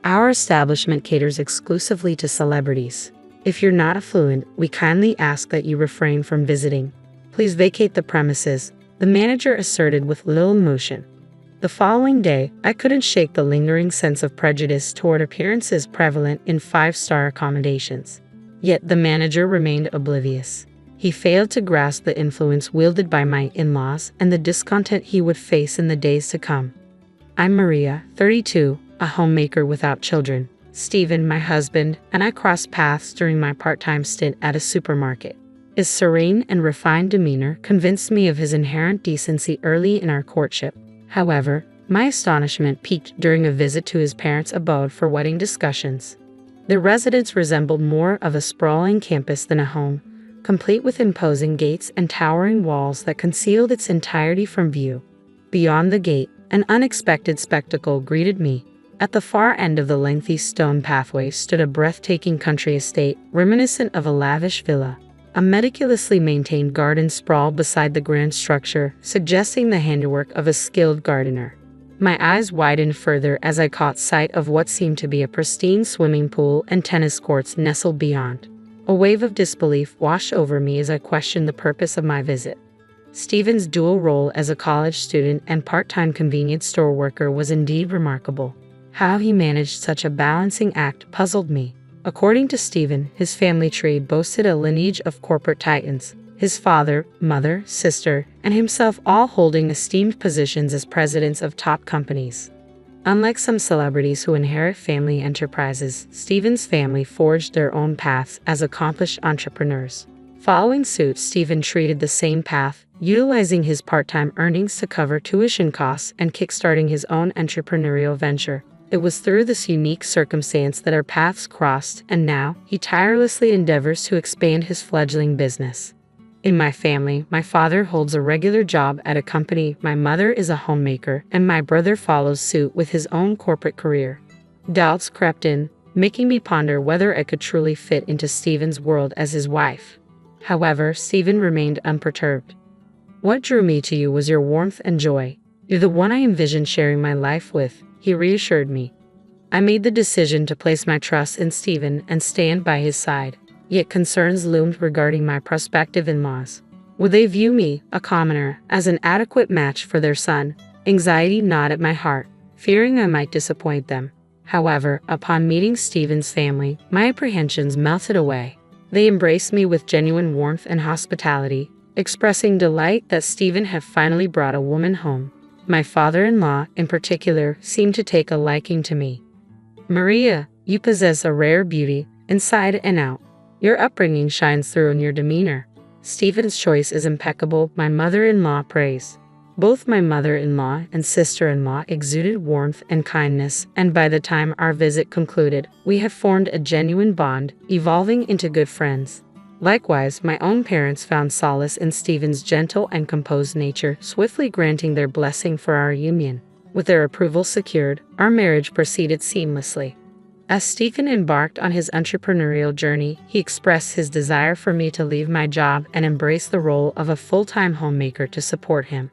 Our establishment caters exclusively to celebrities. If you're not affluent, we kindly ask that you refrain from visiting. Please vacate the premises, the manager asserted with little emotion. The following day, I couldn't shake the lingering sense of prejudice toward appearances prevalent in five-star accommodations. Yet the manager remained oblivious. He failed to grasp the influence wielded by my in-laws and the discontent he would face in the days to come. I'm Maria, 32, a homemaker without children. Stephen, my husband, and I crossed paths during my part-time stint at a supermarket. His serene and refined demeanor convinced me of his inherent decency early in our courtship. However, my astonishment peaked during a visit to his parents' abode for wedding discussions. The residence resembled more of a sprawling campus than a home, complete with imposing gates and towering walls that concealed its entirety from view. Beyond the gate, an unexpected spectacle greeted me. At the far end of the lengthy stone pathway stood a breathtaking country estate, reminiscent of a lavish villa. A meticulously maintained garden sprawled beside the grand structure, suggesting the handiwork of a skilled gardener. My eyes widened further as I caught sight of what seemed to be a pristine swimming pool and tennis courts nestled beyond. A wave of disbelief washed over me as I questioned the purpose of my visit. Stephen's dual role as a college student and part-time convenience store worker was indeed remarkable. How he managed such a balancing act puzzled me. According to Stephen, his family tree boasted a lineage of corporate titans, his father, mother, sister, and himself all holding esteemed positions as presidents of top companies. Unlike some celebrities who inherit family enterprises, Stephen's family forged their own paths as accomplished entrepreneurs. Following suit, Stephen treated the same path, utilizing his part-time earnings to cover tuition costs and kickstarting his own entrepreneurial venture. It was through this unique circumstance that our paths crossed, and now he tirelessly endeavors to expand his fledgling business. In my family, my father holds a regular job at a company, my mother is a homemaker, and my brother follows suit with his own corporate career. Doubts crept in, making me ponder whether I could truly fit into Stephen's world as his wife. However, Stephen remained unperturbed. What drew me to you was your warmth and joy. You're the one I envisioned sharing my life with, he reassured me. I made the decision to place my trust in Stephen and stand by his side, yet concerns loomed regarding my prospective in-laws. Would they view me, a commoner, as an adequate match for their son? Anxiety gnawed at my heart, fearing I might disappoint them. However, upon meeting Stephen's family, my apprehensions melted away. They embraced me with genuine warmth and hospitality, expressing delight that Stephen had finally brought a woman home. My father-in-law, in particular, seemed to take a liking to me. Maria, you possess a rare beauty, inside and out. Your upbringing shines through in your demeanor. Stephen's choice is impeccable, my mother-in-law praised. Both my mother-in-law and sister-in-law exuded warmth and kindness, and by the time our visit concluded, we had formed a genuine bond, evolving into good friends. Likewise, my own parents found solace in Stephen's gentle and composed nature, swiftly granting their blessing for our union. With their approval secured, our marriage proceeded seamlessly. As Stephen embarked on his entrepreneurial journey, he expressed his desire for me to leave my job and embrace the role of a full-time homemaker to support him.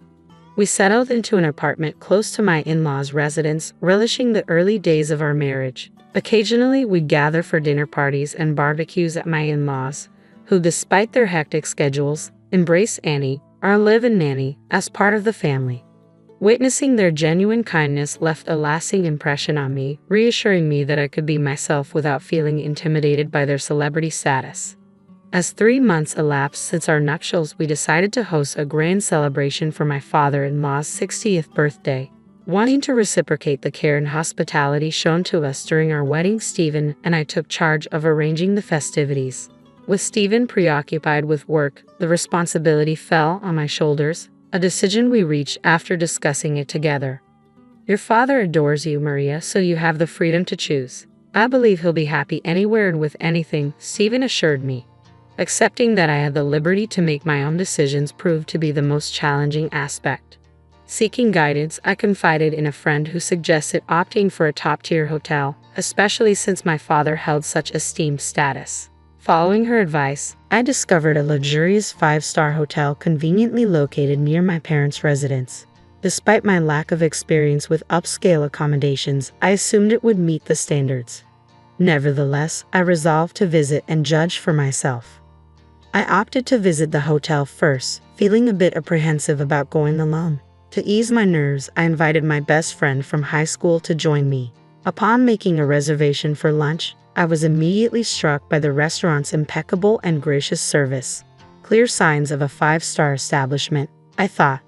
We settled into an apartment close to my in-laws' residence, relishing the early days of our marriage. Occasionally, we'd gather for dinner parties and barbecues at my in-laws', who, despite their hectic schedules, embrace Annie, our live-in nanny, as part of the family. Witnessing their genuine kindness left a lasting impression on me, reassuring me that I could be myself without feeling intimidated by their celebrity status. As 3 months elapsed since our nuptials, we decided to host a grand celebration for my father-in-law's 60th birthday. Wanting to reciprocate the care and hospitality shown to us during our wedding, Stephen and I took charge of arranging the festivities. With Stephen preoccupied with work, the responsibility fell on my shoulders, a decision we reached after discussing it together. Your father adores you, Maria, so you have the freedom to choose. I believe he'll be happy anywhere and with anything, Stephen assured me. Accepting that I had the liberty to make my own decisions proved to be the most challenging aspect. Seeking guidance, I confided in a friend who suggested opting for a top-tier hotel, especially since my father held such esteemed status. Following her advice, I discovered a luxurious 5-star hotel conveniently located near my parents' residence. Despite my lack of experience with upscale accommodations, I assumed it would meet the standards. Nevertheless, I resolved to visit and judge for myself. I opted to visit the hotel first, feeling a bit apprehensive about going alone. To ease my nerves, I invited my best friend from high school to join me. Upon making a reservation for lunch, I was immediately struck by the restaurant's impeccable and gracious service. Clear signs of a five-star establishment, I thought.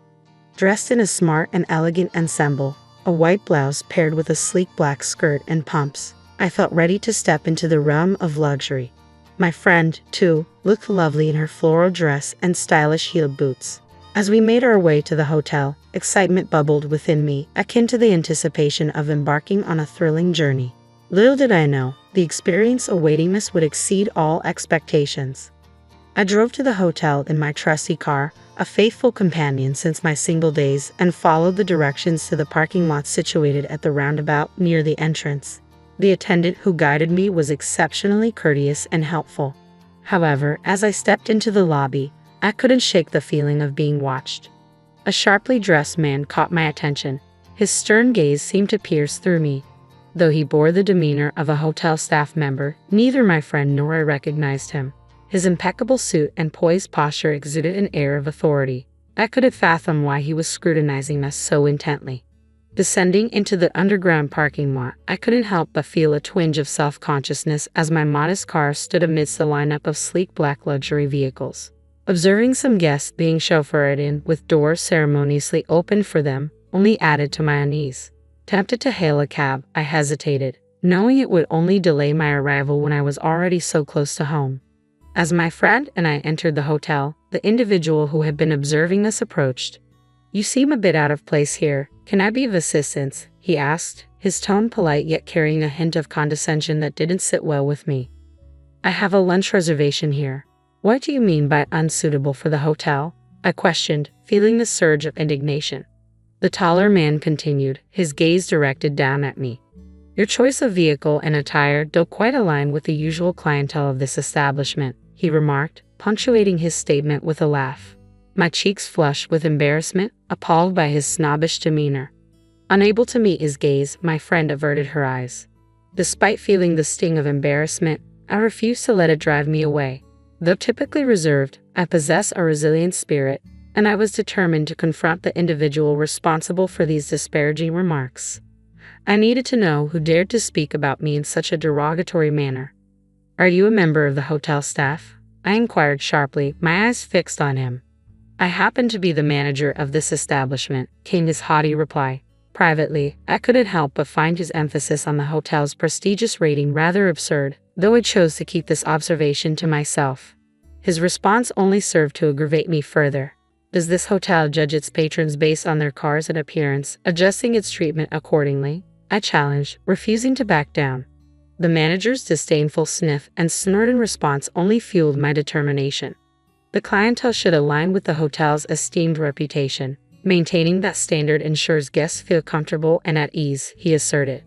Dressed in a smart and elegant ensemble, a white blouse paired with a sleek black skirt and pumps, I felt ready to step into the realm of luxury. My friend, too, looked lovely in her floral dress and stylish heeled boots. As we made our way to the hotel, excitement bubbled within me, akin to the anticipation of embarking on a thrilling journey. Little did I know, the experience awaiting us would exceed all expectations. I drove to the hotel in my trusty car, a faithful companion since my single days, and followed the directions to the parking lot situated at the roundabout near the entrance. The attendant who guided me was exceptionally courteous and helpful. However, as I stepped into the lobby, I couldn't shake the feeling of being watched. A sharply dressed man caught my attention. His stern gaze seemed to pierce through me. Though he bore the demeanor of a hotel staff member, neither my friend nor I recognized him. His impeccable suit and poised posture exuded an air of authority. I couldn't fathom why he was scrutinizing us so intently. Descending into the underground parking lot, I couldn't help but feel a twinge of self-consciousness as my modest car stood amidst a lineup of sleek black luxury vehicles. Observing some guests being chauffeured in with doors ceremoniously opened for them only added to my unease. Tempted to hail a cab, I hesitated, knowing it would only delay my arrival when I was already so close to home. As my friend and I entered the hotel, the individual who had been observing us approached. "You seem a bit out of place here. Can I be of assistance?" he asked, his tone polite yet carrying a hint of condescension that didn't sit well with me. "I have a lunch reservation here." "What do you mean by unsuitable for the hotel?" I questioned, feeling the surge of indignation. The taller man continued, his gaze directed down at me. "Your choice of vehicle and attire don't quite align with the usual clientele of this establishment," he remarked, punctuating his statement with a laugh. My cheeks flushed with embarrassment, appalled by his snobbish demeanor. Unable to meet his gaze, my friend averted her eyes. Despite feeling the sting of embarrassment, I refused to let it drive me away. Though typically reserved, I possess a resilient spirit, and I was determined to confront the individual responsible for these disparaging remarks. I needed to know who dared to speak about me in such a derogatory manner. "Are you a member of the hotel staff?" I inquired sharply, my eyes fixed on him. "I happen to be the manager of this establishment," came his haughty reply. Privately, I couldn't help but find his emphasis on the hotel's prestigious rating rather absurd, though I chose to keep this observation to myself. His response only served to aggravate me further. "Does this hotel judge its patrons based on their cars and appearance, adjusting its treatment accordingly?" I challenged, refusing to back down. The manager's disdainful sniff and snort in response only fueled my determination. "The clientele should align with the hotel's esteemed reputation. Maintaining that standard ensures guests feel comfortable and at ease," he asserted.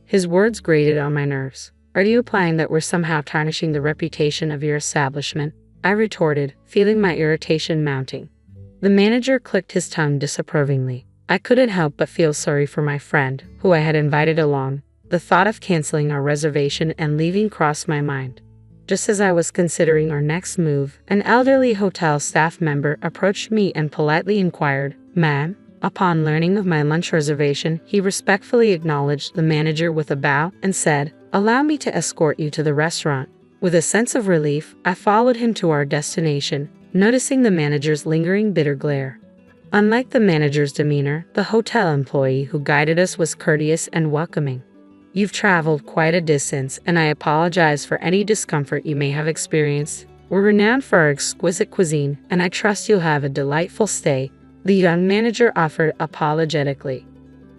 His words grated on my nerves. "Are you implying that we're somehow tarnishing the reputation of your establishment?" I retorted, feeling my irritation mounting. The manager clicked his tongue disapprovingly. I couldn't help but feel sorry for my friend, who I had invited along. The thought of canceling our reservation and leaving crossed my mind. Just as I was considering our next move, an elderly hotel staff member approached me and politely inquired, "Ma'am?" Upon learning of my lunch reservation, he respectfully acknowledged the manager with a bow and said, "Allow me to escort you to the restaurant." With a sense of relief, I followed him to our destination, noticing the manager's lingering bitter glare. Unlike the manager's demeanor, the hotel employee who guided us was courteous and welcoming. "You've traveled quite a distance, and I apologize for any discomfort you may have experienced. We're renowned for our exquisite cuisine, and I trust you'll have a delightful stay," the young manager offered apologetically.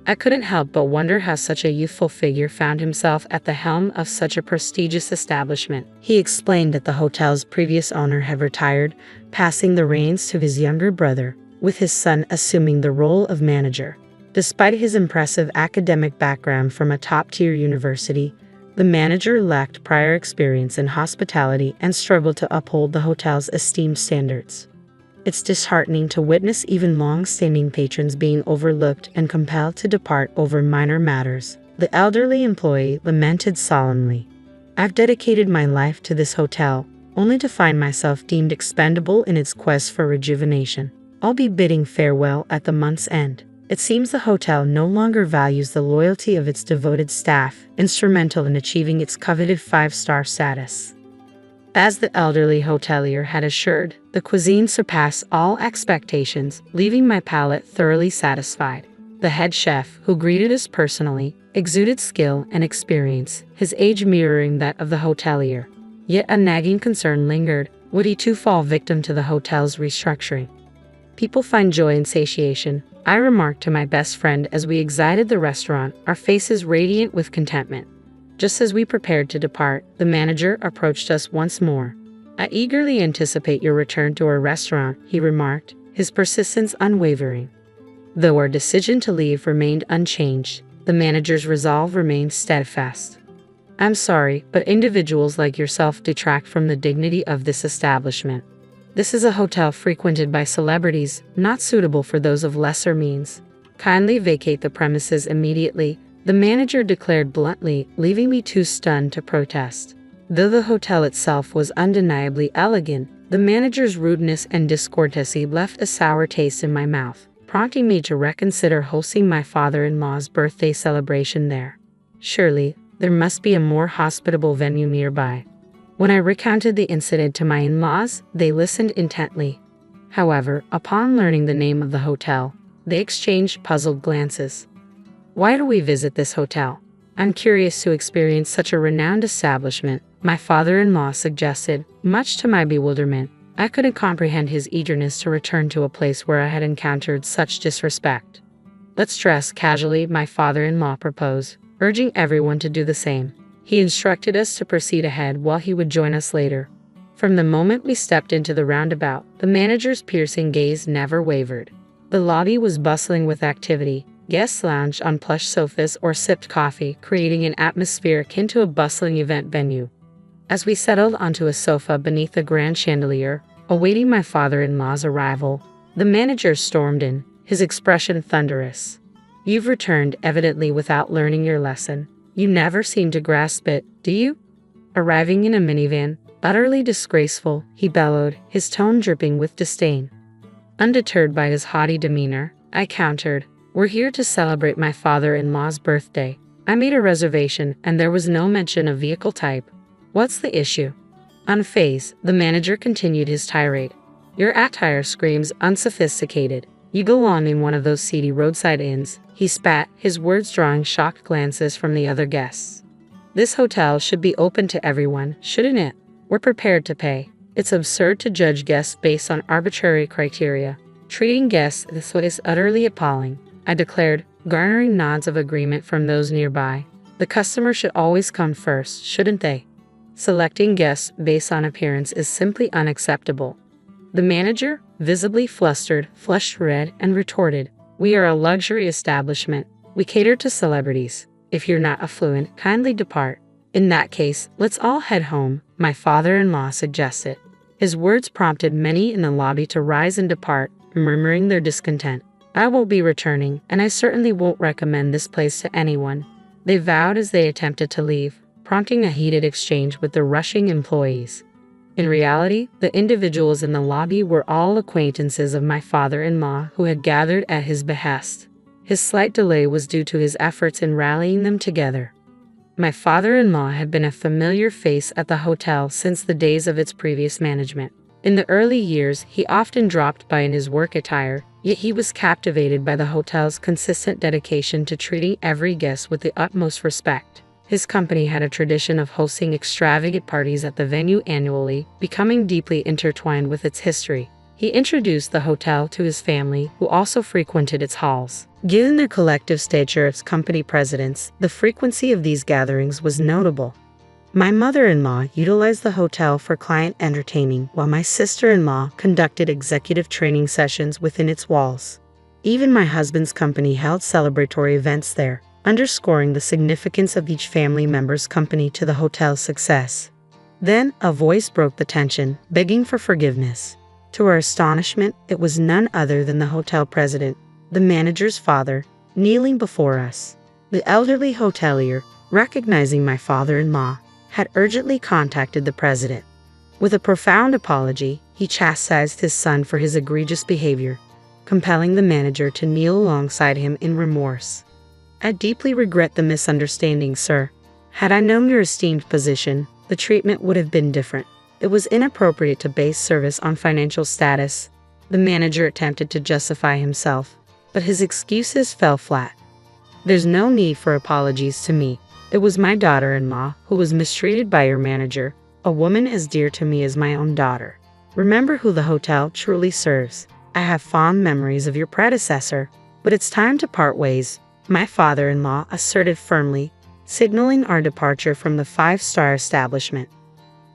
I couldn't help but wonder how such a youthful figure found himself at the helm of such a prestigious establishment. He explained that the hotel's previous owner had retired, passing the reins to his younger brother, with his son assuming the role of manager. Despite his impressive academic background from a top-tier university, the manager lacked prior experience in hospitality and struggled to uphold the hotel's esteemed standards. It's disheartening to witness even long-standing patrons being overlooked and compelled to depart over minor matters, the elderly employee lamented solemnly. I've dedicated my life to this hotel, only to find myself deemed expendable in its quest for rejuvenation. I'll be bidding farewell at the month's end. It seems the hotel no longer values the loyalty of its devoted staff, instrumental in achieving its coveted 5-star status. As the elderly hotelier had assured, the cuisine surpassed all expectations, leaving my palate thoroughly satisfied. The head chef, who greeted us personally, exuded skill and experience, his age mirroring that of the hotelier. Yet a nagging concern lingered: would he too fall victim to the hotel's restructuring? People find joy in satiation, I remarked to my best friend as we exited the restaurant, our faces radiant with contentment. Just as we prepared to depart, the manager approached us once more. I eagerly anticipate your return to our restaurant, he remarked, his persistence unwavering. Though our decision to leave remained unchanged, the manager's resolve remained steadfast. I'm sorry, but individuals like yourself detract from the dignity of this establishment. This is a hotel frequented by celebrities, not suitable for those of lesser means. Kindly vacate the premises immediately, the manager declared bluntly, leaving me too stunned to protest. Though the hotel itself was undeniably elegant, the manager's rudeness and discourtesy left a sour taste in my mouth, prompting me to reconsider hosting my father-in-law's birthday celebration there. Surely, there must be a more hospitable venue nearby. When I recounted the incident to my in-laws, they listened intently. However, upon learning the name of the hotel, they exchanged puzzled glances. Why do we visit this hotel? I'm curious to experience such a renowned establishment, my father-in-law suggested. Much to my bewilderment, I couldn't comprehend his eagerness to return to a place where I had encountered such disrespect. Let's dress casually, my father-in-law proposed, urging everyone to do the same. He instructed us to proceed ahead while he would join us later. From the moment we stepped into the roundabout, the manager's piercing gaze never wavered. The lobby was bustling with activity. Guests lounged on plush sofas or sipped coffee, creating an atmosphere akin to a bustling event venue. As we settled onto a sofa beneath a grand chandelier, awaiting my father-in-law's arrival, the manager stormed in, his expression thunderous. You've returned, evidently without learning your lesson. You never seem to grasp it, do you? Arriving in a minivan, utterly disgraceful, he bellowed, his tone dripping with disdain. Undeterred by his haughty demeanor, I countered, we're here to celebrate my father-in-law's birthday. I made a reservation and there was no mention of vehicle type. What's the issue? Unfazed, the manager continued his tirade. Your attire screams unsophisticated. You belong in one of those seedy roadside inns, he spat, his words drawing shocked glances from the other guests. This hotel should be open to everyone, shouldn't it? We're prepared to pay. It's absurd to judge guests based on arbitrary criteria. Treating guests this way is utterly appalling, I declared, garnering nods of agreement from those nearby. The customer should always come first, shouldn't they? Selecting guests based on appearance is simply unacceptable. The manager, visibly flustered, flushed red and retorted, we are a luxury establishment. We cater to celebrities. If you're not affluent, kindly depart. In that case, let's all head home, my father-in-law suggested. His words prompted many in the lobby to rise and depart, murmuring their discontent. I won't be returning, and I certainly won't recommend this place to anyone, they vowed as they attempted to leave, prompting a heated exchange with the rushing employees. In reality, the individuals in the lobby were all acquaintances of my father-in-law who had gathered at his behest. His slight delay was due to his efforts in rallying them together. My father-in-law had been a familiar face at the hotel since the days of its previous management. In the early years, he often dropped by in his work attire, yet he was captivated by the hotel's consistent dedication to treating every guest with the utmost respect. His company had a tradition of hosting extravagant parties at the venue annually, becoming deeply intertwined with its history. He introduced the hotel to his family, who also frequented its halls. Given the collective stature of company presidents, the frequency of these gatherings was notable. My mother-in-law utilized the hotel for client entertaining, while my sister-in-law conducted executive training sessions within its walls. Even my husband's company held celebratory events there, underscoring the significance of each family member's company to the hotel's success. Then, a voice broke the tension, begging for forgiveness. To our astonishment, it was none other than the hotel president, the manager's father, kneeling before us. The elderly hotelier, recognizing my father-in-law, had urgently contacted the president. With a profound apology, he chastised his son for his egregious behavior, compelling the manager to kneel alongside him in remorse. "I deeply regret the misunderstanding, sir. Had I known your esteemed position, the treatment would have been different. It was inappropriate to base service on financial status." The manager attempted to justify himself, but his excuses fell flat. "There's no need for apologies to me. It was my daughter-in-law who was mistreated by your manager, a woman as dear to me as my own daughter. Remember who the hotel truly serves. I have fond memories of your predecessor, but it's time to part ways," my father-in-law asserted firmly, signaling our departure from the five-star establishment.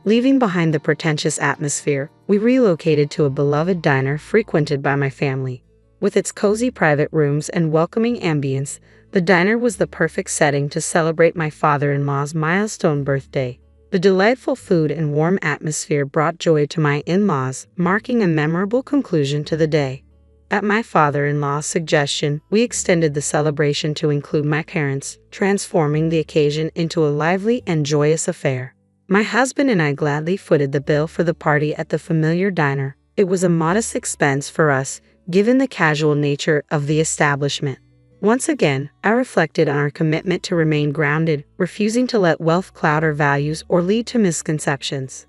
Leaving behind the pretentious atmosphere, we relocated to a beloved diner frequented by my family. With its cozy private rooms and welcoming ambience, the diner was the perfect setting to celebrate my father-in-law's milestone birthday. The delightful food and warm atmosphere brought joy to my in-laws, marking a memorable conclusion to the day. At my father-in-law's suggestion, we extended the celebration to include my parents, transforming the occasion into a lively and joyous affair. My husband and I gladly footed the bill for the party at the familiar diner. It was a modest expense for us, given the casual nature of the establishment. Once again, I reflected on our commitment to remain grounded, refusing to let wealth cloud our values or lead to misconceptions.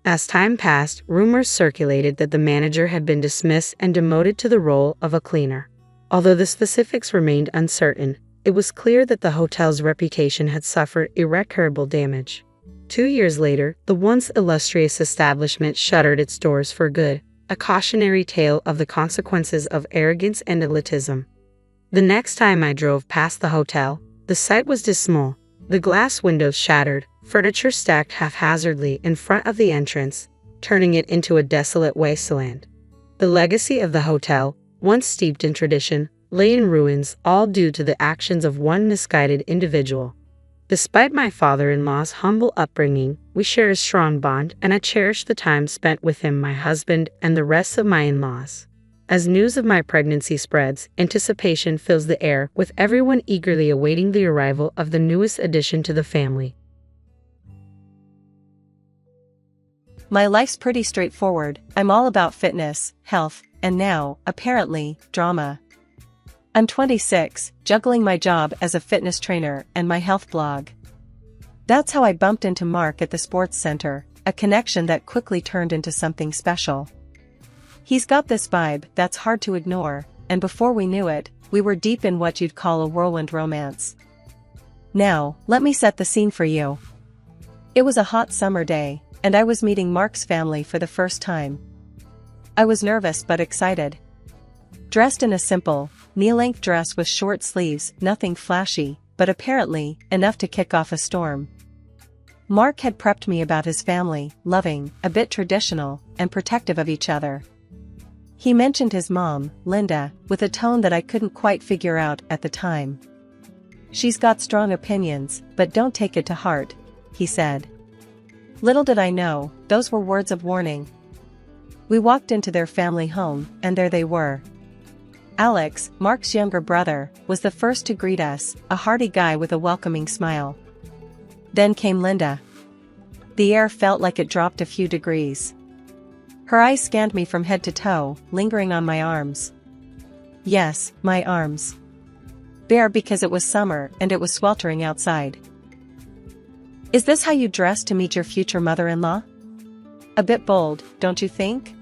As time passed, rumors circulated that the manager had been dismissed and demoted to the role of a cleaner. Although the specifics remained uncertain, it was clear that the hotel's reputation had suffered irreparable damage. 2 years later, the once illustrious establishment shuttered its doors for good, a cautionary tale of the consequences of arrogance and elitism. The next time I drove past the hotel, the sight was dismal. The glass windows shattered, furniture stacked haphazardly in front of the entrance, turning it into a desolate wasteland. The legacy of the hotel, once steeped in tradition, lay in ruins, all due to the actions of one misguided individual. Despite my father-in-law's humble upbringing, we share a strong bond, and I cherish the time spent with him, my husband, and the rest of my in-laws. As news of my pregnancy spreads, anticipation fills the air, with everyone eagerly awaiting the arrival of the newest addition to the family. My life's pretty straightforward. I'm all about fitness, health, and now, apparently, drama. I'm 26, juggling my job as a fitness trainer and my health blog. That's how I bumped into Mark at the sports center, a connection that quickly turned into something special. He's got this vibe that's hard to ignore, and before we knew it, we were deep in what you'd call a whirlwind romance. Now, let me set the scene for you. It was a hot summer day, and I was meeting Mark's family for the first time. I was nervous but excited. Dressed in a simple, knee-length dress with short sleeves, nothing flashy, but apparently, enough to kick off a storm. Mark had prepped me about his family, loving, a bit traditional, and protective of each other. He mentioned his mom, Linda, with a tone that I couldn't quite figure out at the time. "She's got strong opinions, but don't take it to heart," he said. Little did I know, those were words of warning. We walked into their family home, and there they were. Alex, Mark's younger brother, was the first to greet us, a hearty guy with a welcoming smile. Then came Linda. The air felt like it dropped a few degrees. Her eyes scanned me from head to toe, lingering on my arms. Yes, my arms. Bare because it was summer and it was sweltering outside. "Is this how you dress to meet your future mother-in-law? A bit bold, don't you think?"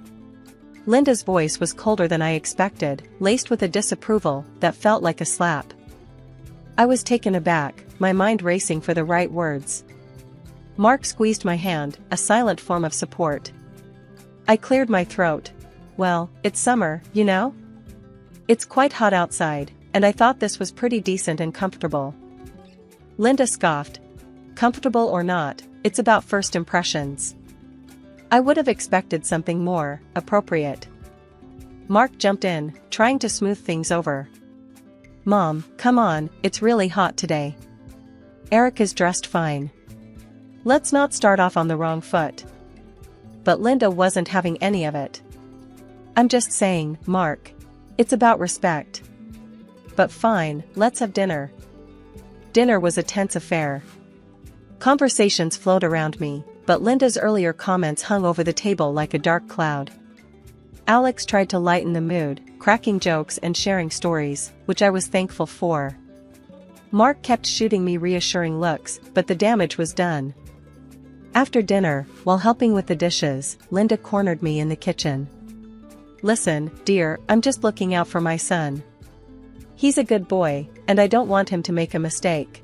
Linda's voice was colder than I expected, laced with a disapproval that felt like a slap. I was taken aback, my mind racing for the right words. Mark squeezed my hand, a silent form of support. I cleared my throat. "Well, it's summer, you know? It's quite hot outside, and I thought this was pretty decent and comfortable." Linda scoffed. "Comfortable or not, it's about first impressions." I would have expected something more appropriate. Mark jumped in, trying to smooth things over. "Mom, come on, it's really hot today. Eric is dressed fine. Let's not start off on the wrong foot." But Linda wasn't having any of it. I'm just saying, Mark. It's about respect. But fine, let's have dinner. Dinner was a tense affair. Conversations flowed around me, but Linda's earlier comments hung over the table like a dark cloud. Alex tried to lighten the mood, cracking jokes and sharing stories, which I was thankful for. Mark kept shooting me reassuring looks, but the damage was done. After dinner, while helping with the dishes, Linda cornered me in the kitchen. "Listen, dear, I'm just looking out for my son. He's a good boy, and I don't want him to make a mistake."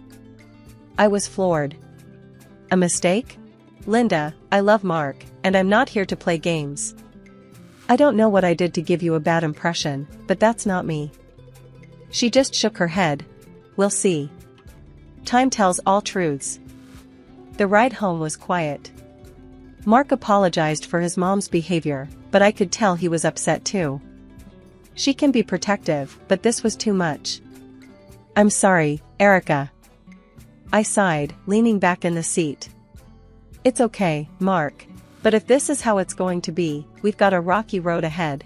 I was floored. "A mistake? Linda, I love Mark, and I'm not here to play games. I don't know what I did to give you a bad impression, but that's not me." She just shook her head. "We'll see. Time tells all truths." The ride home was quiet. Mark apologized for his mom's behavior, but I could tell he was upset too. She can be protective, but this was too much. "I'm sorry, Erica." I sighed, leaning back in the seat. "It's okay, Mark. But if this is how it's going to be, we've got a rocky road ahead."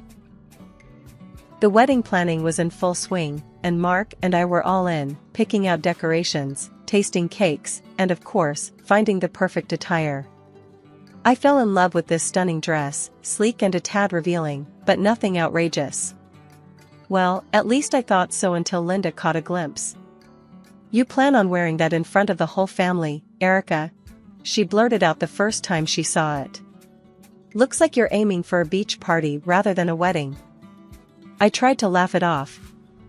The wedding planning was in full swing, and Mark and I were all in, picking out decorations, tasting cakes, and of course, finding the perfect attire. I fell in love with this stunning dress, sleek and a tad revealing, but nothing outrageous. Well, at least I thought so until Linda caught a glimpse. "You plan on wearing that in front of the whole family, Erica?" she blurted out the first time she saw it. "Looks like you're aiming for a beach party rather than a wedding." I tried to laugh it off.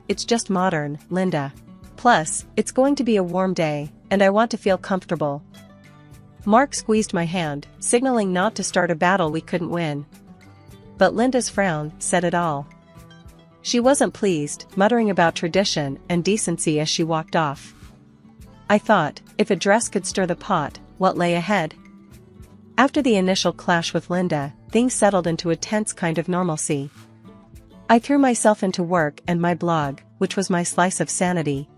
"It's just modern, Linda. Plus, it's going to be a warm day, and I want to feel comfortable." Mark squeezed my hand, signaling not to start a battle we couldn't win. But Linda's frown said it all. She wasn't pleased, muttering about tradition and decency as she walked off. I thought, if a dress could stir the pot, what lay ahead? After the initial clash with Linda, things settled into a tense kind of normalcy. I threw myself into work and my blog, which was my slice of sanity.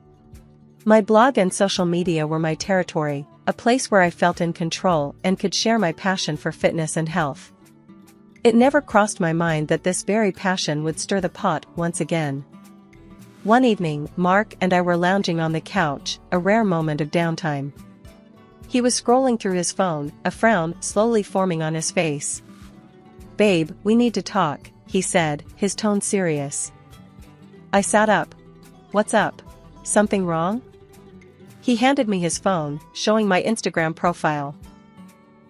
My blog and social media were my territory, a place where I felt in control and could share my passion for fitness and health. It never crossed my mind that this very passion would stir the pot once again. One evening, Mark and I were lounging on the couch, a rare moment of downtime. He was scrolling through his phone, a frown slowly forming on his face. "Babe, we need to talk," he said, his tone serious. I sat up. "What's up? Something wrong?" He handed me his phone, showing my Instagram profile.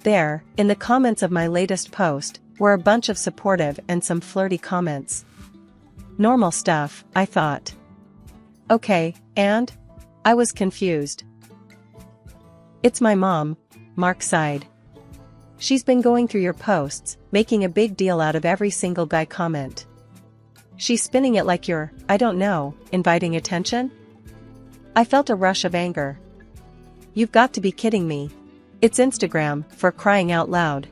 There, in the comments of my latest post, were a bunch of supportive and some flirty comments. Normal stuff, I thought. Okay, and? I was confused. "It's my mom," Mark sighed. "She's been going through your posts, making a big deal out of every single guy comment. She's spinning it like you're, I don't know, inviting attention?" I felt a rush of anger. "You've got to be kidding me. It's Instagram, for crying out loud.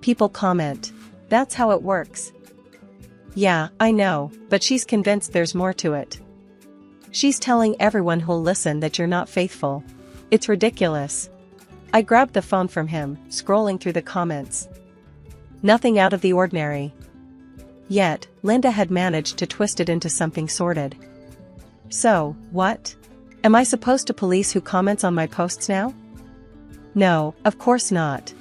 People comment. That's how it works." "Yeah, I know, but she's convinced there's more to it. She's telling everyone who'll listen that you're not faithful. It's ridiculous." I grabbed the phone from him, scrolling through the comments. Nothing out of the ordinary. Yet, Linda had managed to twist it into something sordid. "So, what? Am I supposed to police who comments on my posts now?" "No, of course not.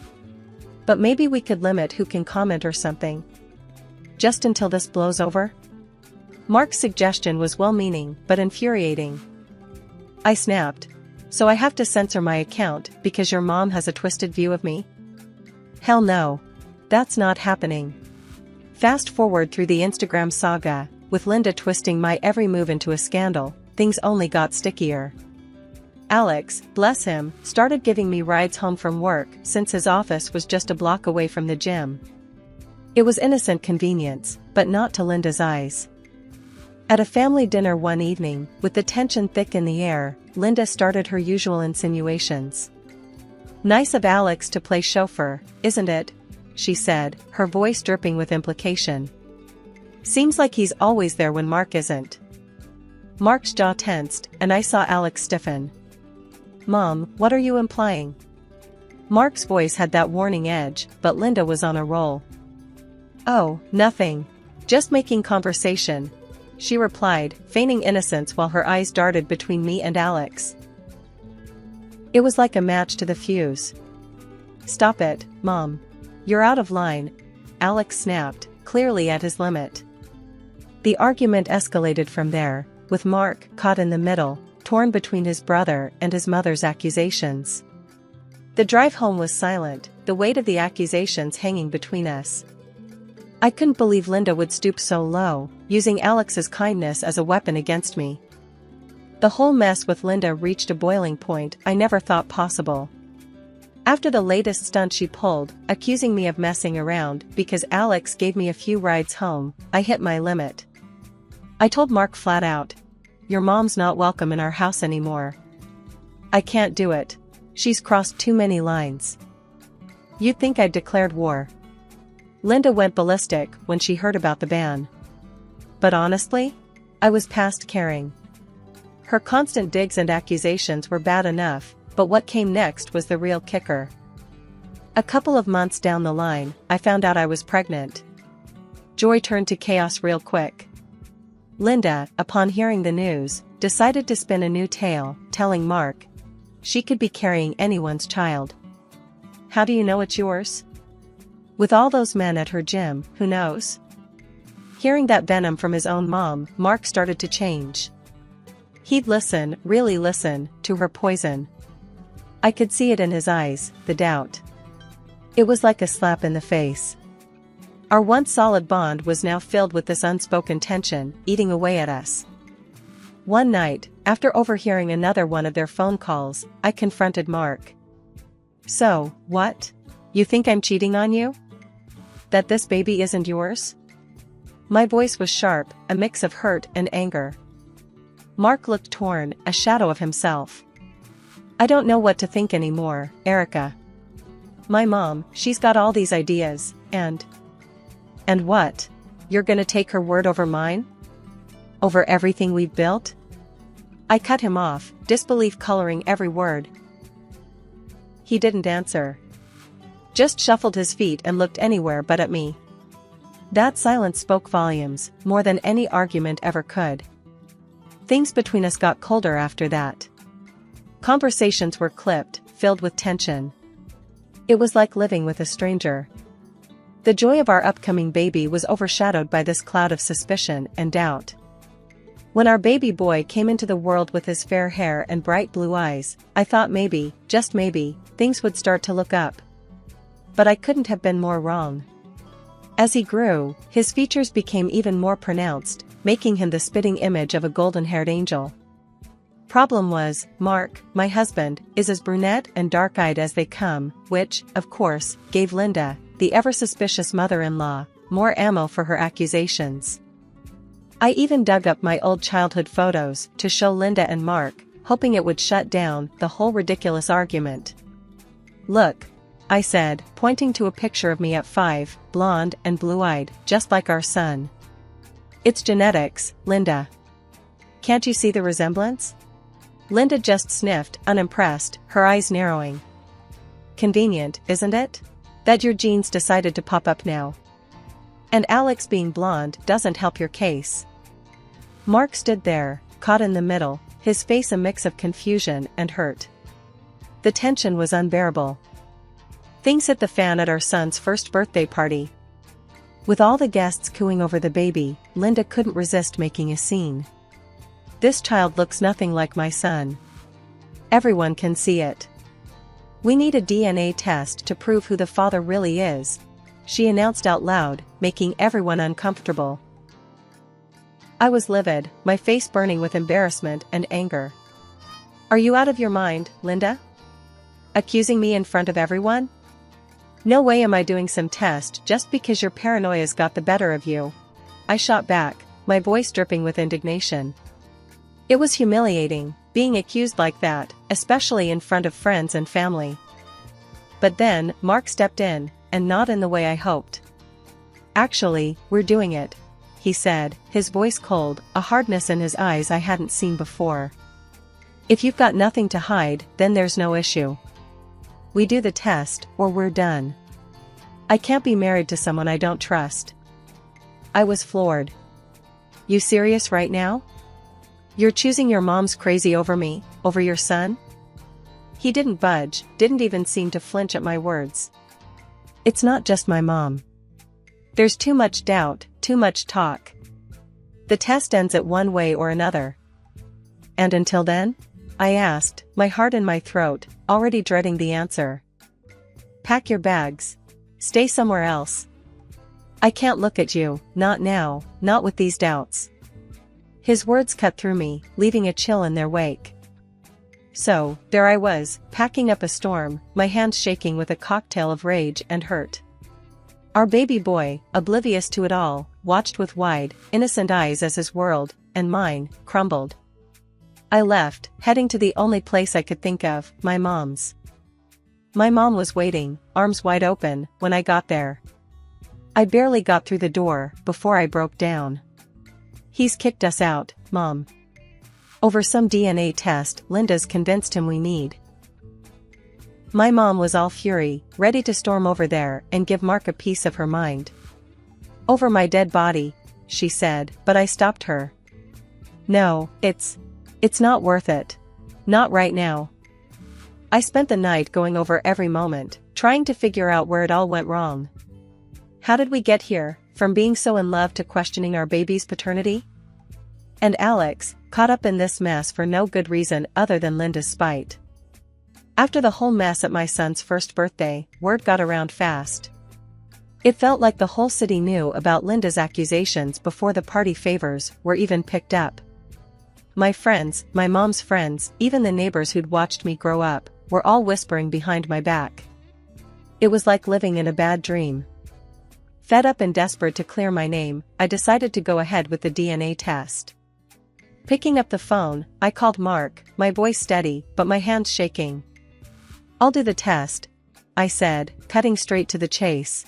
But maybe we could limit who can comment or something. Just until this blows over?" Mark's suggestion was well-meaning, but infuriating. I snapped. "So I have to censor my account because your mom has a twisted view of me?" Hell no. That's not happening. Fast forward through the Instagram saga, with Linda twisting my every move into a scandal, things only got stickier. Alex, bless him, started giving me rides home from work since his office was just a block away from the gym. It was innocent convenience, but not to Linda's eyes. At a family dinner one evening, with the tension thick in the air, Linda started her usual insinuations. "Nice of Alex to play chauffeur, isn't it?" she said, her voice dripping with implication. "Seems like he's always there when Mark isn't." Mark's jaw tensed, and I saw Alex stiffen. "Mom, what are you implying?" Mark's voice had that warning edge, but Linda was on a roll. "Oh, nothing. Just making conversation," she replied, feigning innocence while her eyes darted between me and Alex. It was like a match to the fuse. "Stop it, Mom. You're out of line," Alex snapped, clearly at his limit. The argument escalated from there, with Mark caught in the middle, torn between his brother and his mother's accusations. The drive home was silent, the weight of the accusations hanging between us. I couldn't believe Linda would stoop so low, using Alex's kindness as a weapon against me. The whole mess with Linda reached a boiling point I never thought possible. After the latest stunt she pulled, accusing me of messing around because Alex gave me a few rides home, I hit my limit. I told Mark flat out, "Your mom's not welcome in our house anymore. I can't do it. She's crossed too many lines." "You'd think I'd declared war." Linda went ballistic when she heard about the ban. But honestly, I was past caring. Her constant digs and accusations were bad enough, but what came next was the real kicker. A couple of months down the line, I found out I was pregnant. Joy turned to chaos real quick. Linda, upon hearing the news, decided to spin a new tale, telling Mark she could be carrying anyone's child. "How do you know it's yours? With all those men at her gym, who knows?" Hearing that venom from his own mom, Mark started to change. He'd listen, really listen, to her poison. I could see it in his eyes, the doubt. It was like a slap in the face. Our once solid bond was now filled with this unspoken tension, eating away at us. One night, after overhearing another one of their phone calls, I confronted Mark. "So, what? You think I'm cheating on you? That this baby isn't yours?" My voice was sharp, a mix of hurt and anger. Mark looked torn, a shadow of himself. "I don't know what to think anymore, Erica. My mom, she's got all these ideas, and what? You're gonna take her word over mine? Over everything we've built?" I cut him off, disbelief coloring every word. He didn't answer. Just shuffled his feet and looked anywhere but at me. That silence spoke volumes, more than any argument ever could. Things between us got colder after that. Conversations were clipped, filled with tension. It was like living with a stranger. The joy of our upcoming baby was overshadowed by this cloud of suspicion and doubt. When our baby boy came into the world with his fair hair and bright blue eyes, I thought maybe, just maybe, things would start to look up. But I couldn't have been more wrong. As he grew, his features became even more pronounced, making him the spitting image of a golden-haired angel. Problem was, Mark, my husband, is as brunette and dark-eyed as they come, which, of course, gave Linda, the ever-suspicious mother-in-law, more ammo for her accusations. I even dug up my old childhood photos to show Linda and Mark, hoping it would shut down the whole ridiculous argument. "Look," I said, pointing to a picture of me at 5, blonde and blue-eyed, just like our son. "It's genetics, Linda. Can't you see the resemblance?" Linda just sniffed, unimpressed, her eyes narrowing. "Convenient, isn't it? That your genes decided to pop up now. And Alex being blonde doesn't help your case." Mark stood there, caught in the middle, his face a mix of confusion and hurt. The tension was unbearable. Things hit the fan at our son's first birthday party. With all the guests cooing over the baby, Linda couldn't resist making a scene. "This child looks nothing like my son. Everyone can see it. We need a DNA test to prove who the father really is," she announced out loud, making everyone uncomfortable. I was livid, my face burning with embarrassment and anger. "Are you out of your mind, Linda? Accusing me in front of everyone? No way am I doing some test just because your paranoia's got the better of you," I shot back, my voice dripping with indignation. It was humiliating, being accused like that, especially in front of friends and family. But then, Mark stepped in, and not in the way I hoped. "Actually, we're doing it," he said, his voice cold, a hardness in his eyes I hadn't seen before. "If you've got nothing to hide, then there's no issue. We do the test, or we're done. I can't be married to someone I don't trust." I was floored. You serious right now? You're choosing your mom's crazy over me, over your son? He didn't budge, didn't even seem to flinch at my words. It's not just my mom. There's too much doubt, too much talk. The test ends at one way or another. And until then? I asked, my heart in my throat, already dreading the answer. Pack your bags. Stay somewhere else. I can't look at you, not now, not with these doubts. His words cut through me, leaving a chill in their wake. So, there I was, packing up a storm, my hands shaking with a cocktail of rage and hurt. Our baby boy, oblivious to it all, watched with wide, innocent eyes as his world, and mine, crumbled. I left, heading to the only place I could think of, my mom's. My mom was waiting, arms wide open, when I got there. I barely got through the door, before I broke down. He's kicked us out, Mom. Over some DNA test Linda's convinced him we need. My mom was all fury, ready to storm over there and give Mark a piece of her mind. Over my dead body, she said, but I stopped her. No, it's not worth it. Not right now. I spent the night going over every moment, trying to figure out where it all went wrong. How did we get here, from being so in love to questioning our baby's paternity? And Alex, caught up in this mess for no good reason other than Linda's spite. After the whole mess at my son's first birthday, word got around fast. It felt like the whole city knew about Linda's accusations before the party favors were even picked up. My friends, my mom's friends, even the neighbors who'd watched me grow up, were all whispering behind my back. It was like living in a bad dream. Fed up and desperate to clear my name, I decided to go ahead with the DNA test. Picking up the phone, I called Mark, my voice steady, but my hands shaking. I'll do the test, I said, cutting straight to the chase.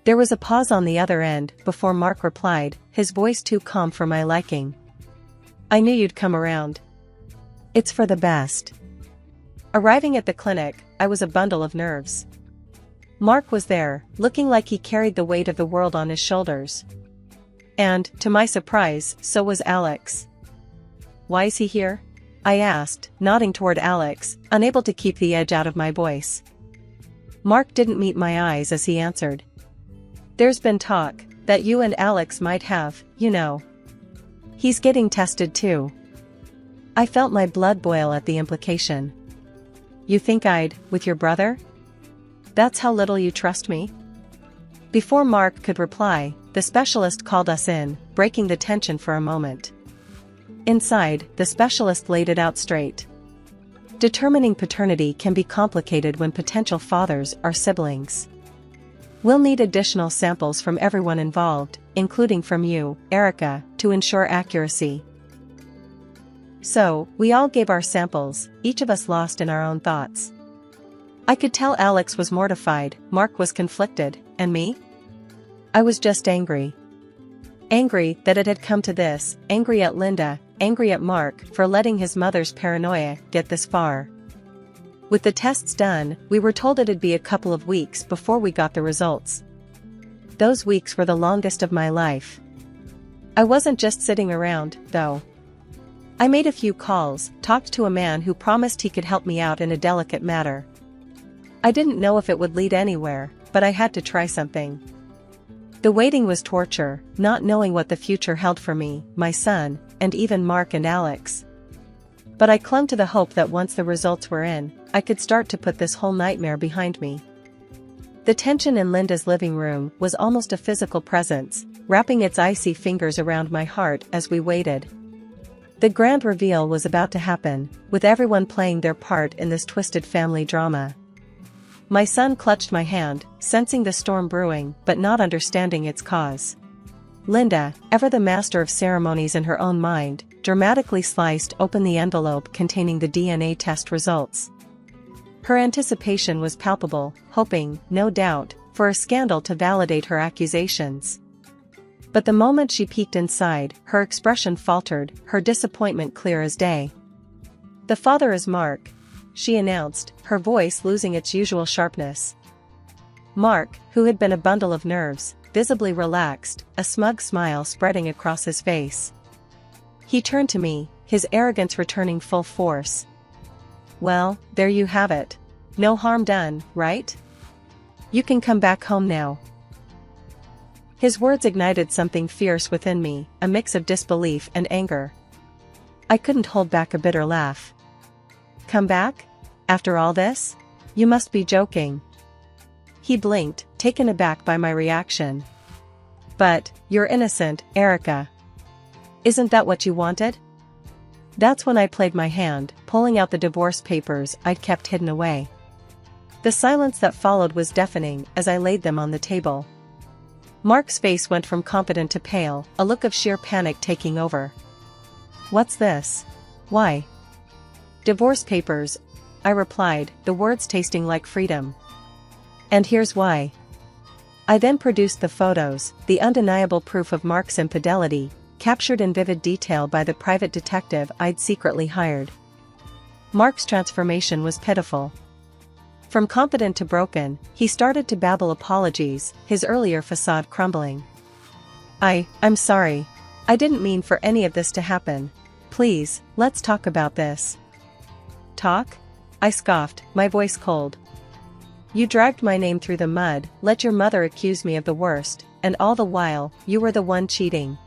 There was a pause on the other end before Mark replied, his voice too calm for my liking. I knew you'd come around. It's for the best. Arriving at the clinic, I was a bundle of nerves. Mark was there, looking like he carried the weight of the world on his shoulders. And, to my surprise, so was Alex. Why is he here? I asked, nodding toward Alex, unable to keep the edge out of my voice. Mark didn't meet my eyes as he answered. There's been talk that you and Alex might have, you know. He's getting tested too. I felt my blood boil at the implication. You think I'd, with your brother? That's how little you trust me? Before Mark could reply, the specialist called us in, breaking the tension for a moment. Inside, the specialist laid it out straight. Determining paternity can be complicated when potential fathers are siblings. We'll need additional samples from everyone involved, including from you, Erica, to ensure accuracy. So, we all gave our samples, each of us lost in our own thoughts. I could tell Alex was mortified, Mark was conflicted, and me? I was just angry. Angry that it had come to this, angry at Linda, angry at Mark for letting his mother's paranoia get this far. With the tests done, we were told it'd be a couple of weeks before we got the results. Those weeks were the longest of my life. I wasn't just sitting around, though. I made a few calls, talked to a man who promised he could help me out in a delicate matter. I didn't know if it would lead anywhere, but I had to try something. The waiting was torture, not knowing what the future held for me, my son, and even Mark and Alex. But I clung to the hope that once the results were in, I could start to put this whole nightmare behind me. The tension in Linda's living room was almost a physical presence, wrapping its icy fingers around my heart as we waited. The grand reveal was about to happen, with everyone playing their part in this twisted family drama. My son clutched my hand, sensing the storm brewing but not understanding its cause. Linda, ever the master of ceremonies in her own mind, dramatically sliced open the envelope containing the DNA test results. Her anticipation was palpable, hoping, no doubt, for a scandal to validate her accusations. But the moment she peeked inside, her expression faltered, her disappointment clear as day. "The father is Mark," she announced, her voice losing its usual sharpness. Mark, who had been a bundle of nerves, visibly relaxed, a smug smile spreading across his face. He turned to me, his arrogance returning full force. "Well, there you have it. No harm done, right? You can come back home now." His words ignited something fierce within me, a mix of disbelief and anger. I couldn't hold back a bitter laugh. "Come back? After all this? You must be joking." He blinked, taken aback by my reaction. "But, you're innocent, Erica. Isn't that what you wanted?" That's when I played my hand, pulling out the divorce papers I'd kept hidden away. The silence that followed was deafening as I laid them on the table. Mark's face went from confident to pale, a look of sheer panic taking over. "What's this? Why?" "Divorce papers," I replied, the words tasting like freedom. "And here's why." I then produced the photos, the undeniable proof of Mark's infidelity, captured in vivid detail by the private detective I'd secretly hired. Mark's transformation was pitiful. From confident to broken, he started to babble apologies, his earlier facade crumbling. I'm sorry. I didn't mean for any of this to happen. Please, let's talk about this." "Talk?" I scoffed, my voice cold. "You dragged my name through the mud, let your mother accuse me of the worst, and all the while, you were the one cheating.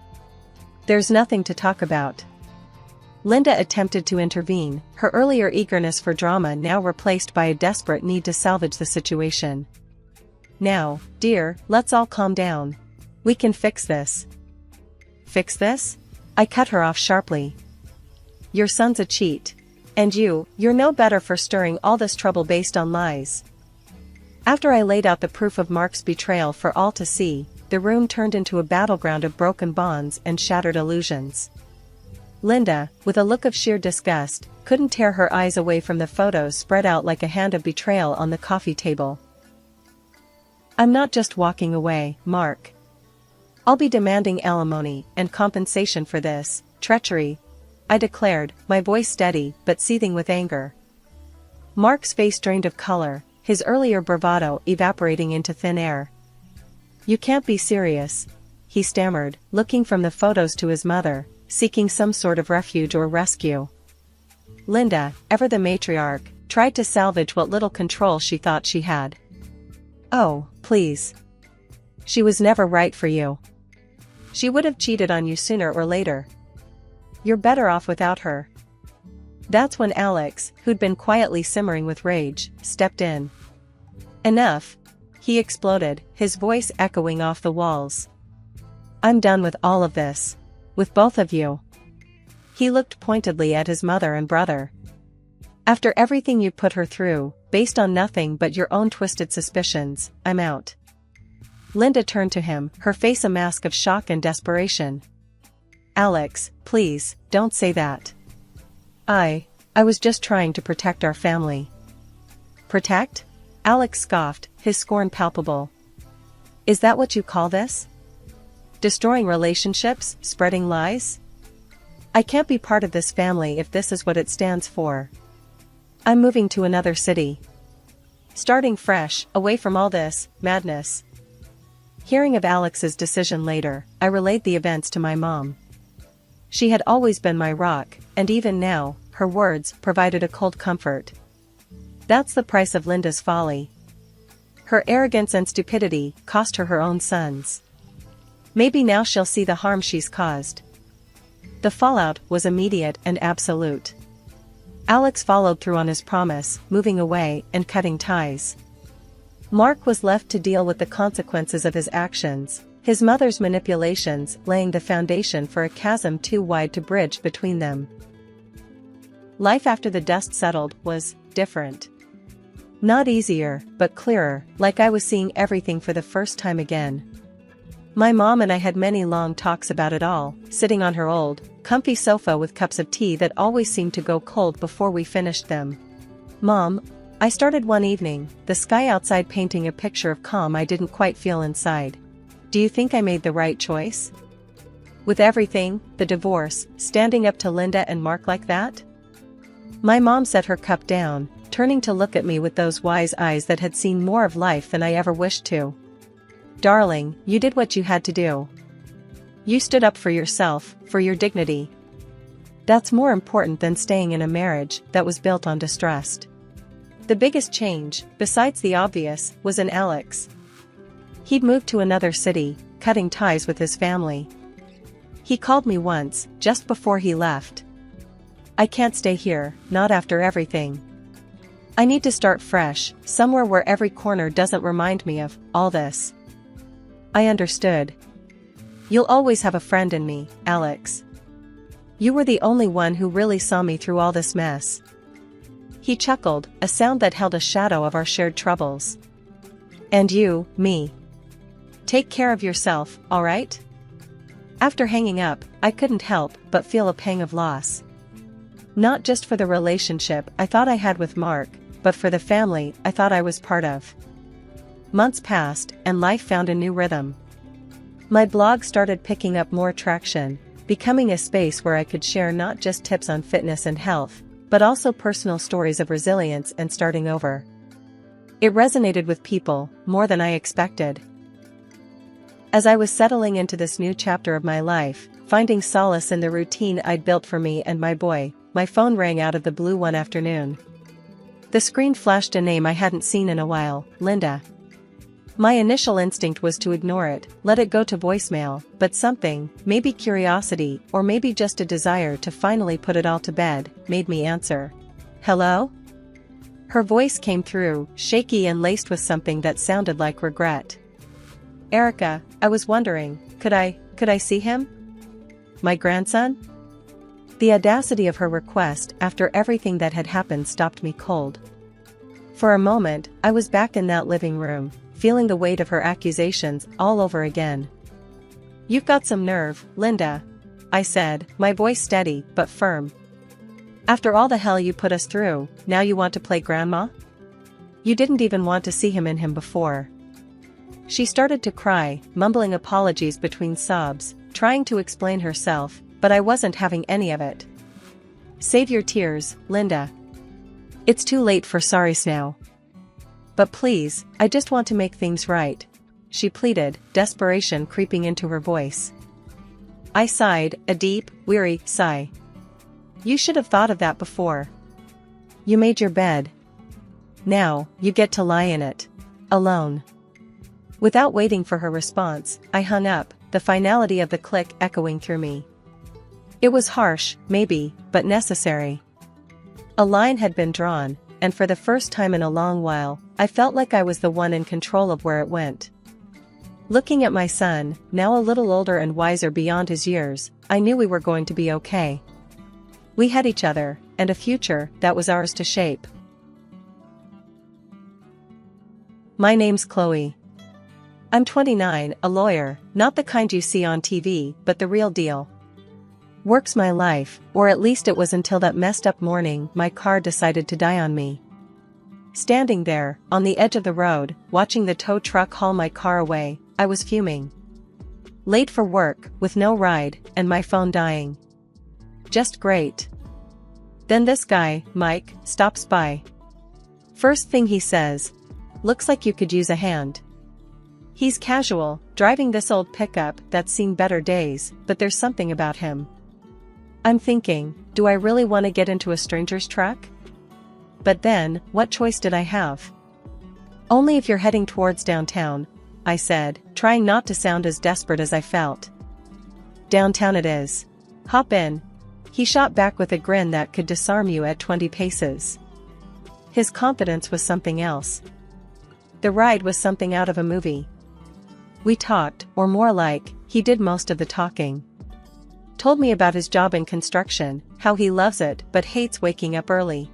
There's nothing to talk about." Linda attempted to intervene, her earlier eagerness for drama now replaced by a desperate need to salvage the situation. "Now, dear, let's all calm down. We can fix this." "Fix this?" I cut her off sharply. "Your son's a cheat. And you're no better for stirring all this trouble based on lies." After I laid out the proof of Mark's betrayal for all to see, the room turned into a battleground of broken bonds and shattered illusions. Linda, with a look of sheer disgust, couldn't tear her eyes away from the photos spread out like a hand of betrayal on the coffee table. "I'm not just walking away, Mark. I'll be demanding alimony and compensation for this treachery," I declared, my voice steady but seething with anger. Mark's face drained of color, his earlier bravado evaporating into thin air. "You can't be serious," he stammered, looking from the photos to his mother, seeking some sort of refuge or rescue. Linda, ever the matriarch, tried to salvage what little control she thought she had. "Oh, please. She was never right for you. She would have cheated on you sooner or later. You're better off without her." That's when Alex, who'd been quietly simmering with rage, stepped in. "Enough," he exploded, his voice echoing off the walls. "I'm done with all of this. With both of you." He looked pointedly at his mother and brother. "After everything you put her through, based on nothing but your own twisted suspicions, I'm out." Linda turned to him, her face a mask of shock and desperation. "Alex, please, don't say that. I was just trying to protect our family." "Protect?" Alex scoffed, his scorn palpable. "Is that what you call this? Destroying relationships, spreading lies? I can't be part of this family if this is what it stands for. I'm moving to another city. Starting fresh, away from all this madness." Hearing of Alex's decision later, I relayed the events to my mom. She had always been my rock, and even now, her words provided a cold comfort. That's the price of Linda's folly. Her arrogance and stupidity cost her her own sons. Maybe now she'll see the harm she's caused. The fallout was immediate and absolute. Alex followed through on his promise, moving away and cutting ties. Mark was left to deal with the consequences of his actions, his mother's manipulations laying the foundation for a chasm too wide to bridge between them. Life after the dust settled was different. Not easier, but clearer, like I was seeing everything for the first time again. My mom and I had many long talks about it all, sitting on her old, comfy sofa with cups of tea that always seemed to go cold before we finished them. "Mom," I started one evening, the sky outside painting a picture of calm I didn't quite feel inside. "Do you think I made the right choice? With everything, the divorce, standing up to Linda and Mark like that?" My mom set her cup down, turning to look at me with those wise eyes that had seen more of life than I ever wished to. Darling, you did what you had to do. You stood up for yourself, for your dignity. That's more important than staying in a marriage that was built on distrust. The biggest change, besides the obvious, was in Alex. He'd moved to another city, cutting ties with his family. He called me once, just before he left. I can't stay here, not after everything. I need to start fresh, somewhere where every corner doesn't remind me of all this. I understood. You'll always have a friend in me, Alex. You were the only one who really saw me through all this mess. He chuckled, a sound that held a shadow of our shared troubles. And you, me. Take care of yourself, alright? After hanging up, I couldn't help but feel a pang of loss. Not just for the relationship I thought I had with Mark, but for the family I thought I was part of. Months passed, and life found a new rhythm. My blog started picking up more traction, becoming a space where I could share not just tips on fitness and health, but also personal stories of resilience and starting over. It resonated with people, more than I expected. As I was settling into this new chapter of my life, finding solace in the routine I'd built for me and my boy, my phone rang out of the blue one afternoon. The screen flashed a name I hadn't seen in a while, Linda. My initial instinct was to ignore it, let it go to voicemail, but something, maybe curiosity or maybe just a desire to finally put it all to bed, made me answer. Hello? Her voice came through, shaky and laced with something that sounded like regret. Erica, I was wondering, could I see him? My grandson? The audacity of her request after everything that had happened stopped me cold. For a moment, I was back in that living room, feeling the weight of her accusations all over again. You've got some nerve, Linda, I said, my voice steady but firm. After all the hell you put us through, now you want to play grandma? You didn't even want to see him in him before. She started to cry, mumbling apologies between sobs, trying to explain herself, but I wasn't having any of it. Save your tears, Linda. It's too late for sorries now. But please, I just want to make things right, she pleaded, desperation creeping into her voice. I sighed, a deep, weary sigh. You should have thought of that before. You made your bed. Now, you get to lie in it. Alone. Without waiting for her response, I hung up, the finality of the click echoing through me. It was harsh, maybe, but necessary. A line had been drawn, and for the first time in a long while, I felt like I was the one in control of where it went. Looking at my son, now a little older and wiser beyond his years, I knew we were going to be okay. We had each other, and a future that was ours to shape. My name's Chloe. I'm 29, a lawyer, not the kind you see on TV, but the real deal. Work's my life, or at least it was until that messed up morning my car decided to die on me. Standing there, on the edge of the road, watching the tow truck haul my car away, I was fuming. Late for work, with no ride, and my phone dying. Just great. Then this guy, Mike, stops by. First thing he says, "Looks like you could use a hand." He's casual, driving this old pickup that's seen better days, but there's something about him. I'm thinking, do I really want to get into a stranger's truck? But then, what choice did I have? Only if you're heading towards downtown, I said, trying not to sound as desperate as I felt. Downtown it is. Hop in. He shot back with a grin that could disarm you at 20 paces. His confidence was something else. The ride was something out of a movie. We talked, or more like, he did most of the talking. Told me about his job in construction, how he loves it but hates waking up early.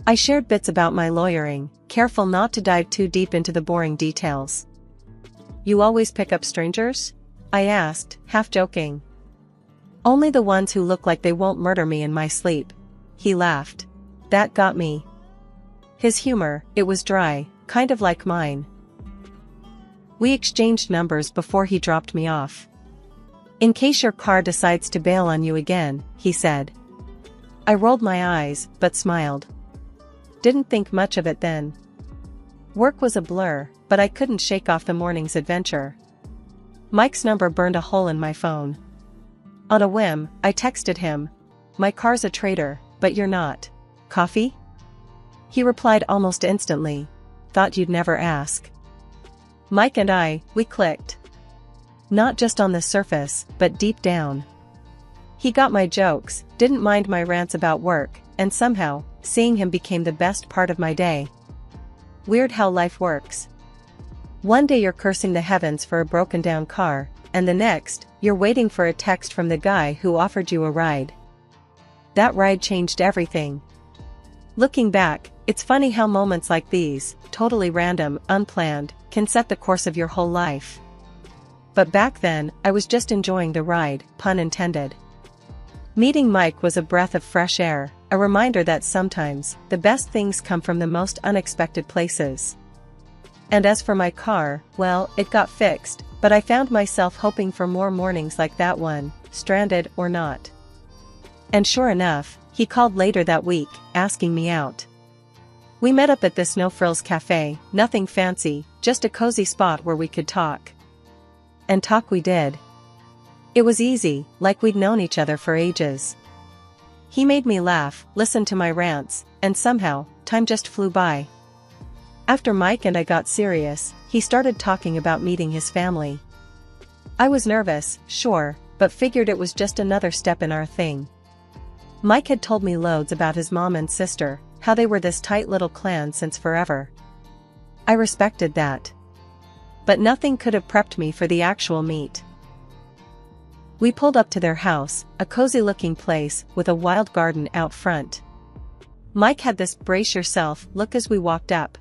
I shared bits about my lawyering, careful not to dive too deep into the boring details. You always pick up strangers? I asked, half joking. Only the ones who look like they won't murder me in my sleep. He laughed. That got me. His humor, it was dry, kind of like mine. We exchanged numbers before he dropped me off. In case your car decides to bail on you again, he said. I rolled my eyes, but smiled. Didn't think much of it then. Work was a blur, but I couldn't shake off the morning's adventure. Mike's number burned a hole in my phone. On a whim, I texted him, "My car's a traitor, but you're not. Coffee?" He replied almost instantly, "Thought you'd never ask." Mike and we clicked. Not just on the surface, but deep down. He got my jokes, didn't mind my rants about work, and somehow, seeing him became the best part of my day. Weird how life works. One day you're cursing the heavens for a broken down car, and the next, you're waiting for a text from the guy who offered you a ride. That ride changed everything. Looking back, it's funny how moments like these, totally random, unplanned, can set the course of your whole life. But back then, I was just enjoying the ride, pun intended. Meeting Mike was a breath of fresh air, a reminder that sometimes, the best things come from the most unexpected places. And as for my car, well, it got fixed, but I found myself hoping for more mornings like that one, stranded or not. And sure enough, he called later that week, asking me out. We met up at this no-frills cafe, nothing fancy, just a cozy spot where we could talk. And talk we did. It was easy, like we'd known each other for ages. He made me laugh, listened to my rants, and somehow, time just flew by. After Mike and I got serious, he started talking about meeting his family. I was nervous, sure, but figured it was just another step in our thing. Mike had told me loads about his mom and sister, how they were this tight little clan since forever. I respected that. But nothing could have prepped me for the actual meet. We pulled up to their house, a cozy-looking place with a wild garden out front. Mike had this brace yourself look as we walked up.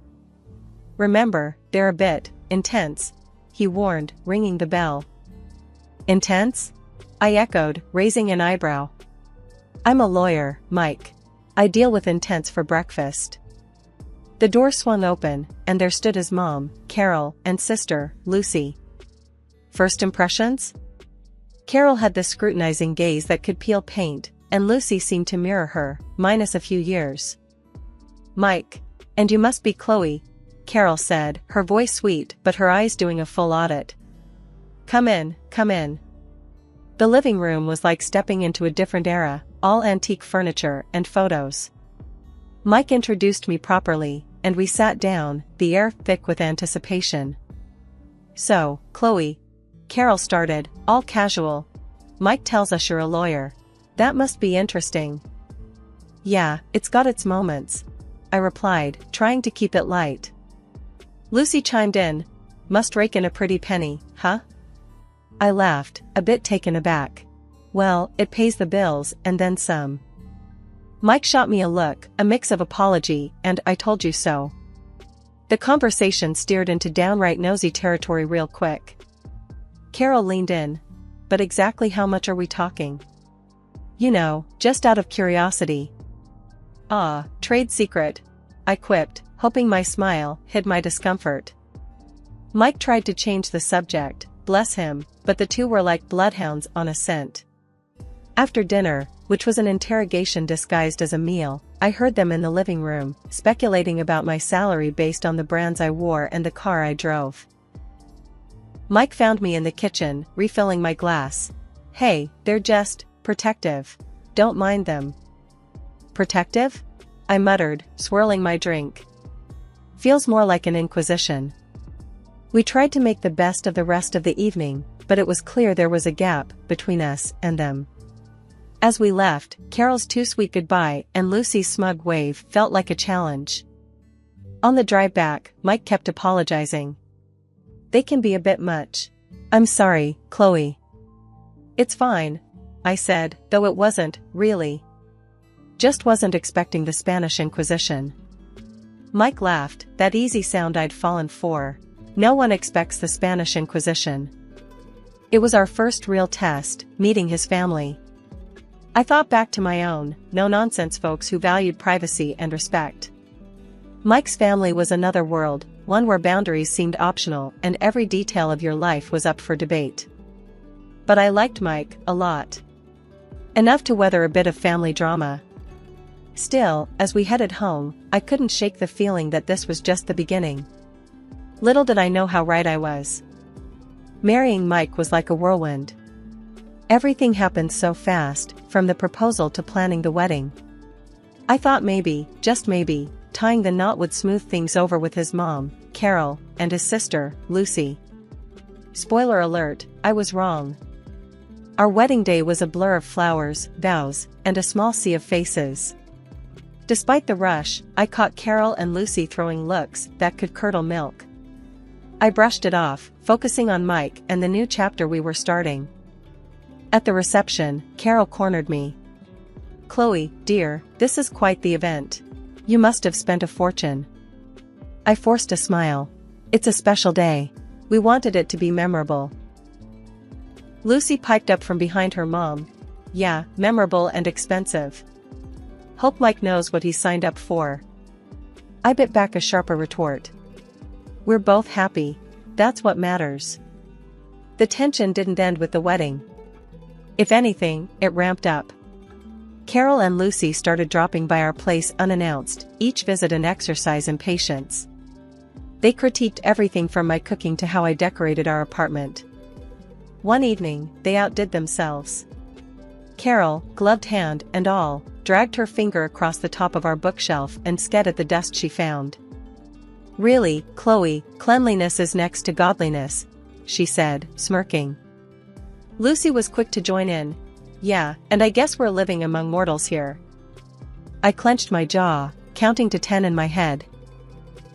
"Remember, they're a bit intense," he warned, ringing the bell. "Intense?" I echoed, raising an eyebrow. "I'm a lawyer, Mike. I deal with intense for breakfast." The door swung open, and there stood his mom, Carol, and sister, Lucy. First impressions? Carol had the scrutinizing gaze that could peel paint, and Lucy seemed to mirror her, minus a few years. "Mike. And you must be Chloe," Carol said, her voice sweet but her eyes doing a full audit. Come in, come in." The living room was like stepping into a different era, all antique furniture and photos. Mike introduced me properly, and we sat down, the air thick with anticipation. "So, Chloe," Carol started, all casual. "Mike tells us you're a lawyer. That must be interesting." "Yeah, it's got its moments," I replied, trying to keep it light. Lucy chimed in, "Must rake in a pretty penny, huh?" I laughed, a bit taken aback. "Well, it pays the bills, and then some." Mike shot me a look, a mix of apology and "I told you so." The conversation steered into downright nosy territory real quick. Carol leaned in. "But exactly how much are we talking?" "You know, just out of curiosity." "Ah, trade secret," I quipped, hoping my smile hid my discomfort. Mike tried to change the subject, bless him, but the two were like bloodhounds on a scent. After dinner, which was an interrogation disguised as a meal, I heard them in the living room, speculating about my salary based on the brands I wore and the car I drove. Mike found me in the kitchen, refilling my glass. "Hey, they're just protective. Don't mind them." "Protective?" I muttered, swirling my drink. "Feels more like an inquisition." We tried to make the best of the rest of the evening, but it was clear there was a gap between us and them. As we left, Carol's too sweet goodbye and Lucy's smug wave felt like a challenge. On the drive back, Mike kept apologizing. "They can be a bit much. I'm sorry, Chloe." "It's fine," I said, though it wasn't, really. Just wasn't expecting the Spanish Inquisition. Mike laughed, that easy sound I'd fallen for. No one expects the Spanish Inquisition. It was our first real test, meeting his family. I thought back to my own, no-nonsense folks who valued privacy and respect. Mike's family was another world, one where boundaries seemed optional and every detail of your life was up for debate. But I liked Mike a lot. Enough to weather a bit of family drama. Still, as we headed home, I couldn't shake the feeling that this was just the beginning. Little did I know how right I was. Marrying Mike was like a whirlwind. Everything happened so fast, from the proposal to planning the wedding. I thought maybe, just maybe, tying the knot would smooth things over with his mom, Carol, and his sister, Lucy. Spoiler alert, I was wrong. Our wedding day was a blur of flowers, vows, and a small sea of faces. Despite the rush, I caught Carol and Lucy throwing looks that could curdle milk. I brushed it off, focusing on Mike and the new chapter we were starting. At the reception, Carol cornered me. "Chloe, dear, this is quite the event. You must have spent a fortune." I forced a smile. "It's a special day. We wanted it to be memorable." Lucy piped up from behind her mom. "Yeah, memorable and expensive. Hope Mike knows what he signed up for." I bit back a sharper retort. "We're both happy. That's what matters." The tension didn't end with the wedding. If anything, it ramped up. Carol and Lucy started dropping by our place unannounced, each visit an exercise in patience. They critiqued everything from my cooking to how I decorated our apartment. One evening, they outdid themselves. Carol, gloved hand and all, dragged her finger across the top of our bookshelf and stared at the dust she found. "Really, Chloe, cleanliness is next to godliness," she said, smirking. Lucy was quick to join in. "Yeah, and I guess we're living among mortals here." I clenched my jaw, counting to 10 in my head.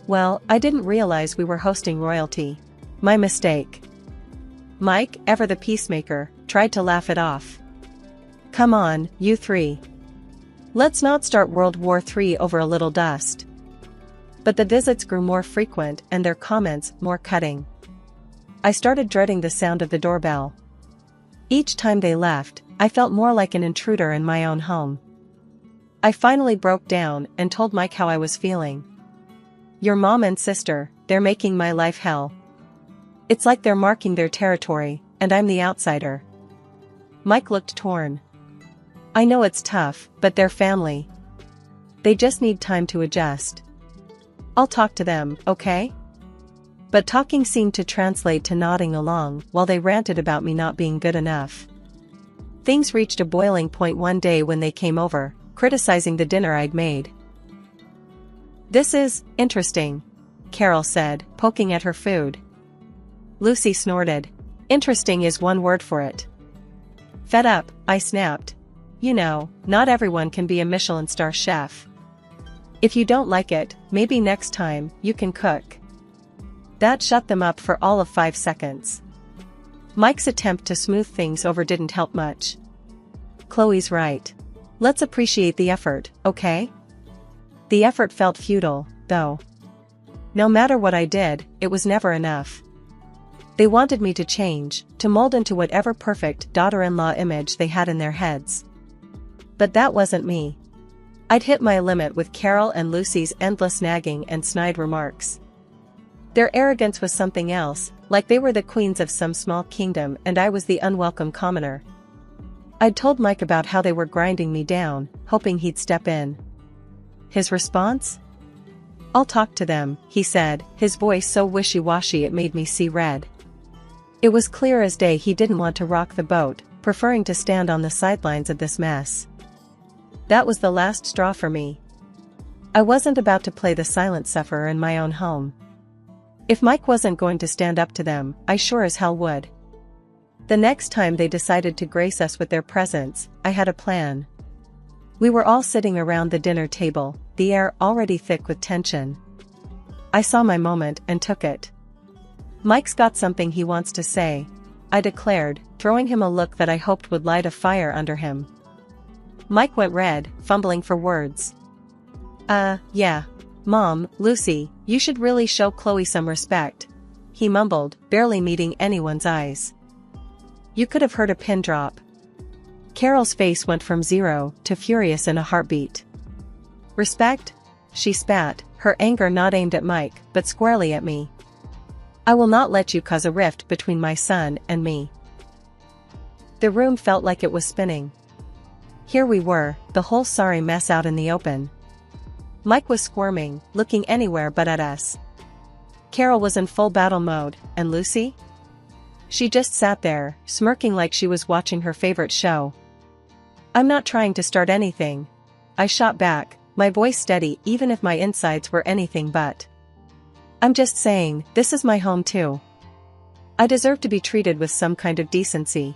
Well, I didn't realize we were hosting royalty. My mistake. Mike, ever the peacemaker, tried to laugh it off. "Come on, you three. Let's not start World War III over a little dust." But the visits grew more frequent and their comments more cutting. I started dreading the sound of the doorbell. Each time they left, I felt more like an intruder in my own home. I finally broke down and told Mike how I was feeling. "Your mom and sister, they're making my life hell. It's like they're marking their territory, and I'm the outsider." Mike looked torn. "I know it's tough, but they're family. They just need time to adjust. I'll talk to them, okay?" But talking seemed to translate to nodding along while they ranted about me not being good enough. Things reached a boiling point one day when they came over, criticizing the dinner I'd made. "This is interesting," Carol said, poking at her food. Lucy snorted. "Interesting is one word for it." Fed up, I snapped. "You know, not everyone can be a Michelin star chef. If you don't like it, maybe next time, you can cook." That shut them up for all of 5 seconds. Mike's attempt to smooth things over didn't help much. "Chloe's right. Let's appreciate the effort, okay?" The effort felt futile, though. No matter what I did, it was never enough. They wanted me to change, to mold into whatever perfect daughter-in-law image they had in their heads. But that wasn't me. I'd hit my limit with Carol and Lucy's endless nagging and snide remarks. Their arrogance was something else, like they were the queens of some small kingdom and I was the unwelcome commoner. I'd told Mike about how they were grinding me down, hoping he'd step in. His response? "I'll talk to them," he said, his voice so wishy-washy it made me see red. It was clear as day he didn't want to rock the boat, preferring to stand on the sidelines of this mess. That was the last straw for me. I wasn't about to play the silent sufferer in my own home. If Mike wasn't going to stand up to them, I sure as hell would. The next time they decided to grace us with their presence, I had a plan. We were all sitting around the dinner table, the air already thick with tension. I saw my moment and took it. "Mike's got something he wants to say," I declared, throwing him a look that I hoped would light a fire under him. Mike went red, fumbling for words. Yeah. Mom, Lucy, you should really show Chloe some respect," he mumbled, barely meeting anyone's eyes. You could have heard a pin drop. Carol's face went from 0 to furious in a heartbeat. "Respect?" she spat, her anger not aimed at Mike, but squarely at me. "I will not let you cause a rift between my son and me." The room felt like it was spinning. Here we were, the whole sorry mess out in the open. Mike was squirming, looking anywhere but at us. Carol was in full battle mode, and Lucy? She just sat there, smirking like she was watching her favorite show. "I'm not trying to start anything," I shot back, my voice steady even if my insides were anything but. "I'm just saying, this is my home too. I deserve to be treated with some kind of decency."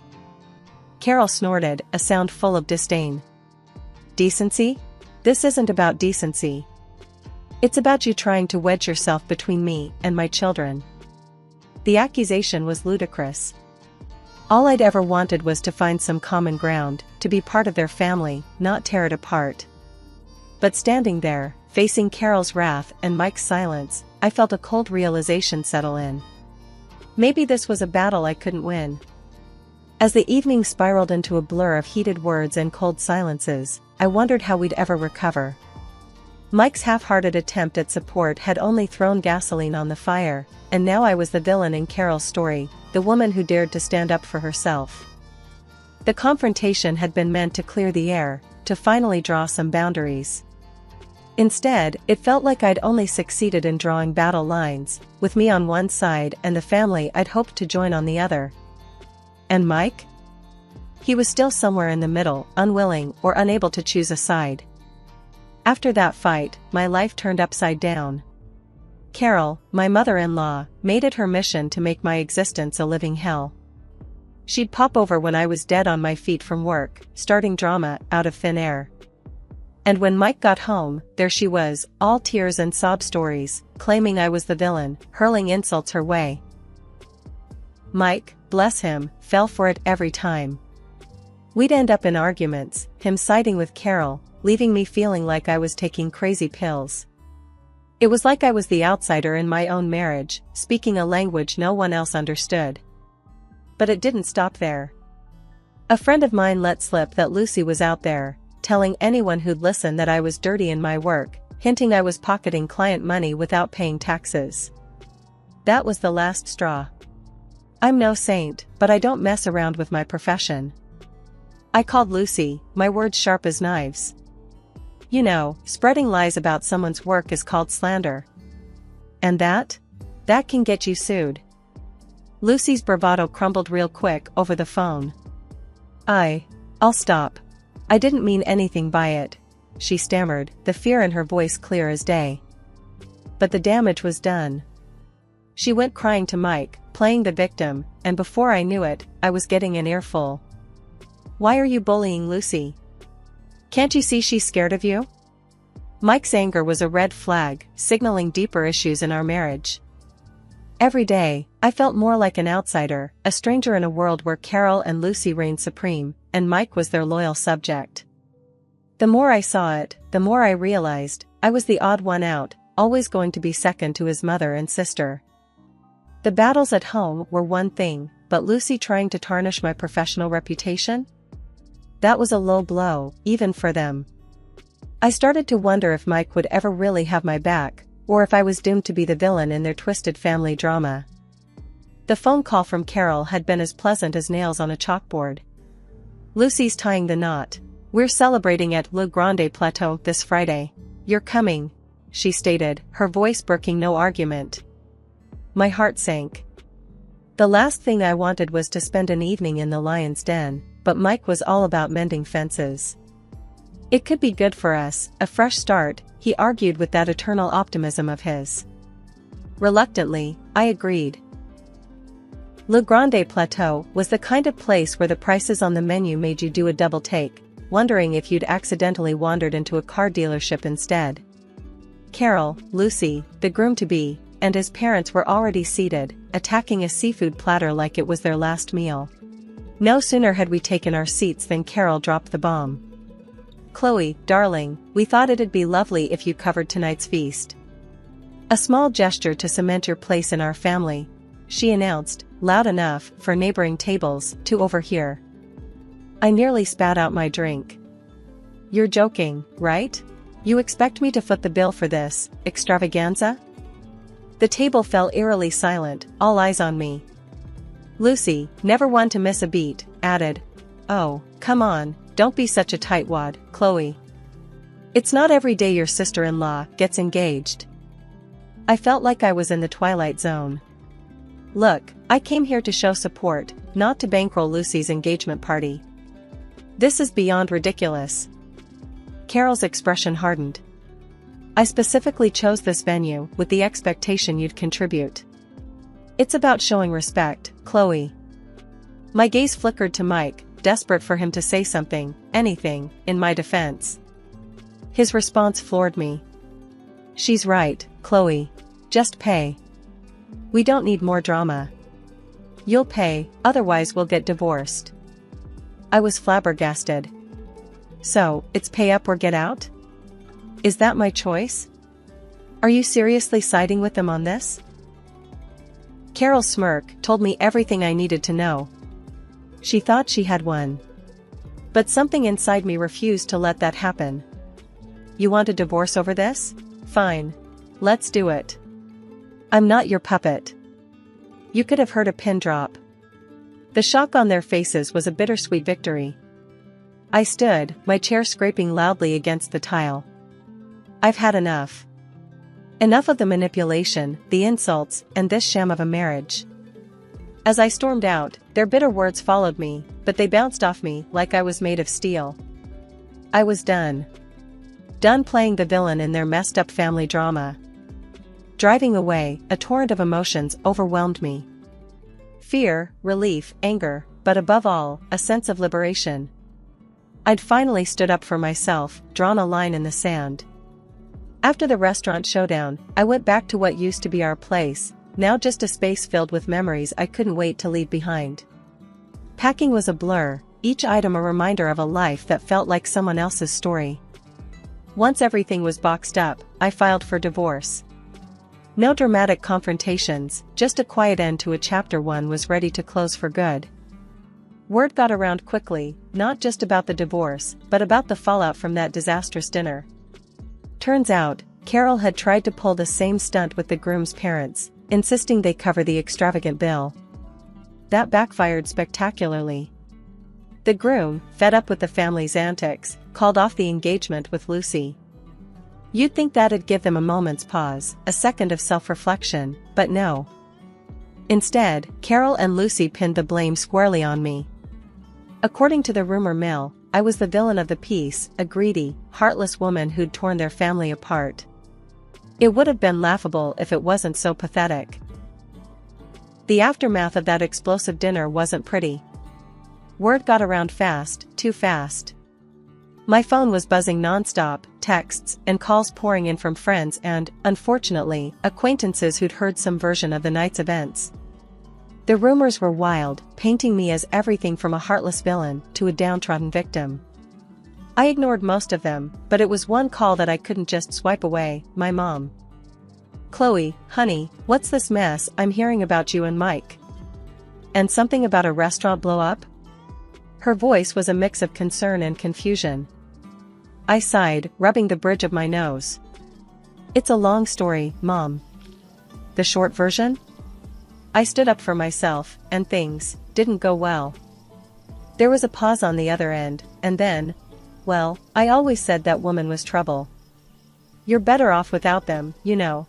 Carol snorted, a sound full of disdain. "Decency? This isn't about decency. It's about you trying to wedge yourself between me and my children." The accusation was ludicrous. All I'd ever wanted was to find some common ground, to be part of their family, not tear it apart. But standing there, facing Carol's wrath and Mike's silence, I felt a cold realization settle in. Maybe this was a battle I couldn't win. As the evening spiraled into a blur of heated words and cold silences, I wondered how we'd ever recover. Mike's half-hearted attempt at support had only thrown gasoline on the fire, and now I was the villain in Carol's story, the woman who dared to stand up for herself. The confrontation had been meant to clear the air, to finally draw some boundaries. Instead, it felt like I'd only succeeded in drawing battle lines, with me on one side and the family I'd hoped to join on the other. And Mike? He was still somewhere in the middle, unwilling or unable to choose a side. After that fight, my life turned upside down. Carol, my mother-in-law, made it her mission to make my existence a living hell. She'd pop over when I was dead on my feet from work, starting drama out of thin air. And when Mike got home, there she was, all tears and sob stories, claiming I was the villain, hurling insults her way. Mike, bless him, fell for it every time. We'd end up in arguments, him siding with Carol, leaving me feeling like I was taking crazy pills. It was like I was the outsider in my own marriage, speaking a language no one else understood. But it didn't stop there. A friend of mine let slip that Lucy was out there, telling anyone who'd listen that I was dirty in my work, hinting I was pocketing client money without paying taxes. That was the last straw. I'm no saint, but I don't mess around with my profession. I called Lucy, my words sharp as knives. You know, spreading lies about someone's work is called slander. And that can get you sued. Lucy's bravado crumbled real quick over the phone. I'll stop. I didn't mean anything by it, she stammered, the fear in her voice clear as day. But the damage was done. She went crying to Mike, playing the victim, and before I knew it, I was getting an earful. "Why are you bullying Lucy? Can't you see she's scared of you?" Mike's anger was a red flag, signaling deeper issues in our marriage. Every day, I felt more like an outsider, a stranger in a world where Carol and Lucy reigned supreme, and Mike was their loyal subject. The more I saw it, the more I realized, I was the odd one out, always going to be second to his mother and sister. The battles at home were one thing, but Lucy trying to tarnish my professional reputation? That was a low blow, even for them. I started to wonder if Mike would ever really have my back, or if I was doomed to be the villain in their twisted family drama. The phone call from Carol had been as pleasant as nails on a chalkboard. "Lucy's tying the knot. We're celebrating at Le Grande Plateau this Friday. You're coming," she stated, her voice broking no argument. My heart sank. The last thing I wanted was to spend an evening in the lion's den, but Mike was all about mending fences. It could be good for us, a fresh start, he argued with that eternal optimism of his. Reluctantly, I agreed. Le Grande Plateau was the kind of place where the prices on the menu made you do a double take, wondering if you'd accidentally wandered into a car dealership instead. Carol, Lucy, the groom-to-be, and his parents were already seated, attacking a seafood platter like it was their last meal. No sooner had we taken our seats than Carol dropped the bomb. "Chloe, darling, we thought it'd be lovely if you covered tonight's feast. A small gesture to cement your place in our family," she announced, loud enough for neighboring tables to overhear. I nearly spat out my drink. "You're joking, right? You expect me to foot the bill for this extravaganza?" The table fell eerily silent, all eyes on me. Lucy, never one to miss a beat, added, "Oh, come on, don't be such a tightwad, Chloe. It's not every day your sister-in-law gets engaged." I felt like I was in the Twilight Zone. Look, I came here to show support, not to bankroll Lucy's engagement party. This is beyond ridiculous. Carol's expression hardened. I specifically chose this venue with the expectation you'd contribute. It's about showing respect, Chloe. My gaze flickered to Mike, desperate for him to say something, anything, in my defense. His response floored me. She's right, Chloe. Just pay. We don't need more drama. You'll pay, otherwise we'll get divorced. I was flabbergasted. So, it's pay up or get out? Is that my choice? Are you seriously siding with them on this? Carol's smirk told me everything I needed to know. She thought she had won. But something inside me refused to let that happen. You want a divorce over this? Fine. Let's do it. I'm not your puppet. You could have heard a pin drop. The shock on their faces was a bittersweet victory. I stood, my chair scraping loudly against the tile. I've had enough. Enough of the manipulation, the insults, and this sham of a marriage. As I stormed out, their bitter words followed me, but they bounced off me like I was made of steel. I was done. Done playing the villain in their messed up family drama. Driving away, a torrent of emotions overwhelmed me. Fear, relief, anger, but above all, a sense of liberation. I'd finally stood up for myself, drawn a line in the sand. After the restaurant showdown, I went back to what used to be our place, now just a space filled with memories I couldn't wait to leave behind. Packing was a blur, each item a reminder of a life that felt like someone else's story. Once everything was boxed up, I filed for divorce. No dramatic confrontations, just a quiet end to a chapter one was ready to close for good. Word got around quickly, not just about the divorce, but about the fallout from that disastrous dinner. Turns out, Carol had tried to pull the same stunt with the groom's parents, insisting they cover the extravagant bill. That backfired spectacularly. The groom, fed up with the family's antics, called off the engagement with Lucy. You'd think that'd give them a moment's pause, a second of self-reflection, but no. Instead, Carol and Lucy pinned the blame squarely on me. According to the rumor mill, I was the villain of the piece, a greedy, heartless woman who'd torn their family apart. It would have been laughable if it wasn't so pathetic. The aftermath of that explosive dinner wasn't pretty. Word got around fast, too fast. My phone was buzzing nonstop, texts and calls pouring in from friends and, unfortunately, acquaintances who'd heard some version of the night's events. The rumors were wild, painting me as everything from a heartless villain to a downtrodden victim. I ignored most of them, but it was one call that I couldn't just swipe away, my mom. Chloe, honey, what's this mess I'm hearing about you and Mike? And something about a restaurant blow up? Her voice was a mix of concern and confusion. I sighed, rubbing the bridge of my nose. It's a long story, Mom. The short version? I stood up for myself, and things didn't go well. There was a pause on the other end, and then, well, I always said that woman was trouble. You're better off without them, you know.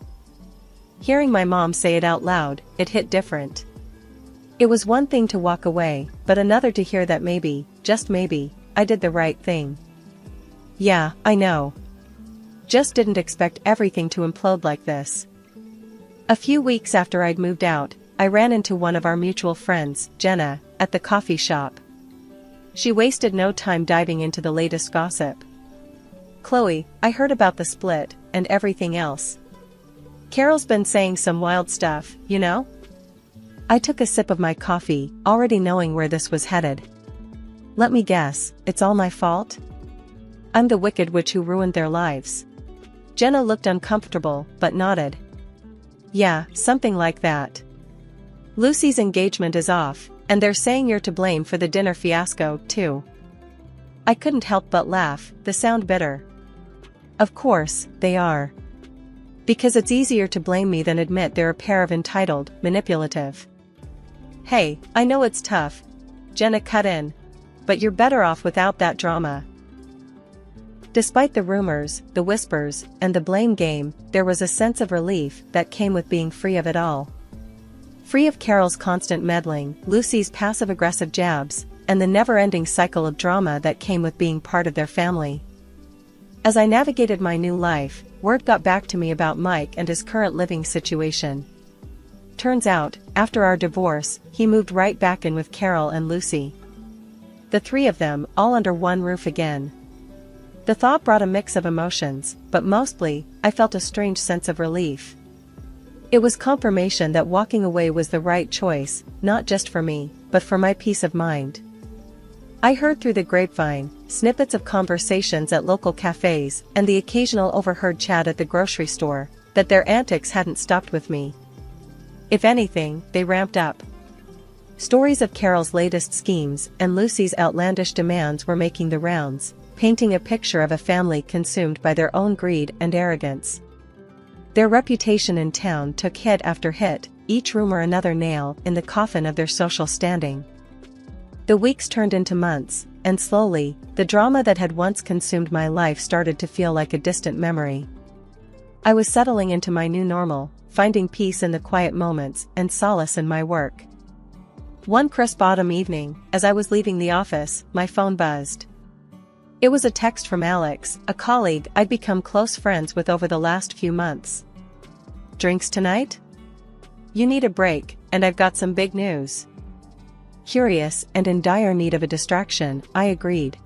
Hearing my mom say it out loud, it hit different. It was one thing to walk away, but another to hear that maybe, just maybe, I did the right thing. Yeah, I know. Just didn't expect everything to implode like this. A few weeks after I'd moved out, I ran into one of our mutual friends, Jenna, at the coffee shop. She wasted no time diving into the latest gossip. Chloe, I heard about the split, and everything else. Carol's been saying some wild stuff, you know? I took a sip of my coffee, already knowing where this was headed. Let me guess, it's all my fault? I'm the wicked witch who ruined their lives. Jenna looked uncomfortable, but nodded. Yeah, something like that. Lucy's engagement is off, and they're saying you're to blame for the dinner fiasco, too. I couldn't help but laugh, the sound bitter. Of course, they are. Because it's easier to blame me than admit they're a pair of entitled, manipulative. Hey, I know it's tough. Jenna cut in. But you're better off without that drama. Despite the rumors, the whispers, and the blame game, there was a sense of relief that came with being free of it all. Free of Carol's constant meddling, Lucy's passive-aggressive jabs, and the never-ending cycle of drama that came with being part of their family. As I navigated my new life, word got back to me about Mike and his current living situation. Turns out, after our divorce, he moved right back in with Carol and Lucy. The three of them, all under one roof again. The thought brought a mix of emotions, but mostly, I felt a strange sense of relief. It was confirmation that walking away was the right choice, not just for me, but for my peace of mind. I heard through the grapevine, snippets of conversations at local cafes, and the occasional overheard chat at the grocery store, that their antics hadn't stopped with me. If anything, they ramped up. Stories of Carol's latest schemes and Lucy's outlandish demands were making the rounds, painting a picture of a family consumed by their own greed and arrogance. Their reputation in town took hit after hit, each rumor another nail in the coffin of their social standing. The weeks turned into months, and slowly, the drama that had once consumed my life started to feel like a distant memory. I was settling into my new normal, finding peace in the quiet moments and solace in my work. One crisp autumn evening, as I was leaving the office, my phone buzzed. It was a text from Alex, a colleague I'd become close friends with over the last few months. "Drinks tonight? You need a break, and I've got some big news." Curious and in dire need of a distraction, I agreed.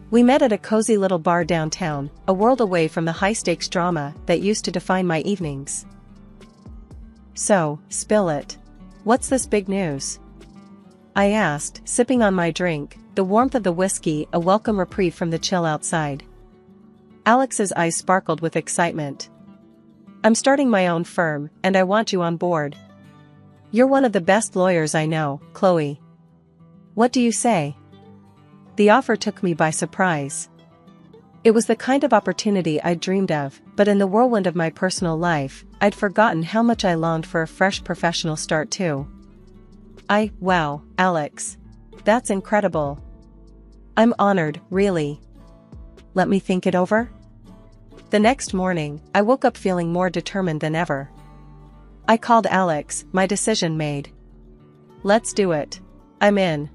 We met at a cozy little bar downtown, a world away from the high-stakes drama that used to define my evenings. "So, spill it. What's this big news?" I asked, sipping on my drink, the warmth of the whiskey a welcome reprieve from the chill outside. Alex's eyes sparkled with excitement. "I'm starting my own firm, and I want you on board. You're one of the best lawyers I know, Chloe. What do you say?" The offer took me by surprise. It was the kind of opportunity I'd dreamed of, but in the whirlwind of my personal life, I'd forgotten how much I longed for a fresh professional start too. Wow, Alex. That's incredible. I'm honored, really. Let me think it over." The next morning, I woke up feeling more determined than ever. I called Alex, my decision made. "Let's do it. I'm in."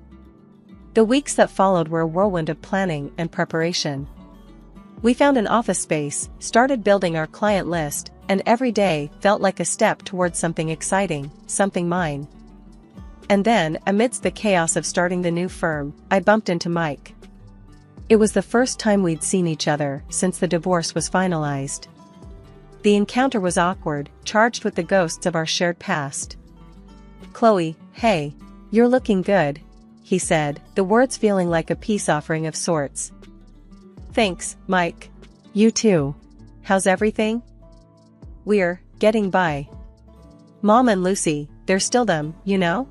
The weeks that followed were a whirlwind of planning and preparation. We found an office space, started building our client list, and every day felt like a step towards something exciting, something mine. And then, amidst the chaos of starting the new firm, I bumped into Mike. It was the first time we'd seen each other since the divorce was finalized. The encounter was awkward, charged with the ghosts of our shared past. "Chloe, hey, you're looking good," he said, the words feeling like a peace offering of sorts. "Thanks, Mike. You too. How's everything?" "We're getting by. Mom and Lucy, they're still them, you know?"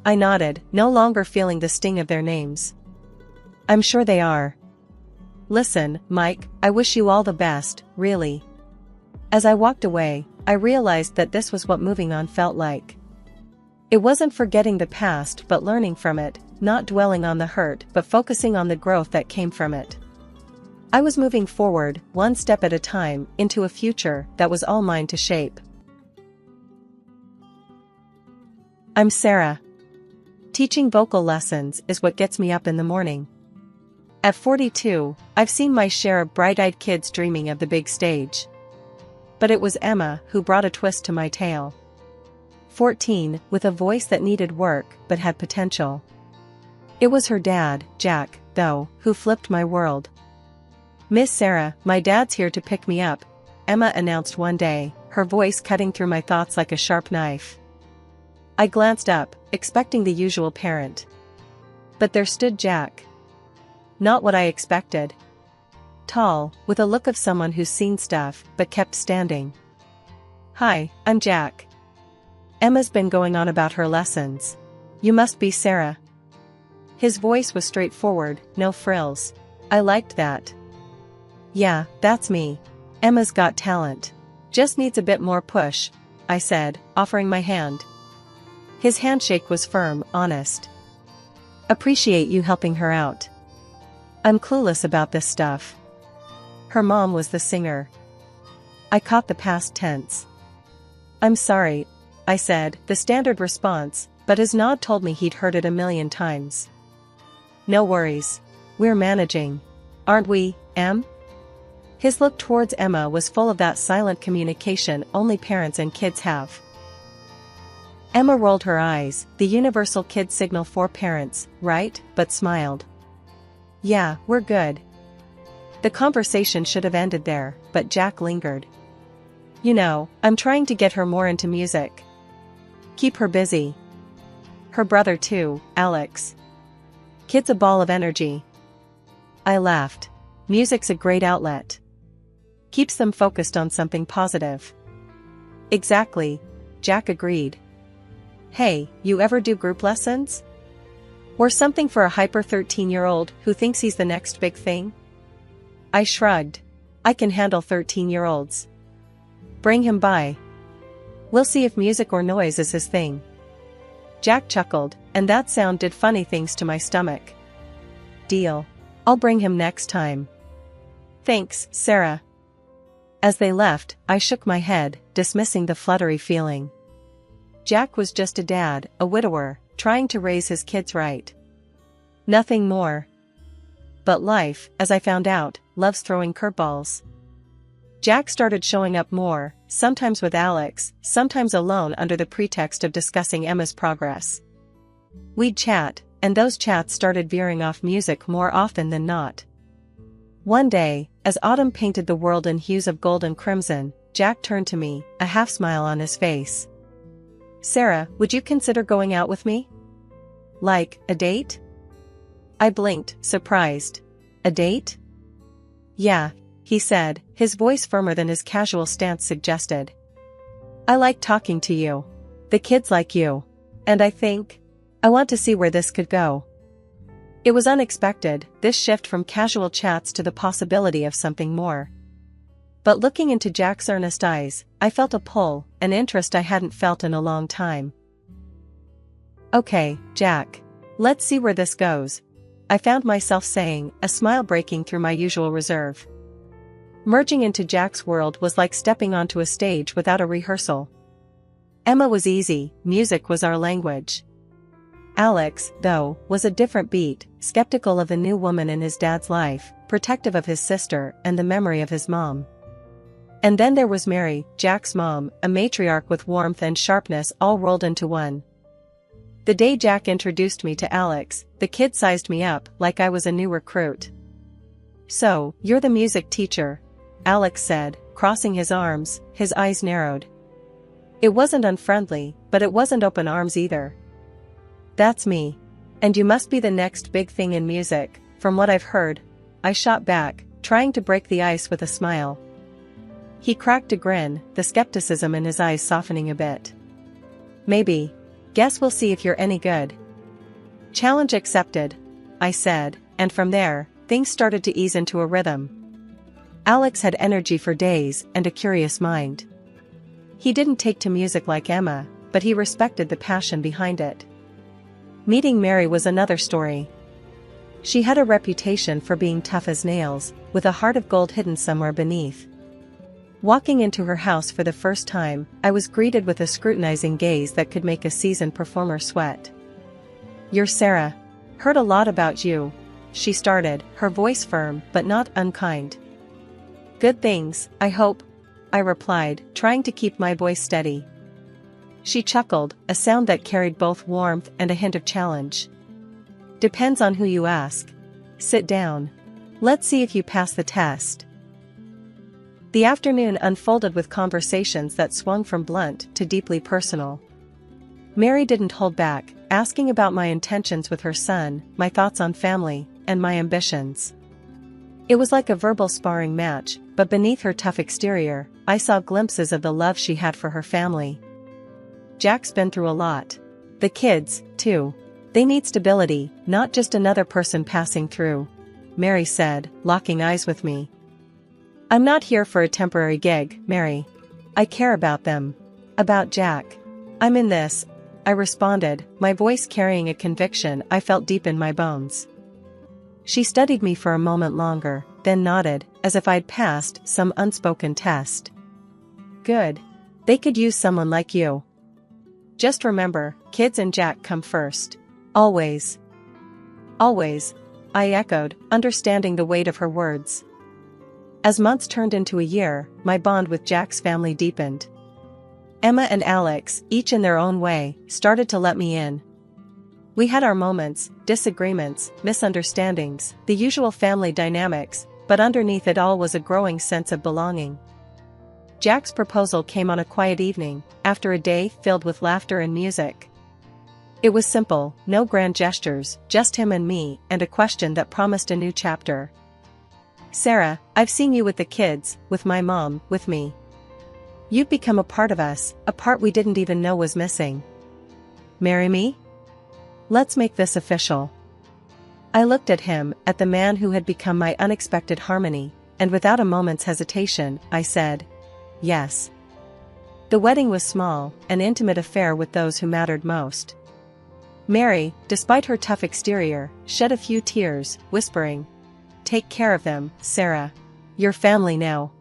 I nodded, no longer feeling the sting of their names. "I'm sure they are. Listen, Mike, I wish you all the best, really." As I walked away, I realized that this was what moving on felt like. It wasn't forgetting the past but learning from it, not dwelling on the hurt but focusing on the growth that came from it. I was moving forward, one step at a time, into a future that was all mine to shape. I'm Sarah. Teaching vocal lessons is what gets me up in the morning. At 42, I've seen my share of bright-eyed kids dreaming of the big stage. But it was Emma who brought a twist to my tale. 14, with a voice that needed work but had potential. It was her dad, Jack, though, who flipped my world. "Miss Sarah, my dad's here to pick me up," Emma announced one day, her voice cutting through my thoughts like a sharp knife. I glanced up, expecting the usual parent. But there stood Jack. Not what I expected. Tall, with a look of someone who's seen stuff but kept standing. "Hi, I'm Jack. Emma's been going on about her lessons. You must be Sarah." His voice was straightforward, no frills. I liked that. "Yeah, that's me. Emma's got talent. Just needs a bit more push," I said, offering my hand. His handshake was firm, honest. "Appreciate you helping her out. I'm clueless about this stuff. Her mom was the singer. I caught the past tense. I'm sorry, I said, the standard response, but his nod told me he'd heard it a million times. No worries. We're managing. Aren't we, Em? His look towards Emma was full of that silent communication only parents and kids have. Emma rolled her eyes, the universal kid signal for parents, right, but smiled. Yeah, we're good. The conversation should have ended there, but Jack lingered. You know, I'm trying to get her more into music. Keep her busy. Her brother too, Alex. Kid's a ball of energy. I laughed. Music's a great outlet. Keeps them focused on something positive. Exactly, Jack agreed. Hey, you ever do group lessons? Or something for a hyper 13-year-old who thinks he's the next big thing? I shrugged. I can handle 13-year-olds. Bring him by. We'll see if music or noise is his thing. Jack chuckled, and that sound did funny things to my stomach. Deal. I'll bring him next time. Thanks, Sarah. As they left, I shook my head, dismissing the fluttery feeling. Jack was just a dad, a widower, trying to raise his kids right. Nothing more. But life, as I found out, loves throwing curveballs. Jack started showing up more, sometimes with Alex, sometimes alone under the pretext of discussing Emma's progress. We'd chat, and those chats started veering off music more often than not. One day, as autumn painted the world in hues of gold and crimson, Jack turned to me, a half smile on his face. Sarah, would you consider going out with me? Like, a date? I blinked, surprised. A date? Yeah, he said, his voice firmer than his casual stance suggested. I like talking to you. The kids like you. And I want to see where this could go. It was unexpected, this shift from casual chats to the possibility of something more. But looking into Jack's earnest eyes, I felt a pull, an interest I hadn't felt in a long time. Okay, Jack. Let's see where this goes. I found myself saying, a smile breaking through my usual reserve. Merging into Jack's world was like stepping onto a stage without a rehearsal. Emma was easy, music was our language. Alex, though, was a different beat, skeptical of the new woman in his dad's life, protective of his sister and the memory of his mom. And then there was Mary, Jack's mom, a matriarch with warmth and sharpness all rolled into one. The day Jack introduced me to Alex, the kid sized me up like I was a new recruit. So, you're the music teacher, Alex said, crossing his arms, his eyes narrowed. It wasn't unfriendly, but it wasn't open arms either. That's me. And you must be the next big thing in music, from what I've heard. I shot back, trying to break the ice with a smile. He cracked a grin, the skepticism in his eyes softening a bit. Maybe. Guess we'll see if you're any good. Challenge accepted, I said, and from there, things started to ease into a rhythm. Alex had energy for days and a curious mind. He didn't take to music like Emma, but he respected the passion behind it. Meeting Mary was another story. She had a reputation for being tough as nails, with a heart of gold hidden somewhere beneath. Walking into her house for the first time, I was greeted with a scrutinizing gaze that could make a seasoned performer sweat. You're Sarah. Heard a lot about you, she started, her voice firm but not unkind. Good things, I hope, I replied, trying to keep my voice steady. She chuckled, a sound that carried both warmth and a hint of challenge. Depends on who you ask. Sit down. Let's see if you pass the test. The afternoon unfolded with conversations that swung from blunt to deeply personal. Mary didn't hold back, asking about my intentions with her son, my thoughts on family, and my ambitions. It was like a verbal sparring match, but beneath her tough exterior, I saw glimpses of the love she had for her family. Jack's been through a lot. The kids, too. They need stability, not just another person passing through, Mary said, locking eyes with me. I'm not here for a temporary gig, Mary. I care about them. About Jack. I'm in this, I responded, my voice carrying a conviction I felt deep in my bones. She studied me for a moment longer, then nodded, as if I'd passed some unspoken test. Good. They could use someone like you. Just remember, kids and Jack come first. Always. Always, I echoed, understanding the weight of her words. As months turned into a year, my bond with Jack's family deepened. Emma and Alex, each in their own way, started to let me in. We had our moments, disagreements, misunderstandings, the usual family dynamics, but underneath it all was a growing sense of belonging. Jack's proposal came on a quiet evening, after a day filled with laughter and music. It was simple, no grand gestures, just him and me, and a question that promised a new chapter. Sarah, I've seen you with the kids, with my mom, with me. You've become a part of us, a part we didn't even know was missing. Marry me? Let's make this official. I looked at him, at the man who had become my unexpected harmony, and without a moment's hesitation, I said, yes. The wedding was small, an intimate affair with those who mattered most. Mary, despite her tough exterior, shed a few tears, whispering, "Take care of them, Sarah. You're family now."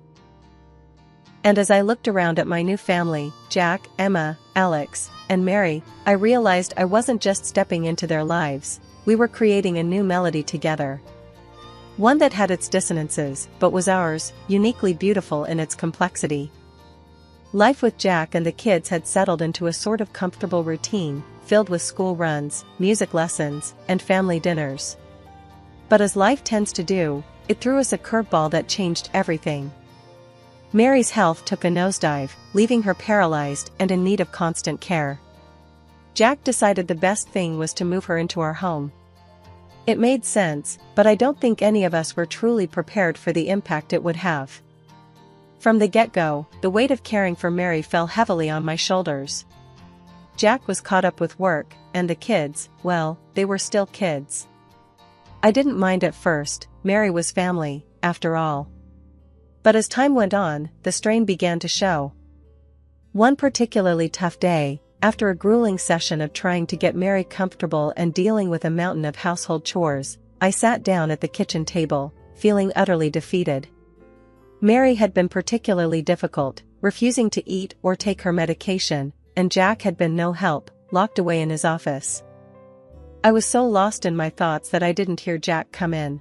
And as I looked around at my new family, Jack, Emma, Alex, and Mary, I realized I wasn't just stepping into their lives, we were creating a new melody together. One that had its dissonances, but was ours, uniquely beautiful in its complexity. Life with Jack and the kids had settled into a sort of comfortable routine, filled with school runs, music lessons, and family dinners. But as life tends to do, it threw us a curveball that changed everything. Mary's health took a nosedive, leaving her paralyzed and in need of constant care. Jack decided the best thing was to move her into our home. It made sense, but I don't think any of us were truly prepared for the impact it would have. From the get-go, the weight of caring for Mary fell heavily on my shoulders. Jack was caught up with work, and the kids, well, they were still kids. I didn't mind at first, Mary was family, after all. But as time went on, the strain began to show. One particularly tough day, after a grueling session of trying to get Mary comfortable and dealing with a mountain of household chores, I sat down at the kitchen table, feeling utterly defeated. Mary had been particularly difficult, refusing to eat or take her medication, and Jack had been no help, locked away in his office. I was so lost in my thoughts that I didn't hear Jack come in.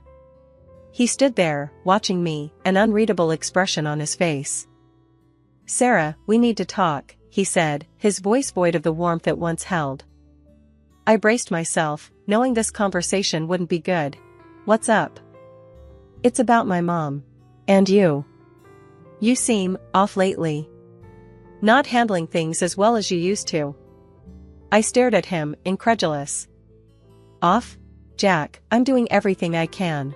He stood there, watching me, an unreadable expression on his face. "Sarah, we need to talk," he said, his voice void of the warmth it once held. I braced myself, knowing this conversation wouldn't be good. "What's up?" "It's about my mom. And you. You seem off lately. Not handling things as well as you used to." I stared at him, incredulous. "Off? Jack, I'm doing everything I can.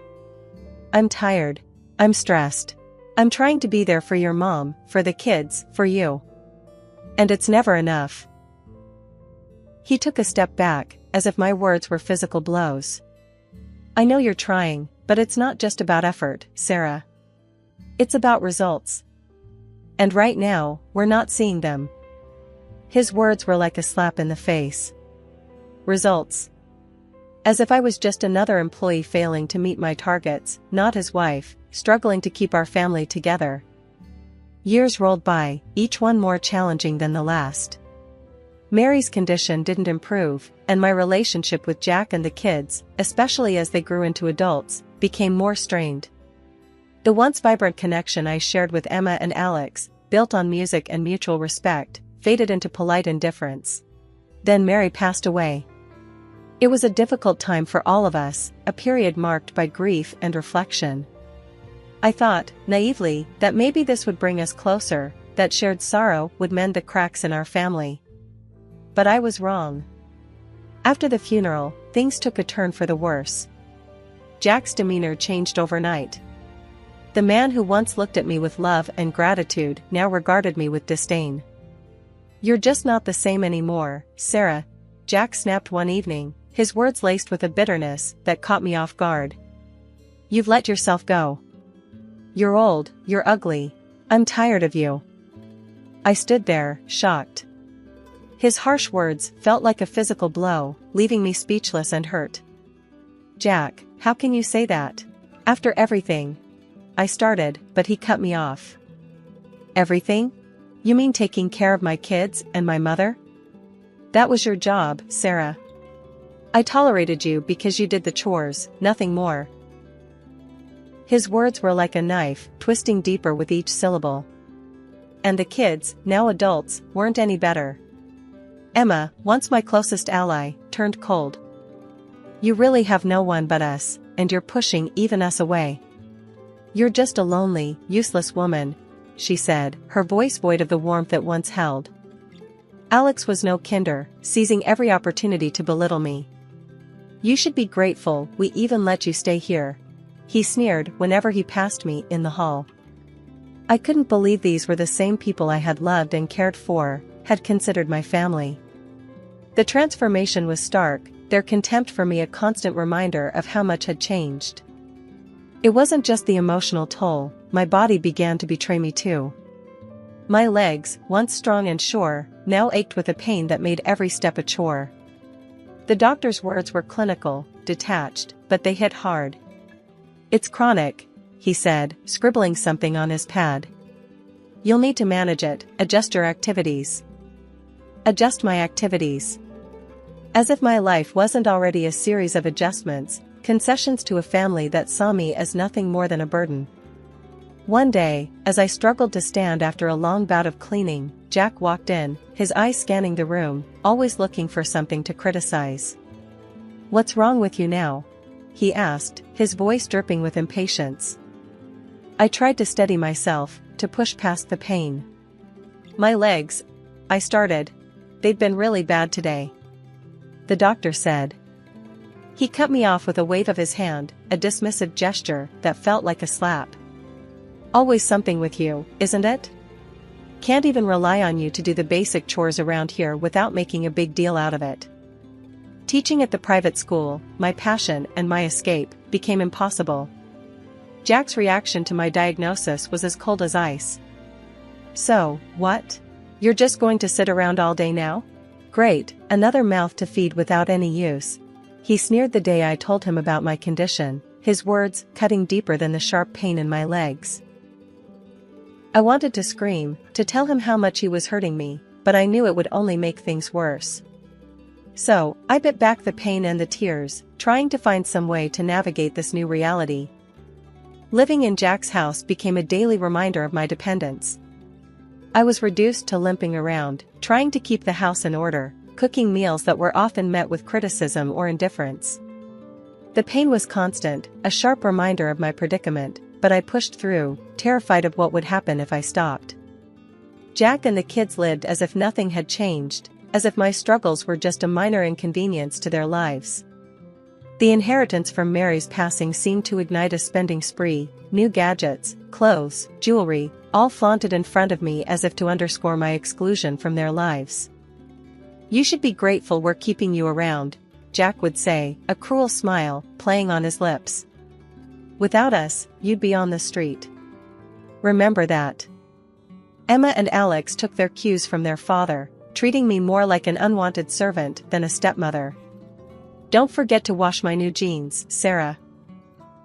I'm tired. I'm stressed. I'm trying to be there for your mom, for the kids, for you. And it's never enough." He took a step back, as if my words were physical blows. "I know you're trying, but it's not just about effort, Sarah. It's about results. And right now, we're not seeing them." His words were like a slap in the face. Results. As if I was just another employee failing to meet my targets, not his wife, struggling to keep our family together. Years rolled by, each one more challenging than the last. Mary's condition didn't improve, and my relationship with Jack and the kids, especially as they grew into adults, became more strained. The once vibrant connection I shared with Emma and Alex, built on music and mutual respect, faded into polite indifference. Then Mary passed away. It was a difficult time for all of us, a period marked by grief and reflection. I thought, naively, that maybe this would bring us closer, that shared sorrow would mend the cracks in our family. But I was wrong. After the funeral, things took a turn for the worse. Jack's demeanor changed overnight. The man who once looked at me with love and gratitude now regarded me with disdain. "You're just not the same anymore, Sarah," Jack snapped one evening, his words laced with a bitterness that caught me off guard. "You've let yourself go. You're old, you're ugly. I'm tired of you." I stood there, shocked. His harsh words felt like a physical blow, leaving me speechless and hurt. "Jack, how can you say that? After everything?" I started, but he cut me off. Everything? You mean taking care of my kids and my mother? That was your job, Sarah. I tolerated you because you did the chores, nothing more. His words were like a knife, twisting deeper with each syllable. And the kids, now adults, weren't any better. Emma, once my closest ally, turned cold. You really have no one but us, and you're pushing even us away. You're just a lonely, useless woman, she said, her voice void of the warmth it once held. Alex was no kinder, seizing every opportunity to belittle me. You should be grateful we even let you stay here, he sneered whenever he passed me in the hall. I couldn't believe these were the same people I had loved and cared for, had considered my family. The transformation was stark, their contempt for me a constant reminder of how much had changed. It wasn't just the emotional toll, my body began to betray me too. My legs, once strong and sure, now ached with a pain that made every step a chore. The doctor's words were clinical, detached, but they hit hard. It's chronic, he said, scribbling something on his pad. You'll need to manage it, adjust your activities. Adjust my activities. As if my life wasn't already a series of adjustments, concessions to a family that saw me as nothing more than a burden. One day, as I struggled to stand after a long bout of cleaning, Jack walked in, his eyes scanning the room, always looking for something to criticize. What's wrong with you now? He asked, his voice dripping with impatience. I tried to steady myself, to push past the pain. My legs, I started. They'd been really bad today. The doctor said. He cut me off with a wave of his hand, a dismissive gesture that felt like a slap. Always something with you, isn't it? Can't even rely on you to do the basic chores around here without making a big deal out of it. Teaching at the private school, my passion and my escape, became impossible. Jack's reaction to my diagnosis was as cold as ice. So, what? You're just going to sit around all day now? Great, another mouth to feed without any use. He sneered the day I told him about my condition, his words cutting deeper than the sharp pain in my legs. I wanted to scream, to tell him how much he was hurting me, but I knew it would only make things worse. So, I bit back the pain and the tears, trying to find some way to navigate this new reality. Living in Jack's house became a daily reminder of my dependence. I was reduced to limping around, trying to keep the house in order, cooking meals that were often met with criticism or indifference. The pain was constant, a sharp reminder of my predicament, but I pushed through, terrified of what would happen if I stopped. Jack and the kids lived as if nothing had changed, as if my struggles were just a minor inconvenience to their lives. The inheritance from Mary's passing seemed to ignite a spending spree, new gadgets, clothes, jewelry, all flaunted in front of me as if to underscore my exclusion from their lives. You should be grateful we're keeping you around, Jack would say, a cruel smile playing on his lips. Without us, you'd be on the street. Remember that. Emma and Alex took their cues from their father, treating me more like an unwanted servant than a stepmother. Don't forget to wash my new jeans, Sarah.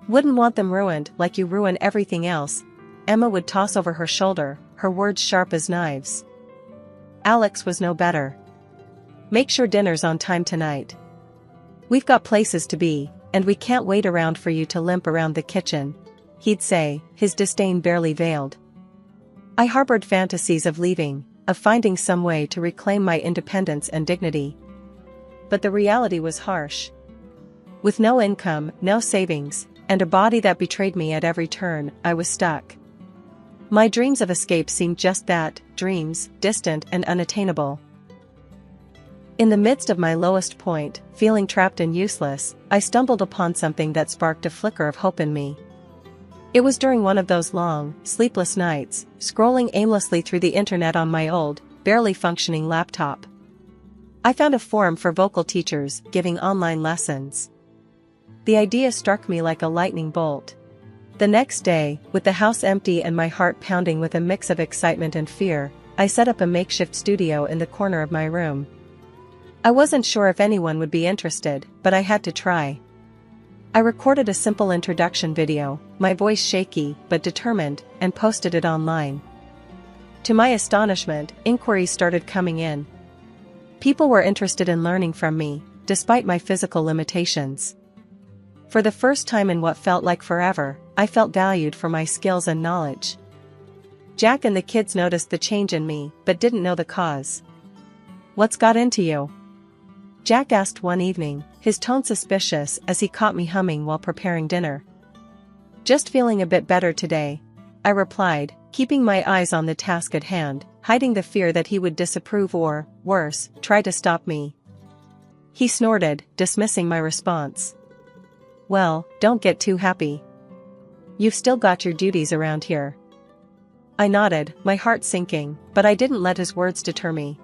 Wouldn't want them ruined like you ruin everything else, Emma would toss over her shoulder, her words sharp as knives. Alex was no better. Make sure dinner's on time tonight. We've got places to be, and we can't wait around for you to limp around the kitchen, he'd say, his disdain barely veiled. I harbored fantasies of leaving, of finding some way to reclaim my independence and dignity. But the reality was harsh. With no income, no savings, and a body that betrayed me at every turn, I was stuck. My dreams of escape seemed just that, dreams, distant and unattainable. In the midst of my lowest point, feeling trapped and useless, I stumbled upon something that sparked a flicker of hope in me. It was during one of those long, sleepless nights, scrolling aimlessly through the internet on my old, barely functioning laptop. I found a forum for vocal teachers giving online lessons. The idea struck me like a lightning bolt. The next day, with the house empty and my heart pounding with a mix of excitement and fear, I set up a makeshift studio in the corner of my room. I wasn't sure if anyone would be interested, but I had to try. I recorded a simple introduction video, my voice shaky but determined, and posted it online. To my astonishment, inquiries started coming in. People were interested in learning from me, despite my physical limitations. For the first time in what felt like forever, I felt valued for my skills and knowledge. Jack and the kids noticed the change in me, but didn't know the cause. "What's got into you?" Jack asked one evening, his tone suspicious as he caught me humming while preparing dinner. "Just feeling a bit better today," I replied, keeping my eyes on the task at hand, hiding the fear that he would disapprove or, worse, try to stop me. He snorted, dismissing my response. "Well, don't get too happy. You've still got your duties around here." I nodded, my heart sinking, but I didn't let his words deter me.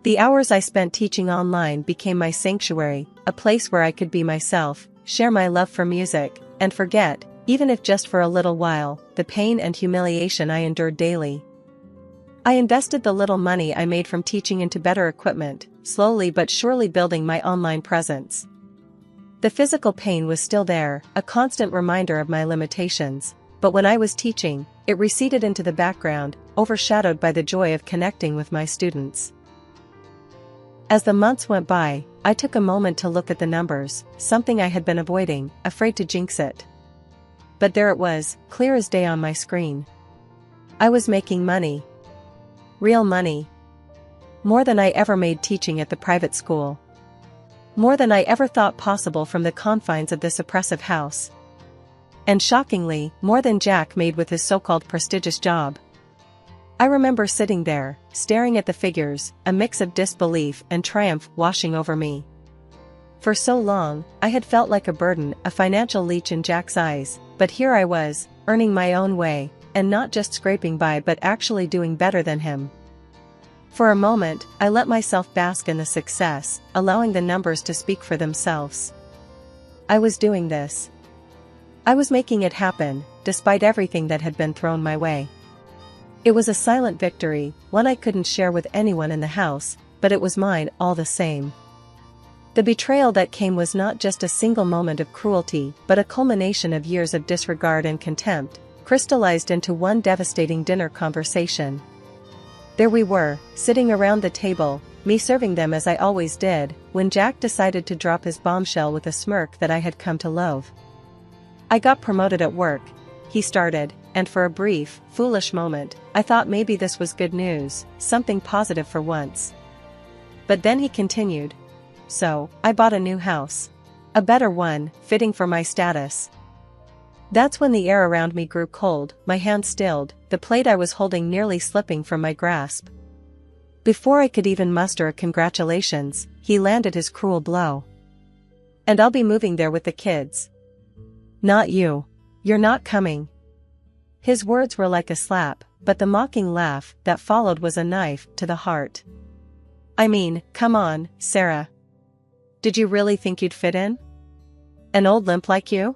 The hours I spent teaching online became my sanctuary, a place where I could be myself, share my love for music, and forget, even if just for a little while, the pain and humiliation I endured daily. I invested the little money I made from teaching into better equipment, slowly but surely building my online presence. The physical pain was still there, a constant reminder of my limitations, but when I was teaching, it receded into the background, overshadowed by the joy of connecting with my students. As the months went by, I took a moment to look at the numbers, something I had been avoiding, afraid to jinx it. But there it was, clear as day on my screen. I was making money. Real money. More than I ever made teaching at the private school. More than I ever thought possible from the confines of this oppressive house. And shockingly, more than Jack made with his so-called prestigious job. I remember sitting there, staring at the figures, a mix of disbelief and triumph washing over me. For so long, I had felt like a burden, a financial leech in Jack's eyes, but here I was, earning my own way, and not just scraping by but actually doing better than him. For a moment, I let myself bask in the success, allowing the numbers to speak for themselves. I was doing this. I was making it happen, despite everything that had been thrown my way. It was a silent victory, one I couldn't share with anyone in the house, but it was mine all the same. The betrayal that came was not just a single moment of cruelty, but a culmination of years of disregard and contempt, crystallized into one devastating dinner conversation. There we were, sitting around the table, me serving them as I always did, when Jack decided to drop his bombshell with a smirk that I had come to loathe. "I got promoted at work," he started, and for a brief, foolish moment, I thought maybe this was good news, something positive for once. But then he continued. "So, I bought a new house. A better one, fitting for my status." That's when the air around me grew cold, my hand stilled, the plate I was holding nearly slipping from my grasp. Before I could even muster a congratulations, he landed his cruel blow. "And I'll be moving there with the kids." "Not you. You're not coming." His words were like a slap, but the mocking laugh that followed was a knife to the heart. "I mean, come on, Sarah. Did you really think you'd fit in? An old limp like you?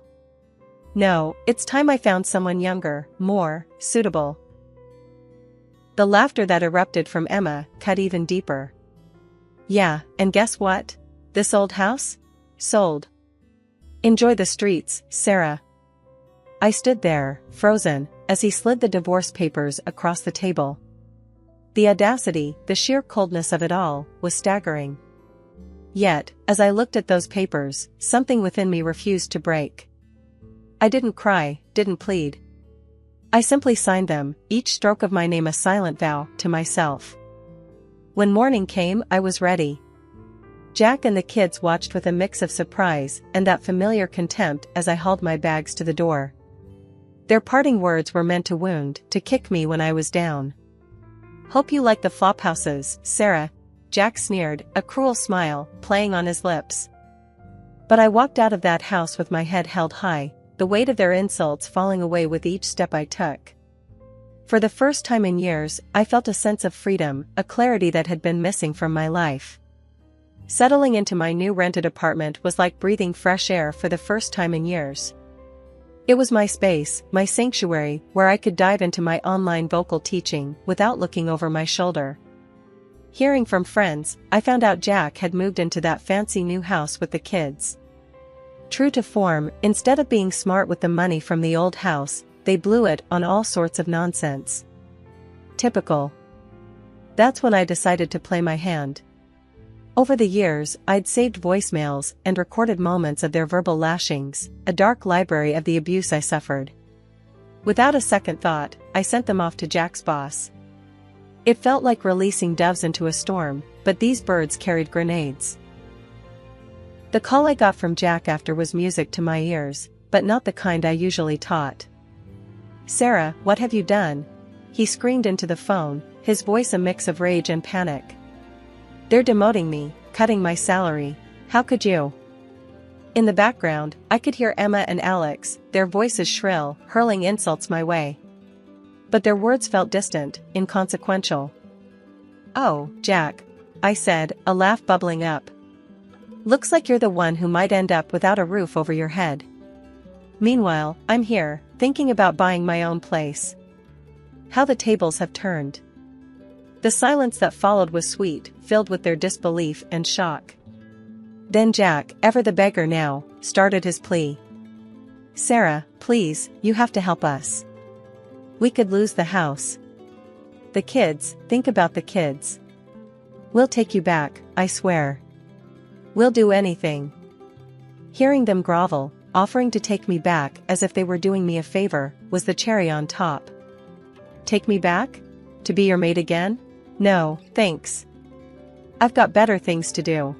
No, it's time I found someone younger, more suitable." The laughter that erupted from Emma cut even deeper. "Yeah, and guess what? This old house? Sold. Enjoy the streets, Sarah." I stood there, frozen, as he slid the divorce papers across the table. The audacity, the sheer coldness of it all, was staggering. Yet, as I looked at those papers, something within me refused to break. I didn't cry, didn't plead. I simply signed them, each stroke of my name a silent vow to myself. When morning came, I was ready. Jack and the kids watched with a mix of surprise and that familiar contempt as I hauled my bags to the door. Their parting words were meant to wound, to kick me when I was down. "Hope you like the flophouses, Sarah," Jack sneered, a cruel smile playing on his lips. But I walked out of that house with my head held high, the weight of their insults falling away with each step I took. For the first time in years, I felt a sense of freedom, a clarity that had been missing from my life. Settling into my new rented apartment was like breathing fresh air for the first time in years. It was my space, my sanctuary, where I could dive into my online vocal teaching without looking over my shoulder. Hearing from friends, I found out Jack had moved into that fancy new house with the kids. True to form, instead of being smart with the money from the old house, they blew it on all sorts of nonsense. Typical. That's when I decided to play my hand. Over the years, I'd saved voicemails and recorded moments of their verbal lashings, a dark library of the abuse I suffered. Without a second thought, I sent them off to Jack's boss. It felt like releasing doves into a storm, but these birds carried grenades. The call I got from Jack after was music to my ears, but not the kind I usually taught. "Sarah, what have you done?" he screamed into the phone, his voice a mix of rage and panic. "They're demoting me, cutting my salary. How could you?" In the background, I could hear Emma and Alex, their voices shrill, hurling insults my way. But their words felt distant, inconsequential. "Oh, Jack," I said, a laugh bubbling up. "Looks like you're the one who might end up without a roof over your head. Meanwhile, I'm here, thinking about buying my own place." How the tables have turned. The silence that followed was sweet, filled with their disbelief and shock. Then Jack, ever the beggar now, started his plea. "Sarah, please, you have to help us. We could lose the house. The kids, think about the kids. We'll take you back, I swear. We'll do anything." Hearing them grovel, offering to take me back as if they were doing me a favor, was the cherry on top. Take me back? To be your maid again? No, thanks. I've got better things to do.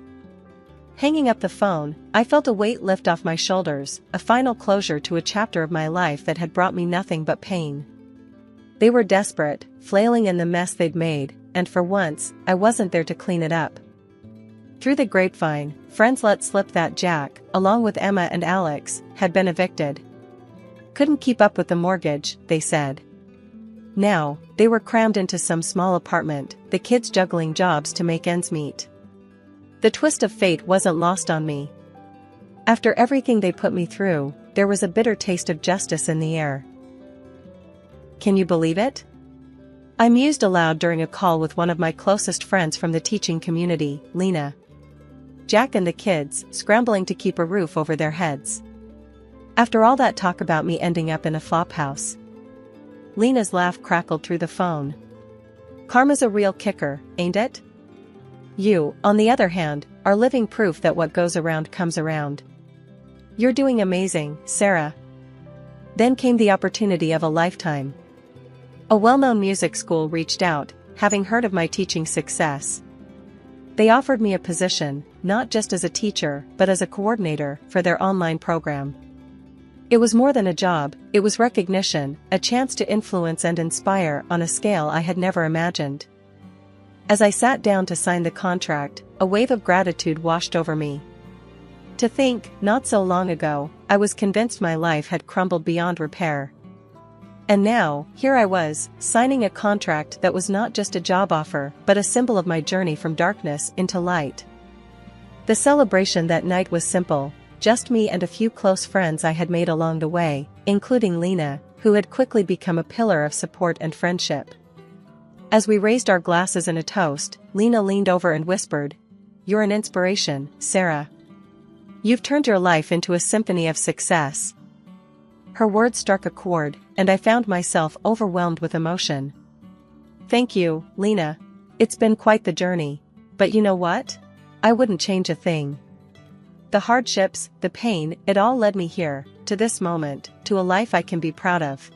Hanging up the phone, I felt a weight lift off my shoulders, a final closure to a chapter of my life that had brought me nothing but pain. They were desperate, flailing in the mess they'd made, and for once, I wasn't there to clean it up. Through the grapevine, friends let slip that Jack, along with Emma and Alex, had been evicted. Couldn't keep up with the mortgage, they said. Now, they were crammed into some small apartment, the kids juggling jobs to make ends meet. The twist of fate wasn't lost on me. After everything they put me through, there was a bitter taste of justice in the air. Can you believe it? I mused aloud during a call with one of my closest friends from the teaching community, Lena. Jack and the kids, scrambling to keep a roof over their heads. After all that talk about me ending up in a flophouse. Lena's laugh crackled through the phone. Karma's a real kicker, ain't it? You, on the other hand, are living proof that what goes around comes around. You're doing amazing, Sarah. Then came the opportunity of a lifetime. A well-known music school reached out, having heard of my teaching success. They offered me a position, not just as a teacher, but as a coordinator for their online program. It was more than a job, it was recognition, a chance to influence and inspire on a scale I had never imagined. As I sat down to sign the contract, a wave of gratitude washed over me. To think, not so long ago, I was convinced my life had crumbled beyond repair. And now, here I was, signing a contract that was not just a job offer, but a symbol of my journey from darkness into light. The celebration that night was simple. Just me and a few close friends I had made along the way, including Lena, who had quickly become a pillar of support and friendship. As we raised our glasses in a toast, Lena leaned over and whispered, "You're an inspiration, Sarah. You've turned your life into a symphony of success." Her words struck a chord, and I found myself overwhelmed with emotion. "Thank you, Lena. It's been quite the journey. But you know what? I wouldn't change a thing. The hardships, the pain, it all led me here, to this moment, to a life I can be proud of."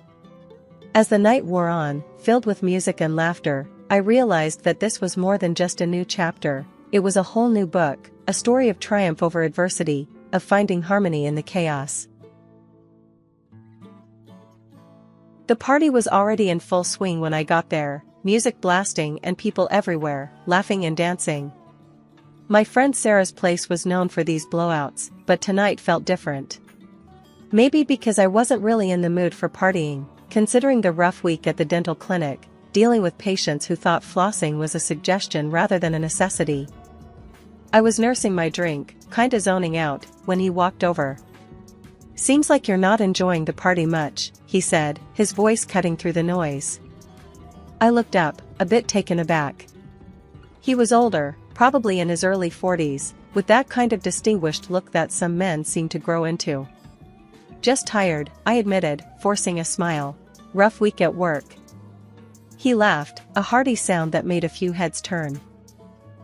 As the night wore on, filled with music and laughter, I realized that this was more than just a new chapter. It was a whole new book, a story of triumph over adversity, of finding harmony in the chaos. The party was already in full swing when I got there, music blasting and people everywhere, laughing and dancing. My friend Sarah's place was known for these blowouts, but tonight felt different. Maybe because I wasn't really in the mood for partying, considering the rough week at the dental clinic, dealing with patients who thought flossing was a suggestion rather than a necessity. I was nursing my drink, kinda zoning out, when he walked over. "Seems like you're not enjoying the party much," he said, his voice cutting through the noise. I looked up, a bit taken aback. He was older, probably in his early 40s, with that kind of distinguished look that some men seem to grow into. Just tired, I admitted, forcing a smile. Rough week at work. He laughed, a hearty sound that made a few heads turn.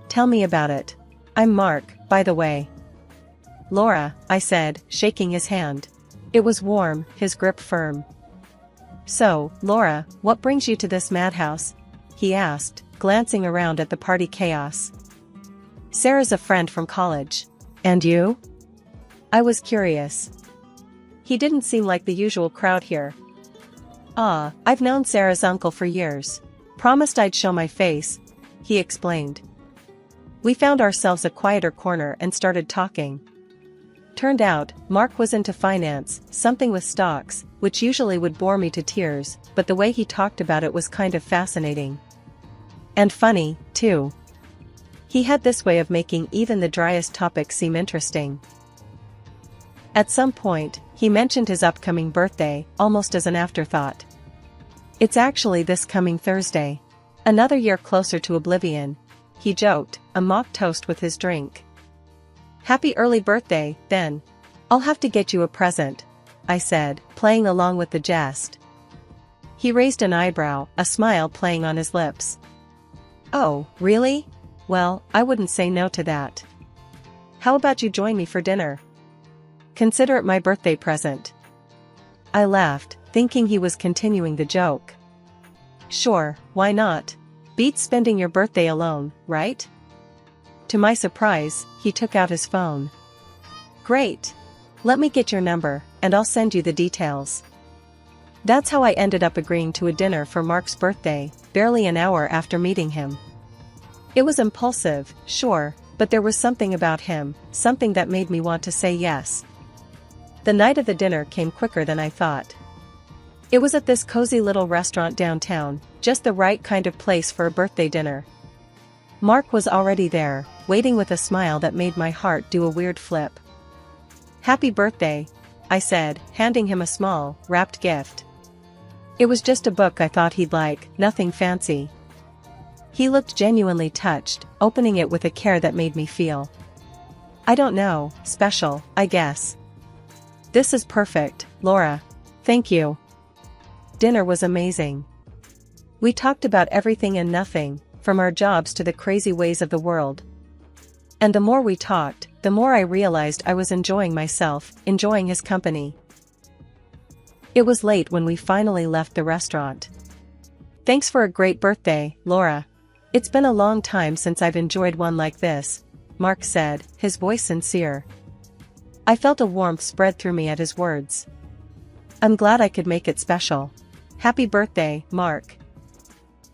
Tell me about it. I'm Mark, by the way. Laura, I said, shaking his hand. It was warm, his grip firm. So, Laura, what brings you to this madhouse? He asked, glancing around at the party chaos. Sarah's a friend from college. And you? I was curious. He didn't seem like the usual crowd here. I've known Sarah's uncle for years. Promised I'd show my face, he explained. We found ourselves a quieter corner and started talking. Turned out, Mark was into finance, something with stocks, which usually would bore me to tears, but the way he talked about it was kind of fascinating. And funny, too. He had this way of making even the driest topics seem interesting. At some point, he mentioned his upcoming birthday, almost as an afterthought. It's actually this coming Thursday. Another year closer to oblivion, he joked, a mock toast with his drink. Happy early birthday, then. I'll have to get you a present, I said, playing along with the jest. He raised an eyebrow, a smile playing on his lips. Oh, really? Well, I wouldn't say no to that. How about you join me for dinner? Consider it my birthday present. I laughed, thinking he was continuing the joke. Sure, why not? Beats spending your birthday alone, right? To my surprise, he took out his phone. Great. Let me get your number, and I'll send you the details. That's how I ended up agreeing to a dinner for Mark's birthday, barely an hour after meeting him. It was impulsive, sure, but there was something about him, something that made me want to say yes. The night of the dinner came quicker than I thought. It was at this cozy little restaurant downtown, just the right kind of place for a birthday dinner. Mark was already there, waiting with a smile that made my heart do a weird flip. Happy birthday, I said, handing him a small, wrapped gift. It was just a book I thought he'd like, nothing fancy. He looked genuinely touched, opening it with a care that made me feel. I don't know, special, I guess. This is perfect, Laura. Thank you. Dinner was amazing. We talked about everything and nothing, from our jobs to the crazy ways of the world. And the more we talked, the more I realized I was enjoying myself, enjoying his company. It was late when we finally left the restaurant. Thanks for a great birthday, Laura. It's been a long time since I've enjoyed one like this, Mark said, his voice sincere. I felt a warmth spread through me at his words. I'm glad I could make it special. Happy birthday, Mark.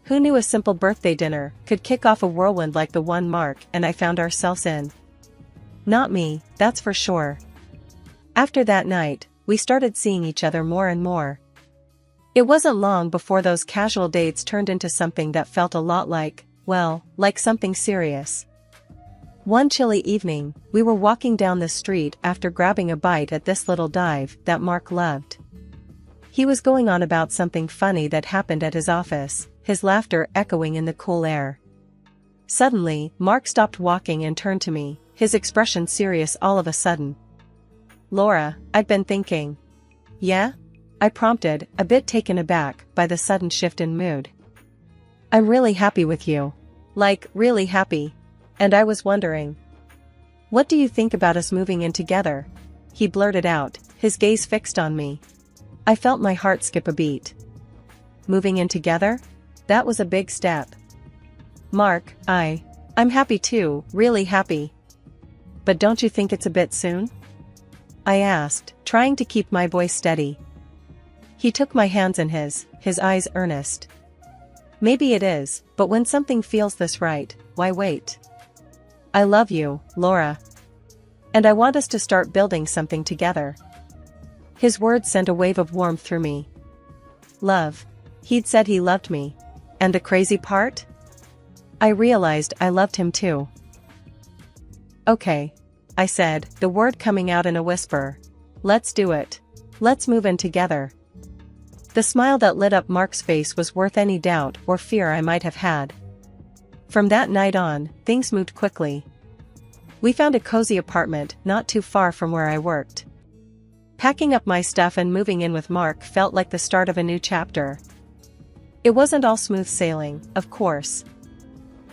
Who knew a simple birthday dinner could kick off a whirlwind like the one Mark and I found ourselves in? Not me, that's for sure. After that night, we started seeing each other more and more. It wasn't long before those casual dates turned into something that felt a lot like, well, like something serious. One chilly evening, we were walking down the street after grabbing a bite at this little dive that Mark loved. He was going on about something funny that happened at his office, his laughter echoing in the cool air. Suddenly, Mark stopped walking and turned to me, his expression serious all of a sudden. Laura, I've been thinking. Yeah? I prompted, a bit taken aback by the sudden shift in mood. I'm really happy with you. Like, really happy. And I was wondering. What do you think about us moving in together? He blurted out, his gaze fixed on me. I felt my heart skip a beat. Moving in together? That was a big step. Mark, I'm happy too, really happy. But don't you think it's a bit soon? I asked, trying to keep my voice steady. He took my hands in his eyes earnest. Maybe it is, but when something feels this right, why wait? I love you, Laura. And I want us to start building something together. His words sent a wave of warmth through me. Love. He'd said he loved me. And the crazy part? I realized I loved him too. Okay. I said, the word coming out in a whisper. Let's do it. Let's move in together. The smile that lit up Mark's face was worth any doubt or fear I might have had. From that night on, things moved quickly. We found a cozy apartment not too far from where I worked. Packing up my stuff and moving in with Mark felt like the start of a new chapter. It wasn't all smooth sailing, of course.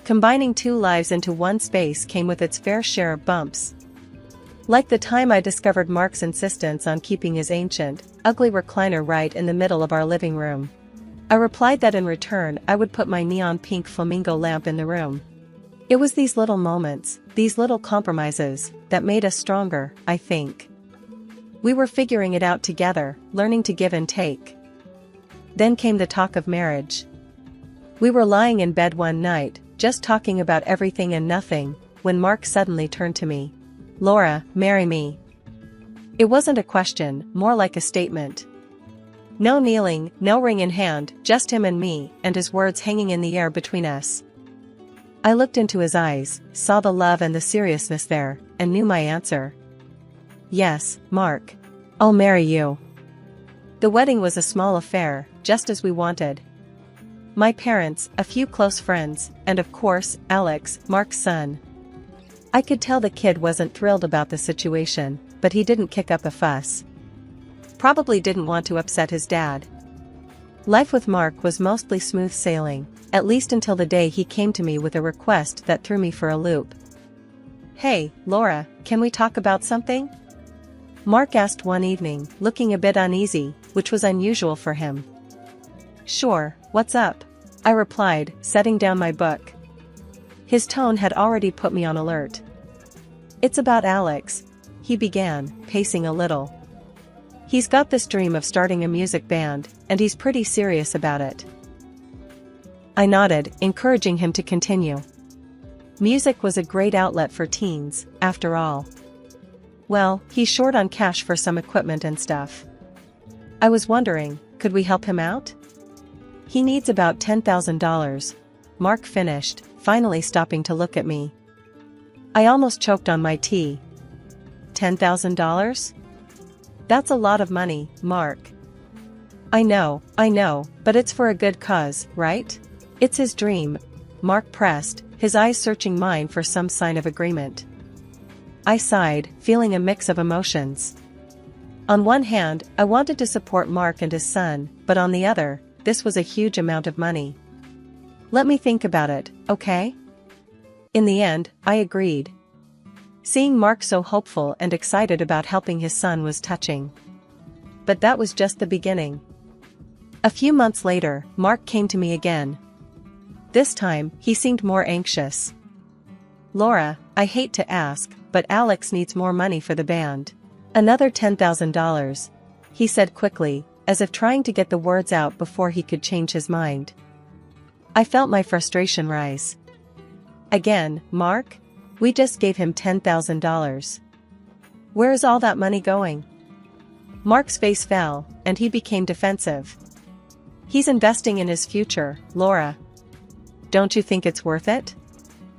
Combining two lives into one space came with its fair share of bumps. Like the time I discovered Mark's insistence on keeping his ancient, ugly recliner right in the middle of our living room. I replied that in return I would put my neon pink flamingo lamp in the room. It was these little moments, these little compromises, that made us stronger, I think. We were figuring it out together, learning to give and take. Then came the talk of marriage. We were lying in bed one night, just talking about everything and nothing, when Mark suddenly turned to me. "Laura, marry me." It wasn't a question, more like a statement. No kneeling, no ring in hand, just him and me, and his words hanging in the air between us. I looked into his eyes, saw the love and the seriousness there, and knew my answer. "Yes, Mark. I'll marry you." The wedding was a small affair, just as we wanted. My parents, a few close friends, and of course, Alex, Mark's son. I could tell the kid wasn't thrilled about the situation, but he didn't kick up a fuss. Probably didn't want to upset his dad. Life with Mark was mostly smooth sailing, at least until the day he came to me with a request that threw me for a loop. "Hey, Laura, can we talk about something?" Mark asked one evening, looking a bit uneasy, which was unusual for him. "Sure, what's up?" I replied, setting down my book. His tone had already put me on alert. "It's about Alex," he began, pacing a little. "He's got this dream of starting a music band, and he's pretty serious about it." I nodded, encouraging him to continue. Music was a great outlet for teens, after all. "Well, he's short on cash for some equipment and stuff. I was wondering, could we help him out?" "He needs about $10,000, Mark finished, finally stopping to look at me. I almost choked on my tea. $10,000? That's a lot of money, Mark. I know, but it's for a good cause, right? It's his dream," Mark pressed, his eyes searching mine for some sign of agreement. I sighed, feeling a mix of emotions. On one hand, I wanted to support Mark and his son, but on the other, this was a huge amount of money. "Let me think about it, okay?" In the end, I agreed. Seeing Mark so hopeful and excited about helping his son was touching. But that was just the beginning. A few months later, Mark came to me again. This time, he seemed more anxious. "Laura, I hate to ask, but Alex needs more money for the band. Another $10,000, he said quickly, as if trying to get the words out before he could change his mind. I felt my frustration rise. "Again, Mark? We just gave him $10,000. Where is all that money going?" Mark's face fell, and he became defensive. "He's investing in his future, Laura. Don't you think it's worth it?"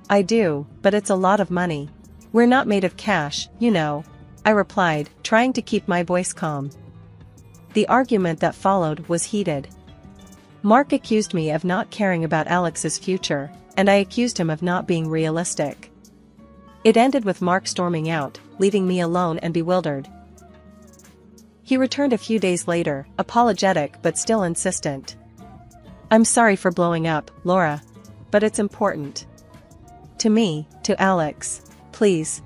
"I do, but it's a lot of money. We're not made of cash, you know," I replied, trying to keep my voice calm. The argument that followed was heated. Mark accused me of not caring about Alex's future, and I accused him of not being realistic. It ended with Mark storming out, leaving me alone and bewildered. He returned a few days later, apologetic but still insistent. "I'm sorry for blowing up, Laura. But it's important. To me, to Alex. Please."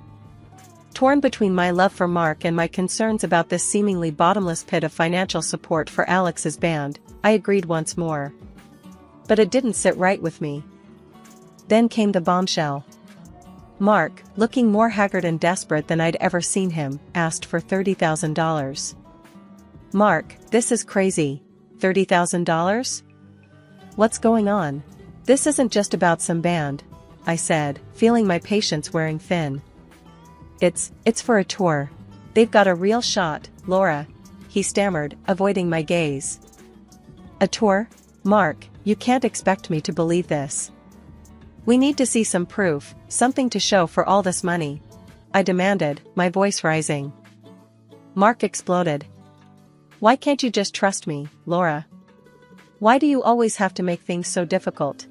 Torn between my love for Mark and my concerns about this seemingly bottomless pit of financial support for Alex's band, I agreed once more. But it didn't sit right with me. Then came the bombshell. Mark, looking more haggard and desperate than I'd ever seen him, asked for $30,000. "Mark, this is crazy. $30,000? What's going on? This isn't just about some band," I said, feeling my patience wearing thin. It's for a tour. They've got a real shot, Laura," he stammered, avoiding my gaze. "A tour? Mark, you can't expect me to believe this. We need to see some proof, something to show for all this money," I demanded, my voice rising. Mark exploded. "Why can't you just trust me, Laura? Why do you always have to make things so difficult?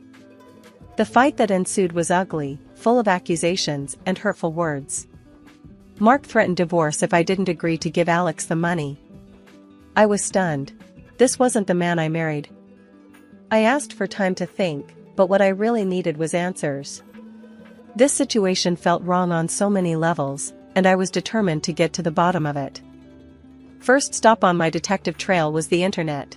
The fight that ensued was ugly, full of accusations and hurtful words. Mark threatened divorce if I didn't agree to give Alex the money. I was stunned. This wasn't the man I married. I asked for time to think, but what I really needed was answers. This situation felt wrong on so many levels, and I was determined to get to the bottom of it. First stop on my detective trail was the internet.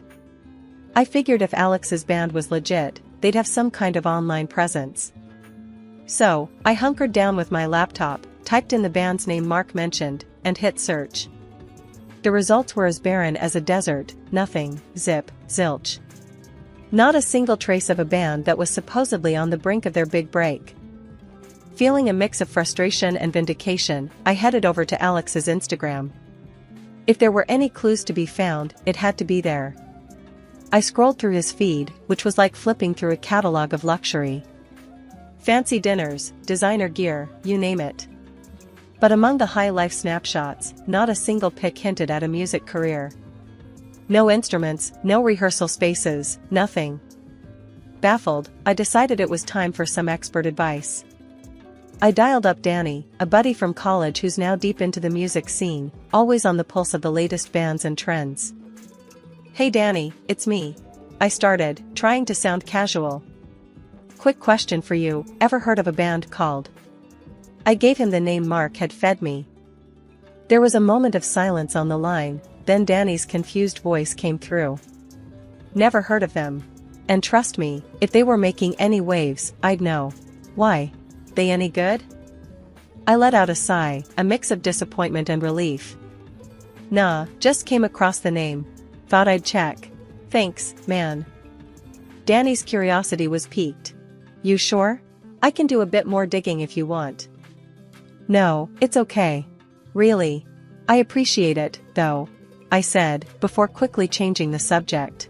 I figured if Alex's band was legit, they'd have some kind of online presence. So, I hunkered down with my laptop, typed in the band's name Mark mentioned, and hit search. The results were as barren as a desert, nothing, zip, zilch. Not a single trace of a band that was supposedly on the brink of their big break. Feeling a mix of frustration and vindication, I headed over to Alex's Instagram. If there were any clues to be found, it had to be there. I scrolled through his feed, which was like flipping through a catalog of luxury. Fancy dinners, designer gear, you name it. But among the high-life snapshots, not a single pic hinted at a music career. No instruments, no rehearsal spaces, nothing. Baffled, I decided it was time for some expert advice. I dialed up Danny, a buddy from college who's now deep into the music scene, always on the pulse of the latest bands and trends. "Hey Danny, it's me," I started, trying to sound casual. "Quick question for you, ever heard of a band called?" I gave him the name Mark had fed me. There was a moment of silence on the line, then Danny's confused voice came through. "Never heard of them. And trust me, if they were making any waves, I'd know. Why? They any good?" I let out a sigh, a mix of disappointment and relief. "Nah, just came across the name. Thought I'd check. Thanks, man." Danny's curiosity was piqued. "You sure? I can do a bit more digging if you want." "No, it's okay. Really. I appreciate it, though," I said, before quickly changing the subject.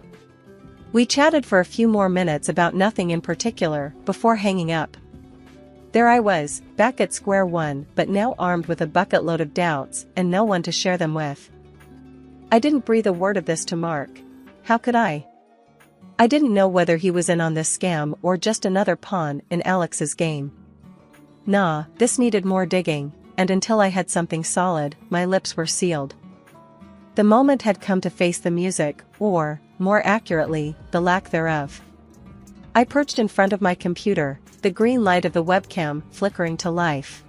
We chatted for a few more minutes about nothing in particular, before hanging up. There I was, back at square one, but now armed with a bucket load of doubts, and no one to share them with. I didn't breathe a word of this to Mark. How could I? I didn't know whether he was in on this scam or just another pawn in Alex's game. Nah, this needed more digging, and until I had something solid, my lips were sealed. The moment had come to face the music, or, more accurately, the lack thereof. I perched in front of my computer, the green light of the webcam flickering to life.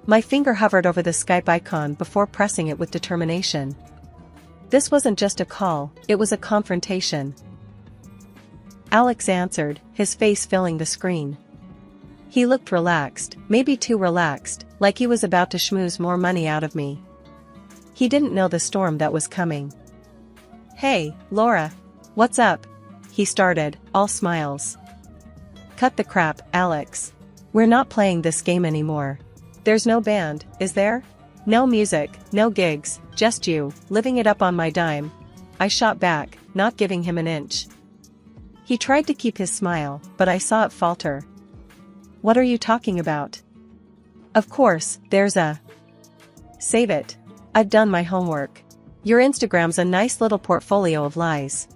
My finger hovered over the Skype icon before pressing it with determination. This wasn't just a call, it was a confrontation. Alex answered, his face filling the screen. He looked relaxed, maybe too relaxed, like he was about to schmooze more money out of me. He didn't know the storm that was coming. "Hey, Laura. What's up?" he started, all smiles. "Cut the crap, Alex. We're not playing this game anymore. There's no band, is there? No music, no gigs, just you, living it up on my dime." I shot back, not giving him an inch. He tried to keep his smile, but I saw it falter. "What are you talking about?" "Of course, there's a..." "Save it. I've done my homework. Your Instagram's a nice little portfolio of lies."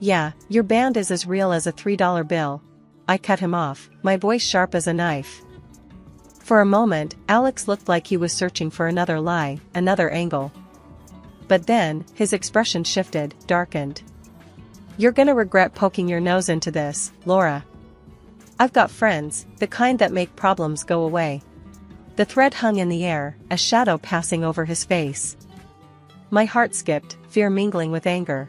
"Yeah, your band is as real as a $3 bill. I cut him off, my voice sharp as a knife. For a moment, Alex looked like he was searching for another lie, another angle. But then, his expression shifted, darkened. "You're gonna regret poking your nose into this, Laura. I've got friends, the kind that make problems go away." The thread hung in the air, a shadow passing over his face. My heart skipped, fear mingling with anger.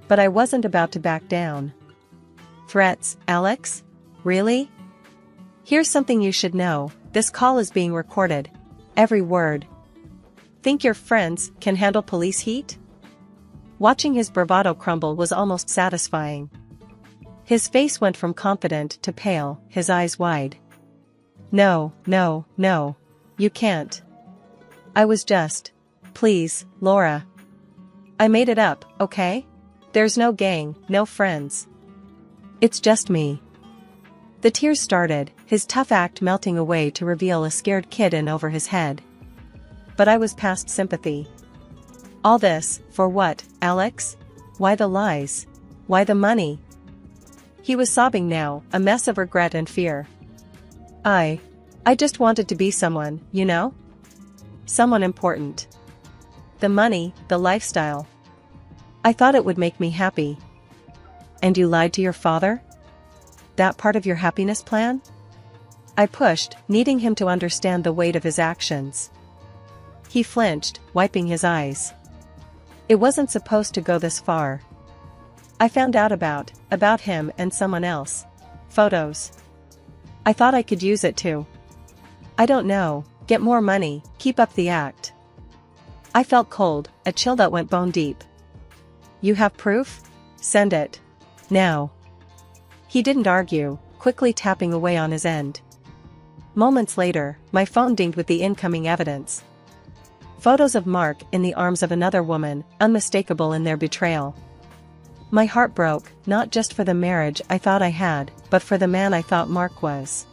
But I wasn't about to back down. "Threats, Alex? Really? Here's something you should know, this call is being recorded. Every word. Think your friends can handle police heat?" Watching his bravado crumble was almost satisfying. His face went from confident to pale, his eyes wide. "No, no, no. You can't." I was just... "Please, Laura. I made it up, okay? There's no gang, no friends. It's just me." The tears started, his tough act melting away to reveal a scared kid in over his head. But I was past sympathy. "All this, for what, Alex? Why the lies? Why the money?" He was sobbing now, a mess of regret and fear. I just wanted to be someone, you know? Someone important. The money, the lifestyle. I thought it would make me happy. And you lied to your father? That part of your happiness plan? I pushed, needing him to understand the weight of his actions. He flinched, wiping his eyes. It wasn't supposed to go this far. I found out about him and someone else. Photos. I thought I could use it too. I don't know, get more money, keep up the act. I felt cold, a chill that went bone deep. You have proof? Send it. Now. He didn't argue, quickly tapping away on his end. Moments later, my phone dinged with the incoming evidence. Photos of Mark in the arms of another woman, unmistakable in their betrayal. My heart broke, not just for the marriage I thought I had, but for the man I thought Mark was.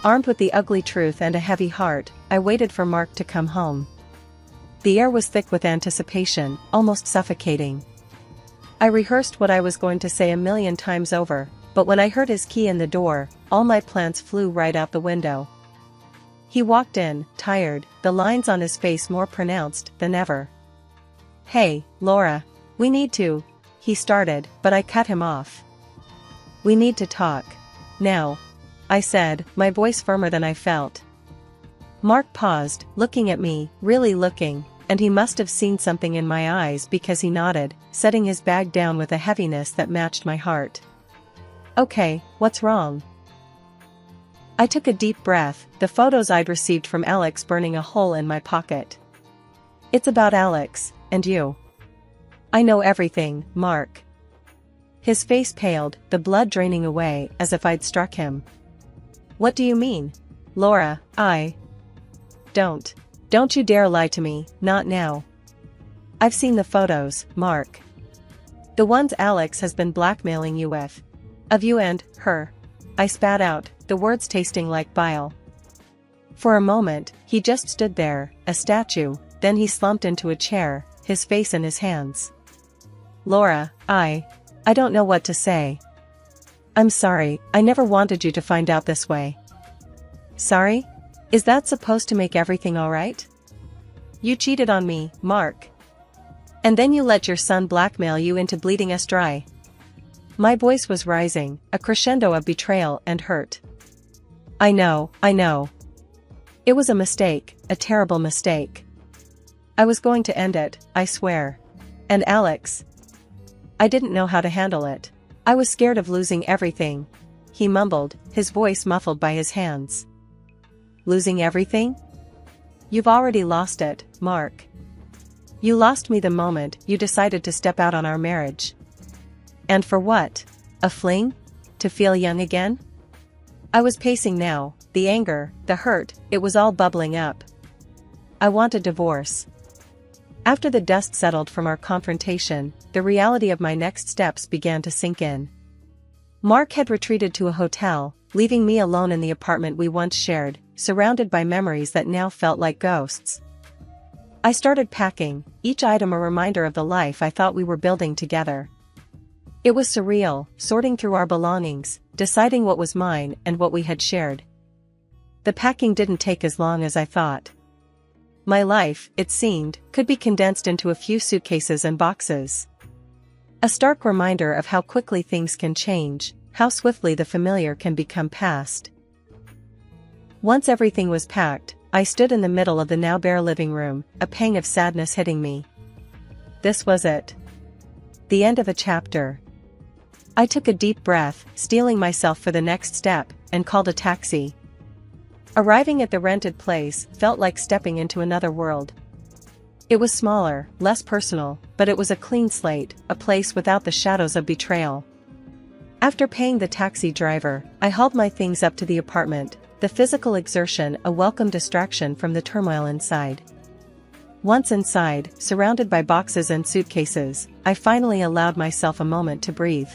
Armed with the ugly truth and a heavy heart, I waited for Mark to come home. The air was thick with anticipation, almost suffocating. I rehearsed what I was going to say a million times over, but when I heard his key in the door, all my plans flew right out the window. He walked in, tired, the lines on his face more pronounced than ever. Hey, Laura. We need to, he started, but I cut him off. We need to talk. Now. I said, my voice firmer than I felt. Mark paused, looking at me, really looking, and he must have seen something in my eyes because he nodded, setting his bag down with a heaviness that matched my heart. Okay, what's wrong? I took a deep breath, the photos I'd received from Alex burning a hole in my pocket. It's about Alex, and you. I know everything, Mark. His face paled, the blood draining away as if I'd struck him. What do you mean? Laura, Don't you dare lie to me, not now. I've seen the photos, Mark. The ones Alex has been blackmailing you with. Of you and her. I spat out, the words tasting like bile. For a moment, he just stood there, a statue, then he slumped into a chair, his face in his hands. Laura, I don't know what to say. I'm sorry, I never wanted you to find out this way. Sorry? Is that supposed to make everything alright? You cheated on me, Mark. And then you let your son blackmail you into bleeding us dry. My voice was rising, a crescendo of betrayal and hurt. I know. It was a mistake, a terrible mistake. I was going to end it, I swear. And Alex. I didn't know how to handle it. I was scared of losing everything. He mumbled, his voice muffled by his hands. Losing everything? You've already lost it, Mark. You lost me the moment you decided to step out on our marriage. And for what? A fling? To feel young again? I was pacing now, the anger, the hurt, it was all bubbling up. I want a divorce. After the dust settled from our confrontation, the reality of my next steps began to sink in. Mark had retreated to a hotel, leaving me alone in the apartment we once shared, surrounded by memories that now felt like ghosts. I started packing, each item a reminder of the life I thought we were building together. It was surreal, sorting through our belongings, deciding what was mine and what we had shared. The packing didn't take as long as I thought. My life, it seemed, could be condensed into a few suitcases and boxes. A stark reminder of how quickly things can change, how swiftly the familiar can become past. Once everything was packed, I stood in the middle of the now bare living room, a pang of sadness hitting me. This was it. The end of a chapter. I took a deep breath, steeling myself for the next step, and called a taxi. Arriving at the rented place felt like stepping into another world. It was smaller, less personal, but it was a clean slate, a place without the shadows of betrayal. After paying the taxi driver, I hauled my things up to the apartment, the physical exertion a welcome distraction from the turmoil inside. Once inside, surrounded by boxes and suitcases, I finally allowed myself a moment to breathe.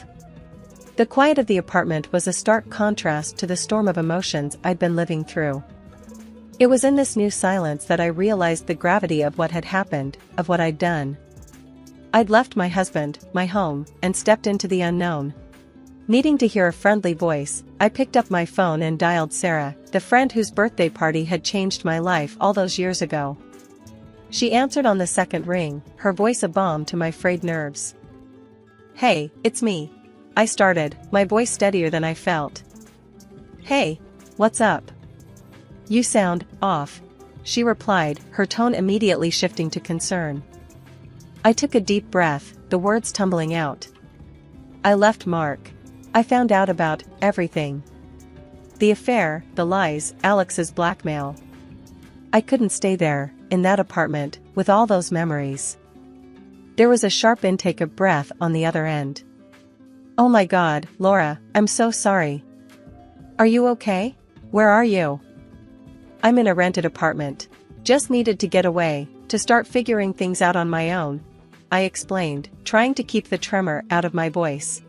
The quiet of the apartment was a stark contrast to the storm of emotions I'd been living through. It was in this new silence that I realized the gravity of what had happened, of what I'd done. I'd left my husband, my home, and stepped into the unknown. Needing to hear a friendly voice, I picked up my phone and dialed Sarah, the friend whose birthday party had changed my life all those years ago. She answered on the second ring, her voice a balm to my frayed nerves. "Hey, it's me," I started, my voice steadier than I felt. "Hey, what's up? You sound off," she replied, her tone immediately shifting to concern. I took a deep breath, the words tumbling out. "I left Mark. I found out about everything. The affair, the lies, Alex's blackmail. I couldn't stay there, in that apartment, with all those memories." There was a sharp intake of breath on the other end. "Oh my God, Laura, I'm so sorry. Are you okay? Where are you?" "I'm in a rented apartment. Just needed to get away, to start figuring things out on my own," I explained, trying to keep the tremor out of my voice.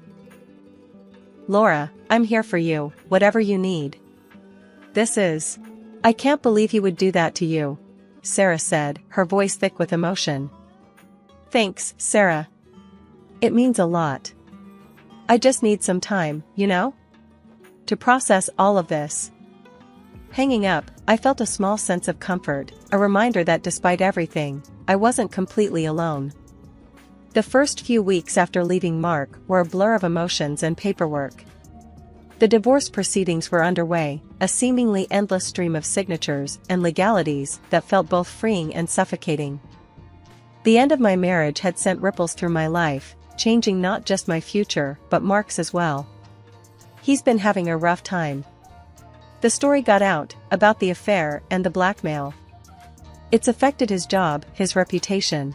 "Laura, I'm here for you, whatever you need. I can't believe he would do that to you," Sarah said, her voice thick with emotion. "Thanks, Sarah. It means a lot. I just need some time, to process all of this." Hanging up, I felt a small sense of comfort, a reminder that despite everything, I wasn't completely alone. The first few weeks after leaving Mark were a blur of emotions and paperwork. The divorce proceedings were underway, a seemingly endless stream of signatures and legalities that felt both freeing and suffocating. The end of my marriage had sent ripples through my life, changing not just my future but Mark's as well. He's been having a rough time. The story got out, about the affair and the blackmail. It's affected his job, his reputation.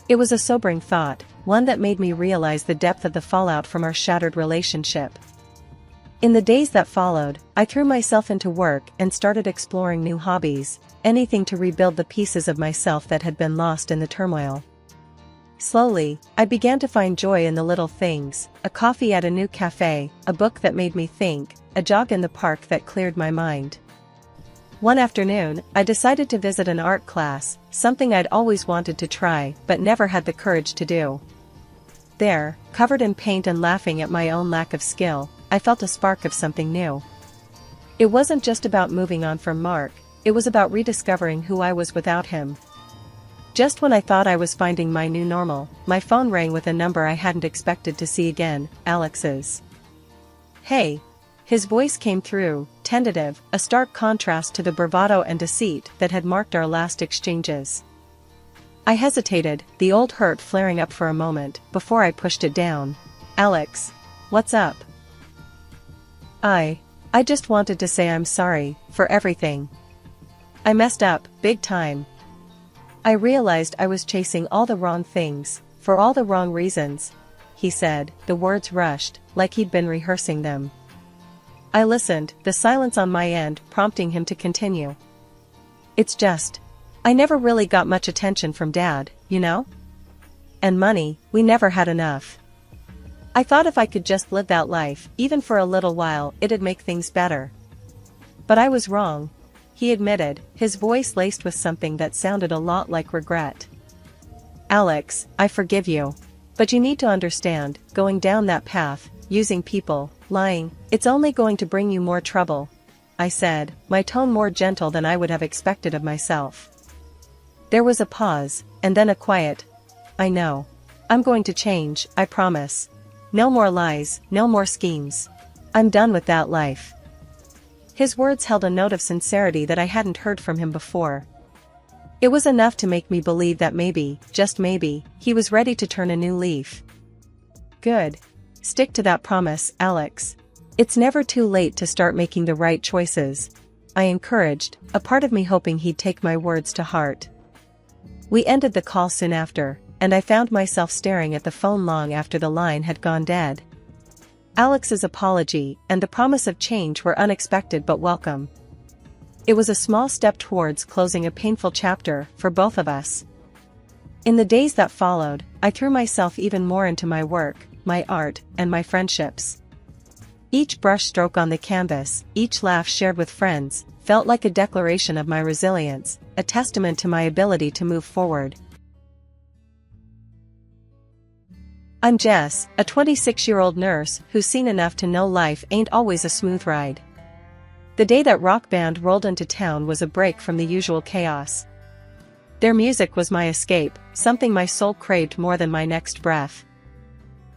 It was a sobering thought, one that made me realize the depth of the fallout from our shattered relationship. In the days that followed, I threw myself into work and started exploring new hobbies, anything to rebuild the pieces of myself that had been lost in the turmoil. Slowly, I began to find joy in the little things, a coffee at a new cafe, a book that made me think, a jog in the park that cleared my mind. One afternoon, I decided to visit an art class, something I'd always wanted to try but never had the courage to do. There, covered in paint and laughing at my own lack of skill, I felt a spark of something new. It wasn't just about moving on from Mark, it was about rediscovering who I was without him. Just when I thought I was finding my new normal, my phone rang with a number I hadn't expected to see again, Alex's. "Hey." His voice came through, tentative, a stark contrast to the bravado and deceit that had marked our last exchanges. I hesitated, the old hurt flaring up for a moment, before I pushed it down. "Alex, what's up?" I just wanted to say I'm sorry, for everything. I messed up, big time. I realized I was chasing all the wrong things, for all the wrong reasons," he said, the words rushed, like he'd been rehearsing them. I listened, the silence on my end prompting him to continue. "It's just, I never really got much attention from Dad, And money, we never had enough. I thought if I could just live that life, even for a little while, it'd make things better. But I was wrong," he admitted, his voice laced with something that sounded a lot like regret. "Alex, I forgive you. But you need to understand, going down that path, using people, lying, it's only going to bring you more trouble," I said, my tone more gentle than I would have expected of myself. There was a pause, and then a quiet, "I know. I'm going to change, I promise. No more lies, no more schemes. I'm done with that life." His words held a note of sincerity that I hadn't heard from him before. It was enough to make me believe that maybe, just maybe, he was ready to turn a new leaf. "Good. Stick to that promise, Alex. It's never too late to start making the right choices," I encouraged, a part of me hoping he'd take my words to heart. We ended the call soon after, and I found myself staring at the phone long after the line had gone dead. Alex's apology and the promise of change were unexpected but welcome. It was a small step towards closing a painful chapter for both of us. In the days that followed, I threw myself even more into my work, my art, and my friendships. Each brushstroke on the canvas, each laugh shared with friends, felt like a declaration of my resilience, a testament to my ability to move forward. I'm Jess, a 26-year-old nurse who's seen enough to know life ain't always a smooth ride. The day that rock band rolled into town was a break from the usual chaos. Their music was my escape, something my soul craved more than my next breath.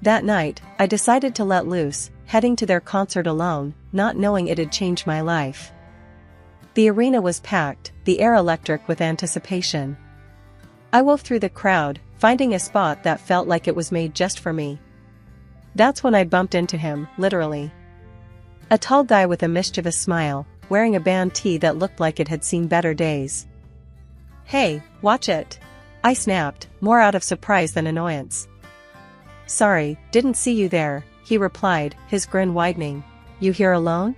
That night, I decided to let loose, heading to their concert alone, not knowing it'd change my life. The arena was packed, the air electric with anticipation. I wove through the crowd, finding a spot that felt like it was made just for me. That's when I bumped into him, literally. A tall guy with a mischievous smile, wearing a band tee that looked like it had seen better days. "Hey, watch it!" I snapped, more out of surprise than annoyance. "Sorry, didn't see you there," he replied, his grin widening. "You here alone?"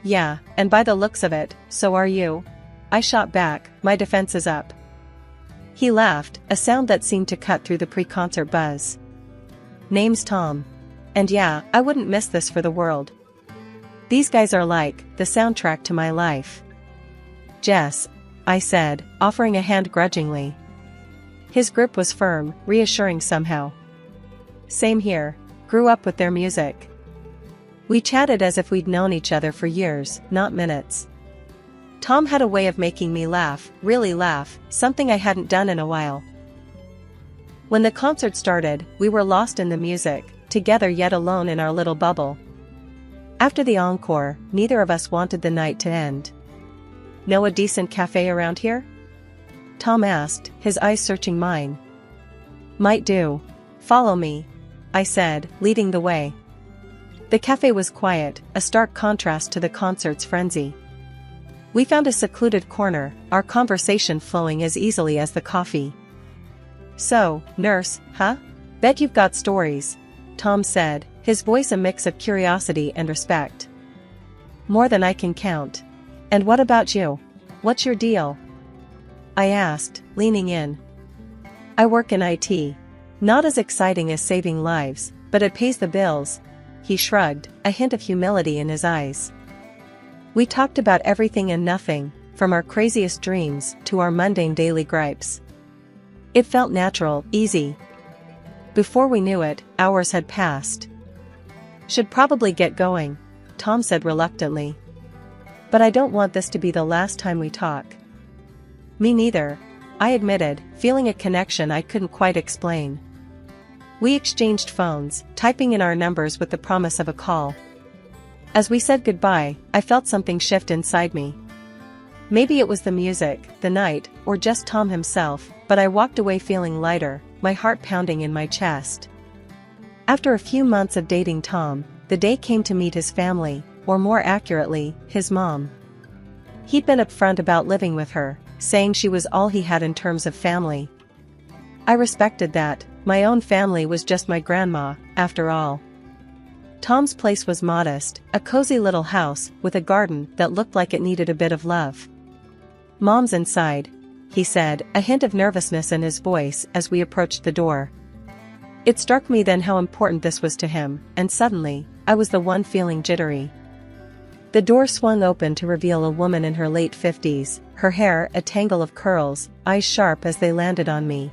"Yeah, and by the looks of it, so are you." I shot back, my defenses up. He laughed, a sound that seemed to cut through the pre-concert buzz. "Name's Tom. And yeah, I wouldn't miss this for the world. These guys are like the soundtrack to my life." "Jess," I said, offering a hand grudgingly. His grip was firm, reassuring somehow. "Same here. Grew up with their music." We chatted as if we'd known each other for years, not minutes. Tom had a way of making me laugh, really laugh, something I hadn't done in a while. When the concert started, we were lost in the music, together yet alone in our little bubble. After the encore, neither of us wanted the night to end. "Know a decent cafe around here?" Tom asked, his eyes searching mine. "Might do. Follow me," I said, leading the way. The cafe was quiet, a stark contrast to the concert's frenzy. We found a secluded corner, our conversation flowing as easily as the coffee. "So, nurse, huh? Bet you've got stories," Tom said, his voice a mix of curiosity and respect. "More than I can count. And what about you? What's your deal?" I asked, leaning in. "I work in IT. Not as exciting as saving lives, but it pays the bills." He shrugged, a hint of humility in his eyes. We talked about everything and nothing, from our craziest dreams to our mundane daily gripes. It felt natural, easy. Before we knew it, hours had passed. "Should probably get going," Tom said reluctantly. "But I don't want this to be the last time we talk." "Me neither," I admitted, feeling a connection I couldn't quite explain. We exchanged phones, typing in our numbers with the promise of a call. As we said goodbye, I felt something shift inside me. Maybe it was the music, the night, or just Tom himself, but I walked away feeling lighter, my heart pounding in my chest. After a few months of dating Tom, the day came to meet his family, or more accurately, his mom. He'd been upfront about living with her, saying she was all he had in terms of family. I respected that. My own family was just my grandma, after all. Tom's place was modest, a cozy little house with a garden that looked like it needed a bit of love. "Mom's inside," he said, a hint of nervousness in his voice as we approached the door. It struck me then how important this was to him, and suddenly, I was the one feeling jittery. The door swung open to reveal a woman in her late 50s, her hair a tangle of curls, eyes sharp as they landed on me.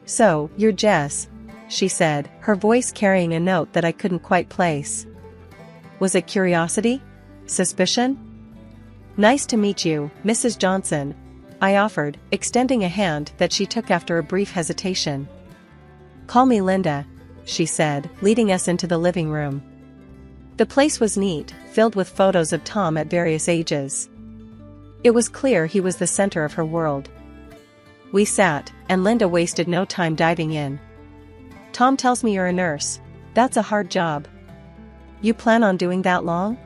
"So, you're Jess," she said, her voice carrying a note that I couldn't quite place. Was it curiosity? Suspicion? "Nice to meet you, Mrs. Johnson," I offered, extending a hand that she took after a brief hesitation. "Call me Linda," she said, leading us into the living room. The place was neat, filled with photos of Tom at various ages. It was clear he was the center of her world. We sat, and Linda wasted no time diving in. "Tom tells me you're a nurse. That's a hard job. You plan on doing that long?"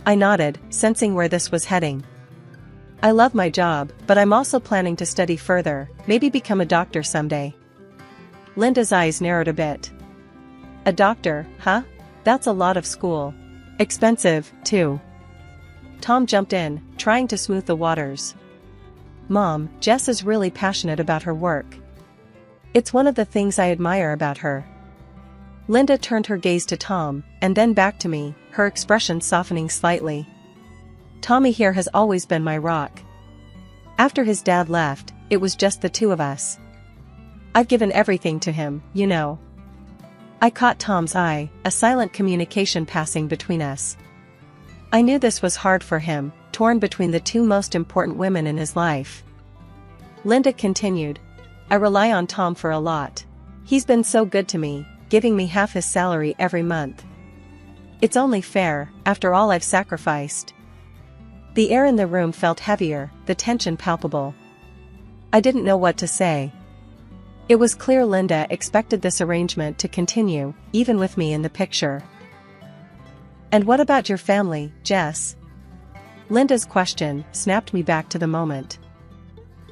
I nodded, sensing where this was heading. "I love my job, but I'm also planning to study further, maybe become a doctor someday." Linda's eyes narrowed a bit. "A doctor, huh? That's a lot of school. Expensive, too." Tom jumped in, trying to smooth the waters. "Mom, Jess is really passionate about her work. It's one of the things I admire about her." Linda turned her gaze to Tom, and then back to me, her expression softening slightly. "Tommy here has always been my rock. After his dad left, it was just the two of us. I've given everything to him, you know. I caught Tom's eye, a silent communication passing between us. I knew this was hard for him, torn between the two most important women in his life. Linda continued. I rely on Tom for a lot. He's been so good to me, giving me half his salary every month. It's only fair, after all I've sacrificed. The air in the room felt heavier, the tension palpable. I didn't know what to say. It was clear Linda expected this arrangement to continue, even with me in the picture. And what about your family, Jess? Linda's question snapped me back to the moment.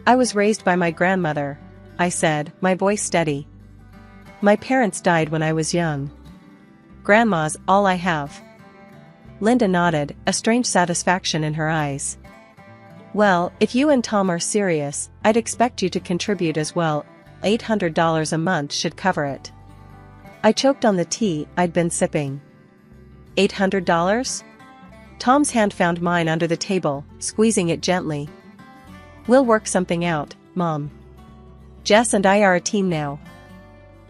I was raised by my grandmother, I said, my voice steady. My parents died when I was young. Grandma's all I have. Linda nodded, a strange satisfaction in her eyes. Well, if you and Tom are serious, I'd expect you to contribute as well. $800 a month should cover it. I choked on the tea I'd been sipping. $800? Tom's hand found mine under the table, squeezing it gently. We'll work something out, Mom. Jess and I are a team now.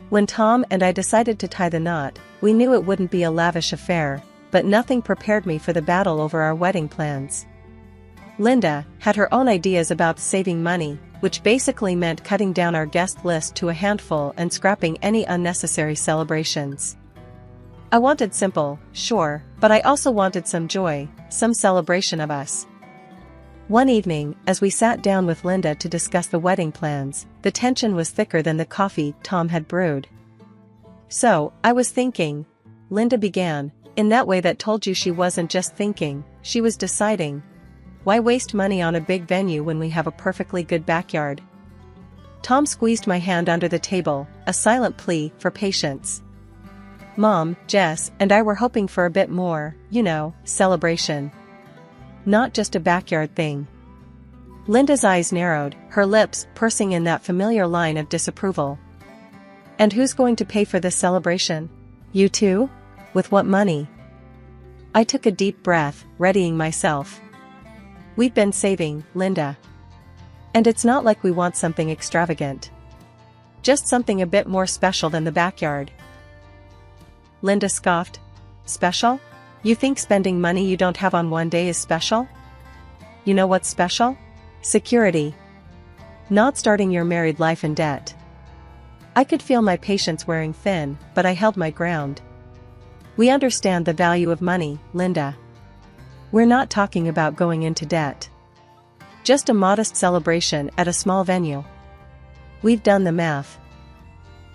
When Tom and I decided to tie the knot, we knew it wouldn't be a lavish affair, but nothing prepared me for the battle over our wedding plans. Linda had her own ideas about saving money, which basically meant cutting down our guest list to a handful and scrapping any unnecessary celebrations. I wanted simple, sure, but I also wanted some joy, some celebration of us. One evening, as we sat down with Linda to discuss the wedding plans, the tension was thicker than the coffee Tom had brewed. So, I was thinking, Linda began, in that way that told you she wasn't just thinking, she was deciding. Why waste money on a big venue when we have a perfectly good backyard? Tom squeezed my hand under the table, a silent plea for patience. Mom, Jess, and I were hoping for a bit more, celebration. Not just a backyard thing. Linda's eyes narrowed, her lips pursing in that familiar line of disapproval. And who's going to pay for this celebration? You too? With what money? I took a deep breath, readying myself. We've been saving, Linda. And it's not like we want something extravagant. Just something a bit more special than the backyard. Linda scoffed. Special? You think spending money you don't have on one day is special? You know what's special? Security. Not starting your married life in debt. I could feel my patience wearing thin, but I held my ground. We understand the value of money, Linda. We're not talking about going into debt. Just a modest celebration at a small venue. We've done the math.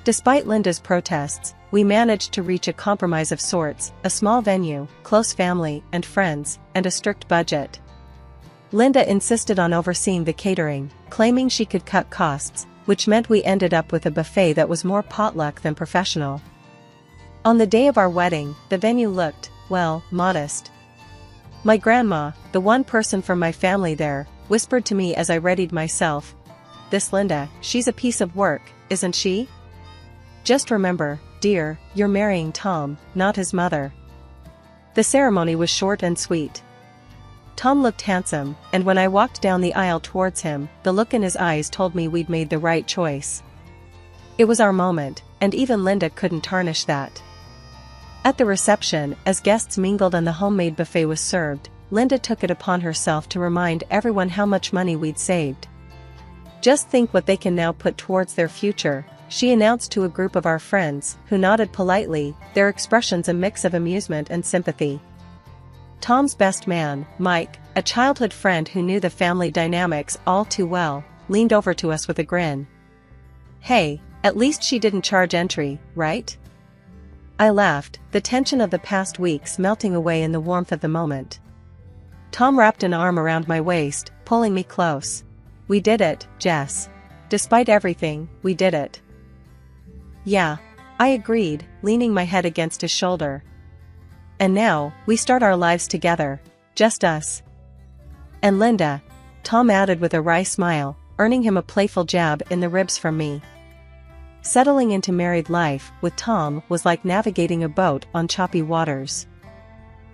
Despite Linda's protests, we managed to reach a compromise of sorts, a small venue, close family and friends, and a strict budget. Linda insisted on overseeing the catering, claiming she could cut costs, which meant we ended up with a buffet that was more potluck than professional. On the day of our wedding, the venue looked, well, modest. My grandma, the one person from my family there, whispered to me as I readied myself, "This Linda, she's a piece of work, isn't she? Just remember, dear, you're marrying Tom, not his mother." The ceremony was short and sweet. Tom looked handsome, and when I walked down the aisle towards him, the look in his eyes told me we'd made the right choice. It was our moment, and even Linda couldn't tarnish that. At the reception, as guests mingled and the homemade buffet was served, Linda took it upon herself to remind everyone how much money we'd saved. "Just think what they can now put towards their future," she announced to a group of our friends, who nodded politely, their expressions a mix of amusement and sympathy. Tom's best man, Mike, a childhood friend who knew the family dynamics all too well, leaned over to us with a grin. "Hey, at least she didn't charge entry, right?" I laughed, the tension of the past weeks melting away in the warmth of the moment. Tom wrapped an arm around my waist, pulling me close. "We did it, Jess. Despite everything, we did it." "Yeah," I agreed, leaning my head against his shoulder. "And now, we start our lives together, just us." "And Linda," Tom added with a wry smile, earning him a playful jab in the ribs from me. Settling into married life with Tom was like navigating a boat on choppy waters.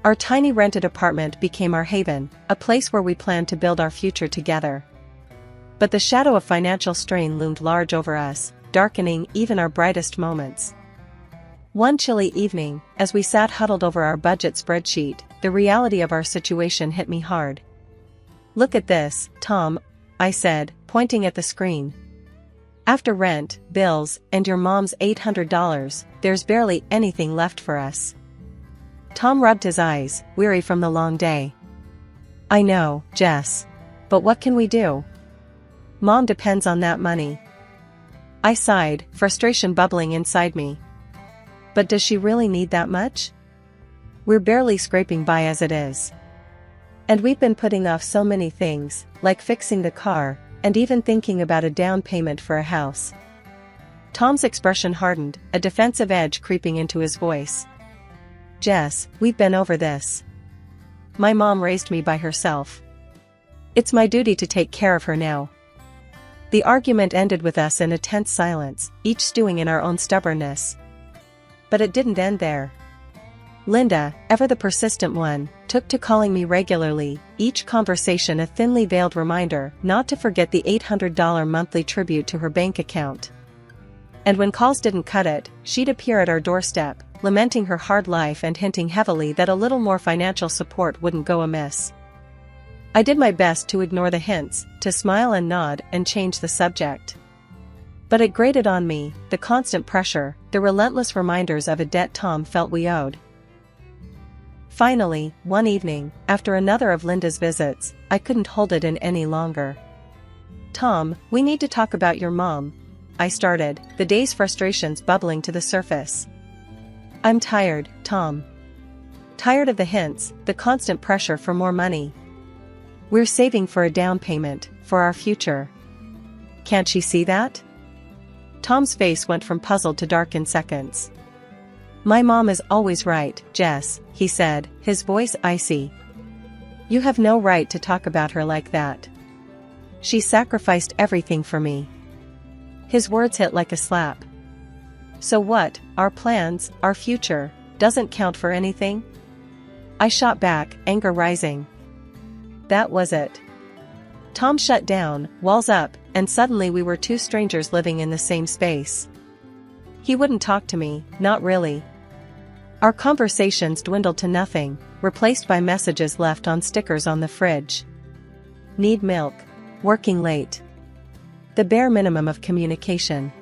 Our tiny rented apartment became our haven, a place where we planned to build our future together. But the shadow of financial strain loomed large over us, darkening even our brightest moments. One chilly evening, as we sat huddled over our budget spreadsheet, the reality of our situation hit me hard. "Look at this, Tom," I said, pointing at the screen. "After rent, bills, and your mom's $800, there's barely anything left for us." Tom rubbed his eyes, weary from the long day. "I know, Jess. But what can we do? Mom depends on that money." I sighed, frustration bubbling inside me. But does she really need that much? We're barely scraping by as it is. And we've been putting off so many things, like fixing the car, and even thinking about a down payment for a house. Tom's expression hardened, a defensive edge creeping into his voice. "Jess, we've been over this. My mom raised me by herself. It's my duty to take care of her now." The argument ended with us in a tense silence, each stewing in our own stubbornness. But it didn't end there. Linda, ever the persistent one, took to calling me regularly, each conversation a thinly veiled reminder not to forget the $800 monthly tribute to her bank account. And when calls didn't cut it, she'd appear at our doorstep, lamenting her hard life and hinting heavily that a little more financial support wouldn't go amiss. I did my best to ignore the hints, to smile and nod and change the subject. But it grated on me, the constant pressure, the relentless reminders of a debt Tom felt we owed. Finally, one evening, after another of Linda's visits, I couldn't hold it in any longer. "Tom, we need to talk about your mom," I started, the day's frustrations bubbling to the surface. "I'm tired, Tom. Tired of the hints, the constant pressure for more money. We're saving for a down payment, for our future. Can't she see that?" Tom's face went from puzzled to dark in seconds. "My mom is always right, Jess," he said, his voice icy. "You have no right to talk about her like that. She sacrificed everything for me." His words hit like a slap. "So what, our plans, our future, doesn't count for anything?" I shot back, anger rising. That was it. Tom shut down, walls up, and suddenly we were two strangers living in the same space. He wouldn't talk to me, not really. Our conversations dwindled to nothing, replaced by messages left on stickers on the fridge. "Need milk. Working late." The bare minimum of communication.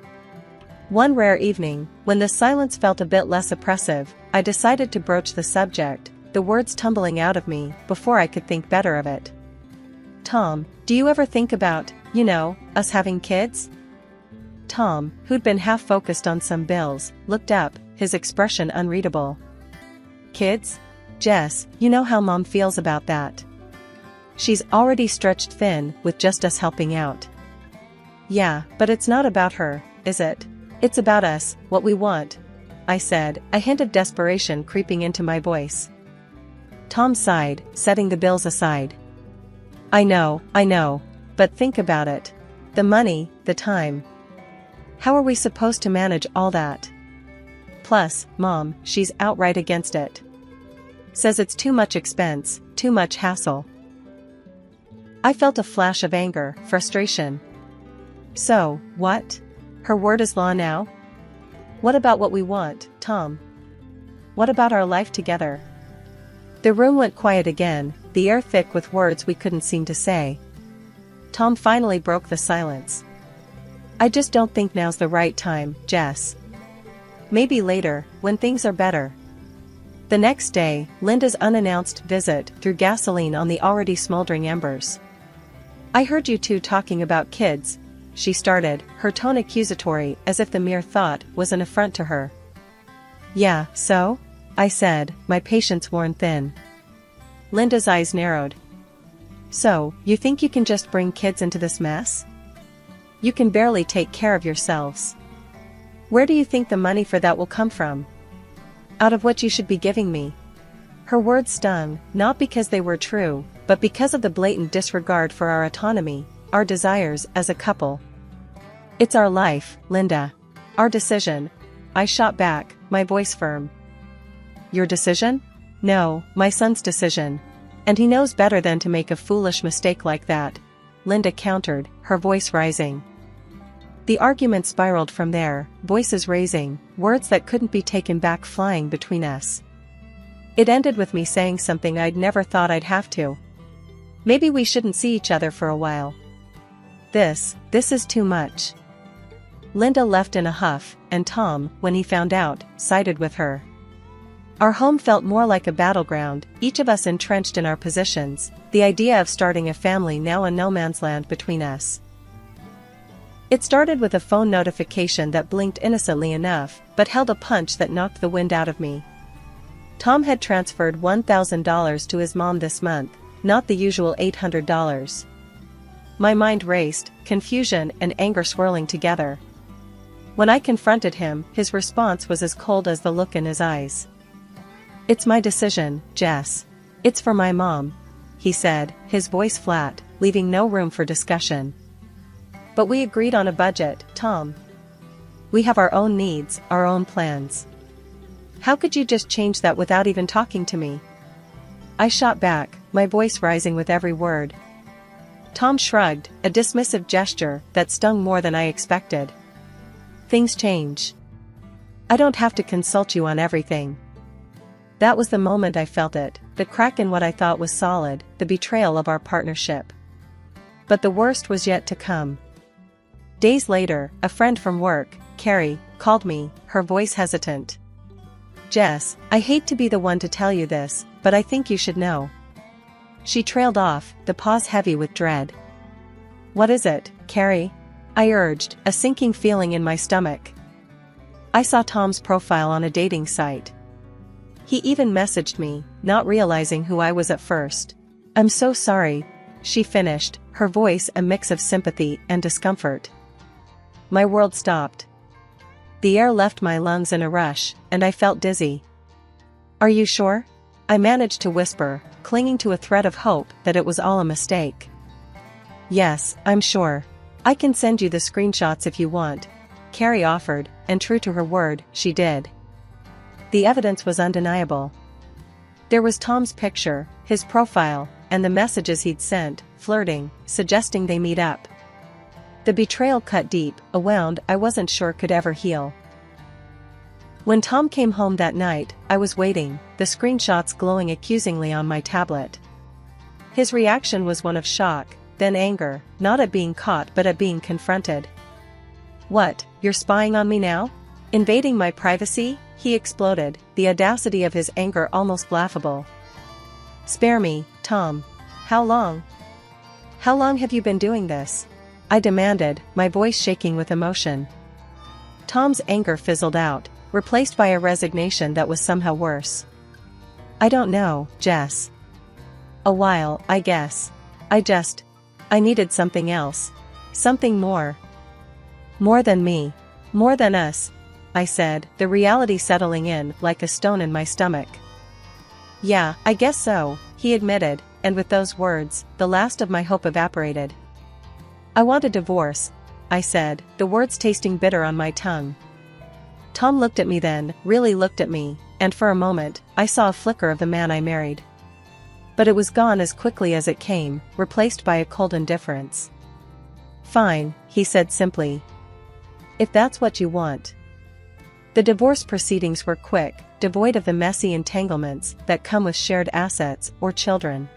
One rare evening, when the silence felt a bit less oppressive, I decided to broach the subject, the words tumbling out of me before I could think better of it. "Tom, do you ever think about, us having kids?" Tom, who'd been half focused on some bills, looked up, his expression unreadable. "Kids? Jess, you know how Mom feels about that. She's already stretched thin with just us helping out." "Yeah, but it's not about her, is it? It's about us, what we want," I said, a hint of desperation creeping into my voice. Tom sighed, setting the bills aside. I know, but think about it. The money, the time. How are we supposed to manage all that? Plus, Mom, she's outright against it. Says it's too much expense, too much hassle." I felt a flash of anger, frustration. So, what? Her word is law now? What about what we want, Tom? What about our life together? The room went quiet again, the air thick with words we couldn't seem to say. Tom finally broke the silence. "I just don't think now's the right time, Jess. Maybe later, when things are better." The next day, Linda's unannounced visit threw gasoline on the already smoldering embers. "I heard you two talking about kids," she started, her tone accusatory as if the mere thought was an affront to her. "Yeah, so?" I said, my patience worn thin. Linda's eyes narrowed. "So, you think you can just bring kids into this mess? You can barely take care of yourselves. Where do you think the money for that will come from? Out of what you should be giving me?" Her words stung, not because they were true, but because of the blatant disregard for our autonomy, our desires as a couple. "It's our life, Linda. Our decision," I shot back, my voice firm. "Your decision? No, my son's decision. And he knows better than to make a foolish mistake like that," Linda countered, her voice rising. The argument spiraled from there, voices raising, words that couldn't be taken back flying between us. It ended with me saying something I'd never thought I'd have to. Maybe we shouldn't see each other for a while. This is too much. Linda left in a huff, and Tom, when he found out, sided with her. Our home felt more like a battleground, each of us entrenched in our positions, the idea of starting a family now a no man's land between us. It started with a phone notification that blinked innocently enough, but held a punch that knocked the wind out of me. Tom had transferred $1,000 to his mom this month, not the usual $800. My mind raced, confusion and anger swirling together. When I confronted him, his response was as cold as the look in his eyes. "It's my decision, Jess. It's for my mom," he said, his voice flat, leaving no room for discussion. "But we agreed on a budget, Tom. We have our own needs, our own plans. How could you just change that without even talking to me?" I shot back, my voice rising with every word. Tom shrugged, a dismissive gesture that stung more than I expected. "Things change. I don't have to consult you on everything." That was the moment I felt it, the crack in what I thought was solid, the betrayal of our partnership. But the worst was yet to come. Days later, a friend from work, Carrie, called me, her voice hesitant. "Jess, I hate to be the one to tell you this, but I think you should know." She trailed off, the pause heavy with dread. "What is it, Carrie?" I urged, a sinking feeling in my stomach. "I saw Tom's profile on a dating site. He even messaged me, not realizing who I was at first." "I'm so sorry," she finished, her voice a mix of sympathy and discomfort. My world stopped. The air left my lungs in a rush, and I felt dizzy. "Are you sure?" I managed to whisper, clinging to a thread of hope that it was all a mistake. "Yes, I'm sure. I can send you the screenshots if you want," Carrie offered, and true to her word, she did. The evidence was undeniable. There was Tom's picture, his profile, and the messages he'd sent, flirting, suggesting they meet up. The betrayal cut deep, a wound I wasn't sure could ever heal. When Tom came home that night, I was waiting, the screenshots glowing accusingly on my tablet. His reaction was one of shock, then anger, not at being caught but at being confronted. "What, you're spying on me now? Invading my privacy?" he exploded, the audacity of his anger almost laughable. "Spare me, Tom. How long? How long have you been doing this?" I demanded, my voice shaking with emotion. Tom's anger fizzled out, replaced by a resignation that was somehow worse. "I don't know, Jess. A while, I guess. I needed something else. Something more. More than me. More than us," I said, the reality settling in like a stone in my stomach. "Yeah, I guess so," he admitted, and with those words, the last of my hope evaporated. "I want a divorce," I said, the words tasting bitter on my tongue. Tom looked at me then, really looked at me, and for a moment, I saw a flicker of the man I married. But it was gone as quickly as it came, replaced by a cold indifference. "Fine," he said simply. "If that's what you want." The divorce proceedings were quick, devoid of the messy entanglements that come with shared assets or children.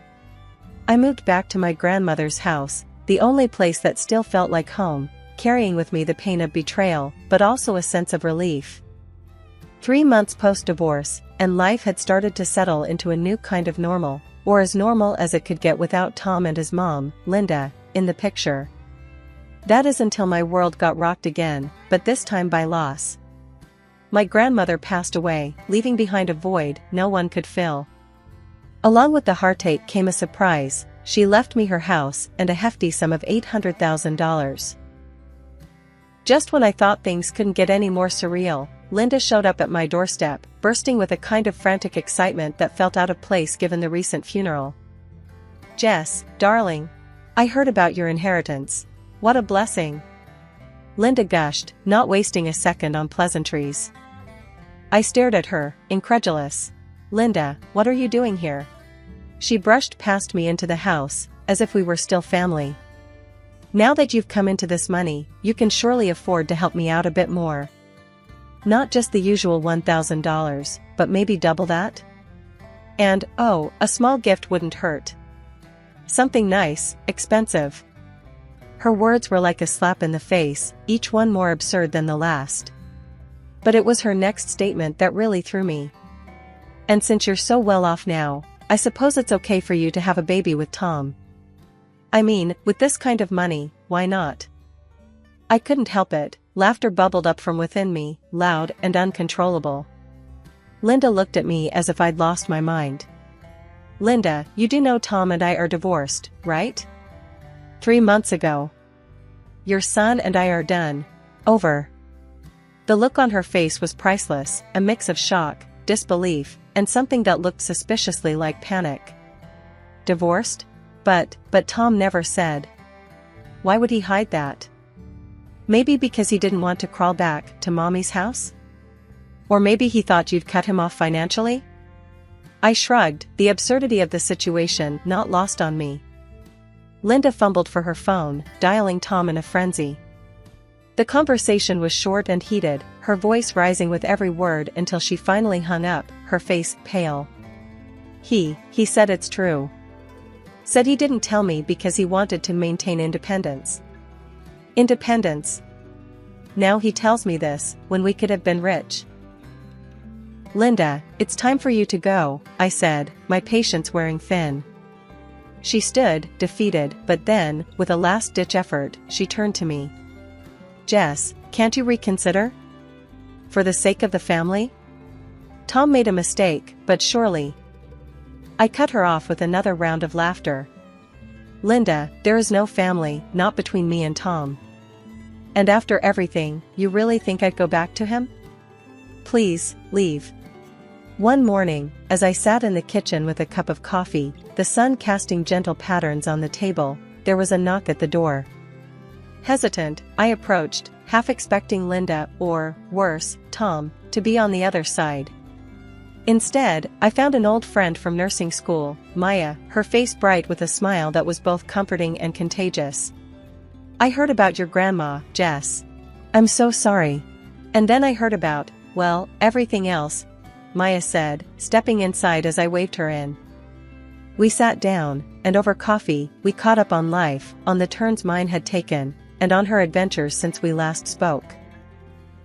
I moved back to my grandmother's house, the only place that still felt like home, carrying with me the pain of betrayal, but also a sense of relief. 3 months post-divorce, and life had started to settle into a new kind of normal, or as normal as it could get without Tom and his mom, Linda, in the picture. That is until my world got rocked again, but this time by loss. My grandmother passed away, leaving behind a void no one could fill. Along with the heartache came a surprise. She left me her house and a hefty sum of $800,000. Just when I thought things couldn't get any more surreal, Linda showed up at my doorstep, bursting with a kind of frantic excitement that felt out of place given the recent funeral. "Jess, darling. I heard about your inheritance. What a blessing." Linda gushed, not wasting a second on pleasantries. I stared at her, incredulous. "Linda, what are you doing here?" She brushed past me into the house, as if we were still family. Now that you've come into this money, you can surely afford to help me out a bit more. Not just the usual $1,000, but maybe double that? And, oh, a small gift wouldn't hurt. Something nice, expensive. Her words were like a slap in the face, each one more absurd than the last. But it was her next statement that really threw me. And since you're so well off now, I suppose it's okay for you to have a baby with Tom. I mean, with this kind of money, why not? I couldn't help it, laughter bubbled up from within me, loud and uncontrollable. Linda looked at me as if I'd lost my mind. Linda, you do know Tom and I are divorced, right? 3 months ago. Your son and I are done. Over. The look on her face was priceless, a mix of shock, disbelief, and something that looked suspiciously like panic. Divorced? But Tom never said. Why would he hide that? Maybe because he didn't want to crawl back to Mommy's house? Or maybe he thought you'd cut him off financially? I shrugged, the absurdity of the situation not lost on me. Linda fumbled for her phone, dialing Tom in a frenzy. The conversation was short and heated, her voice rising with every word until she finally hung up, her face pale. He said it's true. Said he didn't tell me because he wanted to maintain independence. Independence. Now he tells me this, when we could have been rich. Linda, it's time for you to go, I said, my patience wearing thin. She stood, defeated, but then, with a last-ditch effort, she turned to me. Jess, can't you reconsider? For the sake of the family? Tom made a mistake, but surely. I cut her off with another round of laughter. Linda, there is no family, not between me and Tom. And after everything, you really think I'd go back to him? Please, leave. One morning, as I sat in the kitchen with a cup of coffee, the sun casting gentle patterns on the table, there was a knock at the door. Hesitant, I approached, half expecting Linda or, worse, Tom, to be on the other side. Instead, I found an old friend from nursing school, Maya, her face bright with a smile that was both comforting and contagious. I heard about your grandma, Jess. I'm so sorry. And then I heard about, well, everything else, Maya said, stepping inside as I waved her in. We sat down, and over coffee, we caught up on life, on the turns mine had taken, and on her adventures since we last spoke.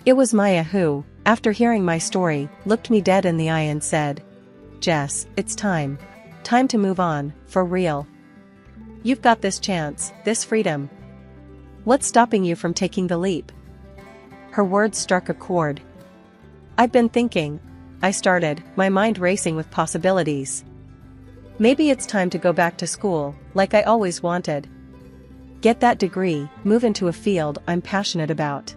It was Maya who, after hearing my story, looked me dead in the eye and said, Jess, it's time. Time to move on, for real. You've got this chance, this freedom. What's stopping you from taking the leap? Her words struck a chord. I've been thinking, I started, my mind racing with possibilities. Maybe it's time to go back to school, like I always wanted. Get that degree, move into a field I'm passionate about.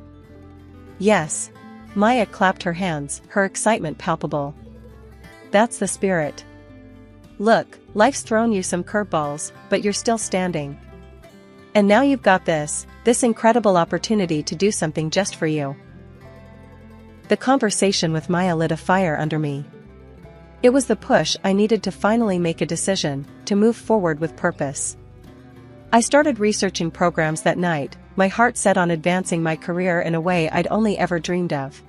Yes. Maya clapped her hands, her excitement palpable. That's the spirit. Look, life's thrown you some curveballs, but you're still standing. And now you've got this incredible opportunity to do something just for you. The conversation with Maya lit a fire under me. It was the push I needed to finally make a decision, to move forward with purpose. I started researching programs that night, my heart set on advancing my career in a way I'd only ever dreamed of.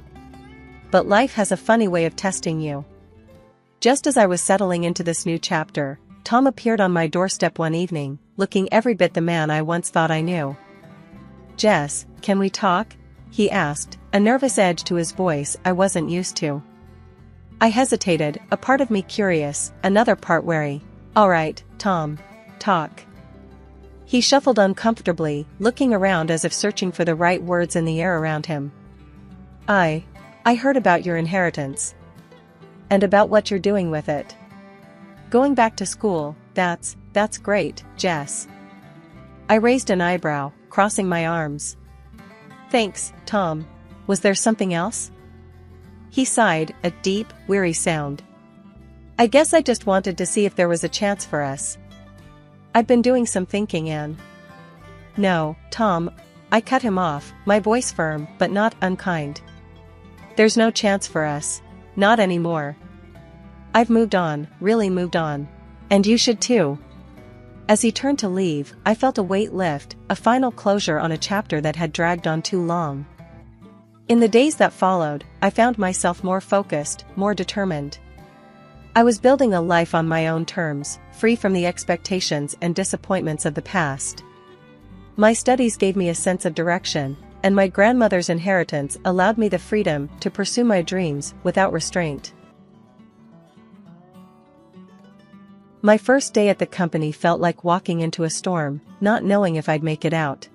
But life has a funny way of testing you. Just as I was settling into this new chapter, Tom appeared on my doorstep one evening, looking every bit the man I once thought I knew. Jess, can we talk? He asked, a nervous edge to his voice I wasn't used to. I hesitated, a part of me curious, another part wary. All right, Tom. Talk. He shuffled uncomfortably, looking around as if searching for the right words in the air around him. I heard about your inheritance. And about what you're doing with it. Going back to school, that's great, Jess. I raised an eyebrow, crossing my arms. Thanks, Tom. Was there something else? He sighed, a deep, weary sound. I guess I just wanted to see if there was a chance for us. I've been doing some thinking, Anne. No, Tom, I cut him off, my voice firm but not unkind. There's no chance for us. Not anymore. I've moved on, really moved on. And you should too. As he turned to leave, I felt a weight lift, a final closure on a chapter that had dragged on too long. In the days that followed, I found myself more focused, more determined. I was building a life on my own terms, free from the expectations and disappointments of the past. My studies gave me a sense of direction, and my grandmother's inheritance allowed me the freedom to pursue my dreams without restraint. My first day at the company felt like walking into a storm, not knowing if I'd make it out.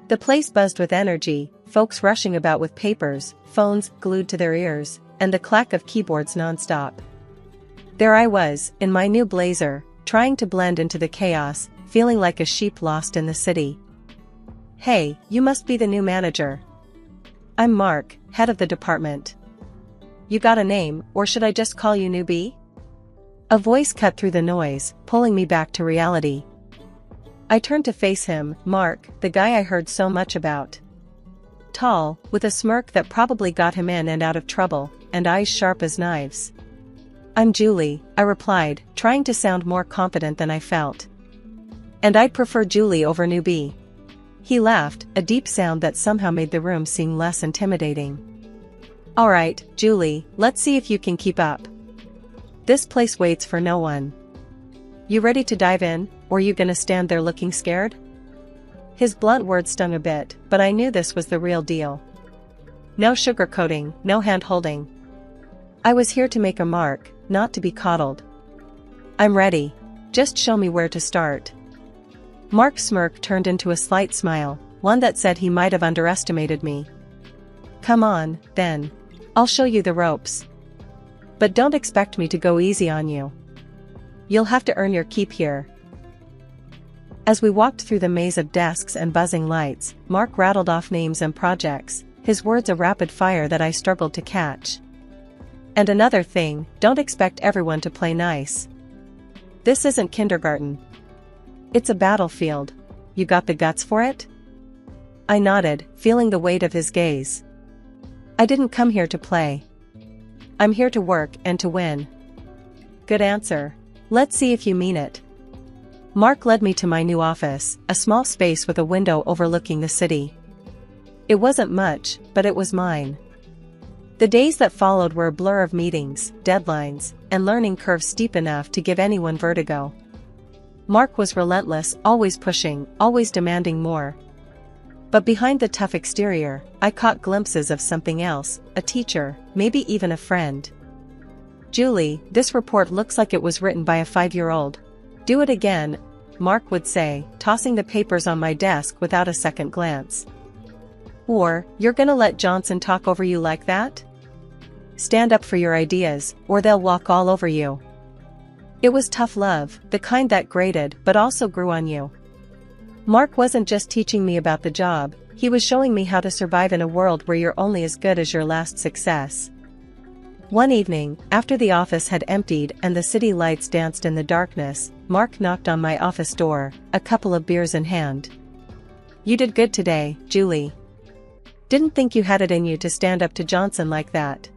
The place buzzed with energy, folks rushing about with papers, phones glued to their ears, and the clack of keyboards nonstop. There I was, in my new blazer, trying to blend into the chaos, feeling like a sheep lost in the city. "Hey, you must be the new manager." "I'm Mark, head of the department." "You got a name, or should I just call you Newbie?" A voice cut through the noise, pulling me back to reality. I turned to face him, Mark, the guy I heard so much about. Tall, with a smirk that probably got him in and out of trouble, and eyes sharp as knives. "I'm Julie," I replied, trying to sound more confident than I felt. "And I'd prefer Julie over Newbie." He laughed, a deep sound that somehow made the room seem less intimidating. "All right, Julie, let's see if you can keep up. This place waits for no one. You ready to dive in, or you gonna stand there looking scared?" His blunt words stung a bit, but I knew this was the real deal. No sugarcoating, no hand-holding. I was here to make a mark, not to be coddled. "I'm ready. Just show me where to start." Mark's smirk turned into a slight smile, one that said he might have underestimated me. "Come on, then. I'll show you the ropes. But don't expect me to go easy on you. You'll have to earn your keep here." As we walked through the maze of desks and buzzing lights, Mark rattled off names and projects, his words a rapid fire that I struggled to catch. "And another thing, don't expect everyone to play nice. This isn't kindergarten. It's a battlefield. You got the guts for it?" I nodded, feeling the weight of his gaze. "I didn't come here to play. I'm here to work and to win." "Good answer. Let's see if you mean it." Mark led me to my new office, a small space with a window overlooking the city. It wasn't much, but it was mine. The days that followed were a blur of meetings, deadlines, and learning curves steep enough to give anyone vertigo. Mark was relentless, always pushing, always demanding more. But behind the tough exterior, I caught glimpses of something else, a teacher, maybe even a friend. "Julie, this report looks like it was written by a 5-year-old. Do it again," Mark would say, tossing the papers on my desk without a second glance. "Or, you're gonna let Johnson talk over you like that? Stand up for your ideas, or they'll walk all over you." It was tough love, the kind that grated but also grew on you. Mark wasn't just teaching me about the job, he was showing me how to survive in a world where you're only as good as your last success. One evening, after the office had emptied and the city lights danced in the darkness, Mark knocked on my office door, a couple of beers in hand. "You did good today, Julie. Didn't think you had it in you to stand up to Johnson like that."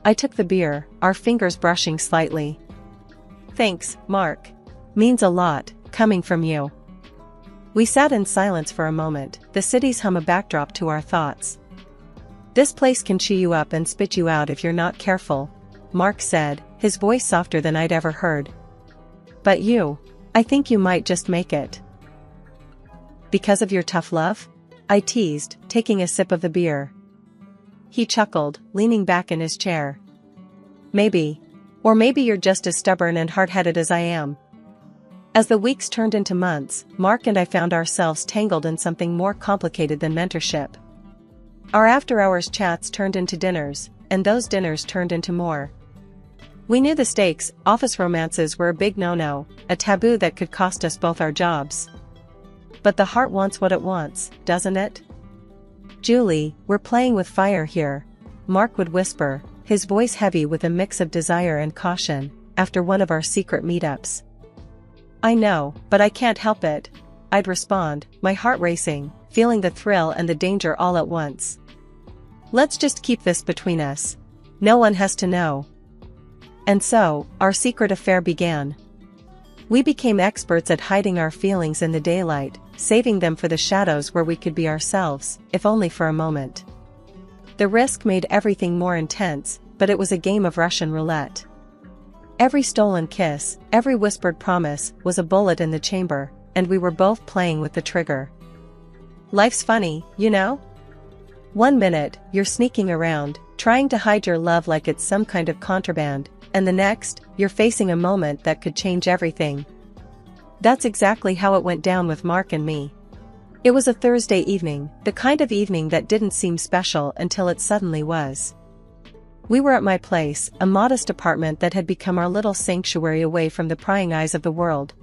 I took the beer, our fingers brushing slightly. "Thanks, Mark. Means a lot, coming from you." We sat in silence for a moment, the city's hum a backdrop to our thoughts. "This place can chew you up and spit you out if you're not careful," Mark said, his voice softer than I'd ever heard. "But you, I think you might just make it." "Because of your tough love?" I teased, taking a sip of the beer. He chuckled, leaning back in his chair. "Maybe. Or maybe you're just as stubborn and hard-headed as I am." As the weeks turned into months, Mark and I found ourselves tangled in something more complicated than mentorship. Our after-hours chats turned into dinners, and those dinners turned into more. We knew the stakes, office romances were a big no-no, a taboo that could cost us both our jobs. But the heart wants what it wants, doesn't it? "Julie, we're playing with fire here," Mark would whisper, his voice heavy with a mix of desire and caution, after one of our secret meetups. "I know, but I can't help it," I'd respond, my heart racing, feeling the thrill and the danger all at once. "Let's just keep this between us. No one has to know." And so, our secret affair began. We became experts at hiding our feelings in the daylight, saving them for the shadows where we could be ourselves, if only for a moment. The risk made everything more intense, but it was a game of Russian roulette. Every stolen kiss, every whispered promise, was a bullet in the chamber, and we were both playing with the trigger. Life's funny, you know? One minute, you're sneaking around, trying to hide your love like it's some kind of contraband, and the next, you're facing a moment that could change everything. That's exactly how it went down with Mark and me. It was a Thursday evening, the kind of evening that didn't seem special until it suddenly was. We were at my place, a modest apartment that had become our little sanctuary away from the prying eyes of the world.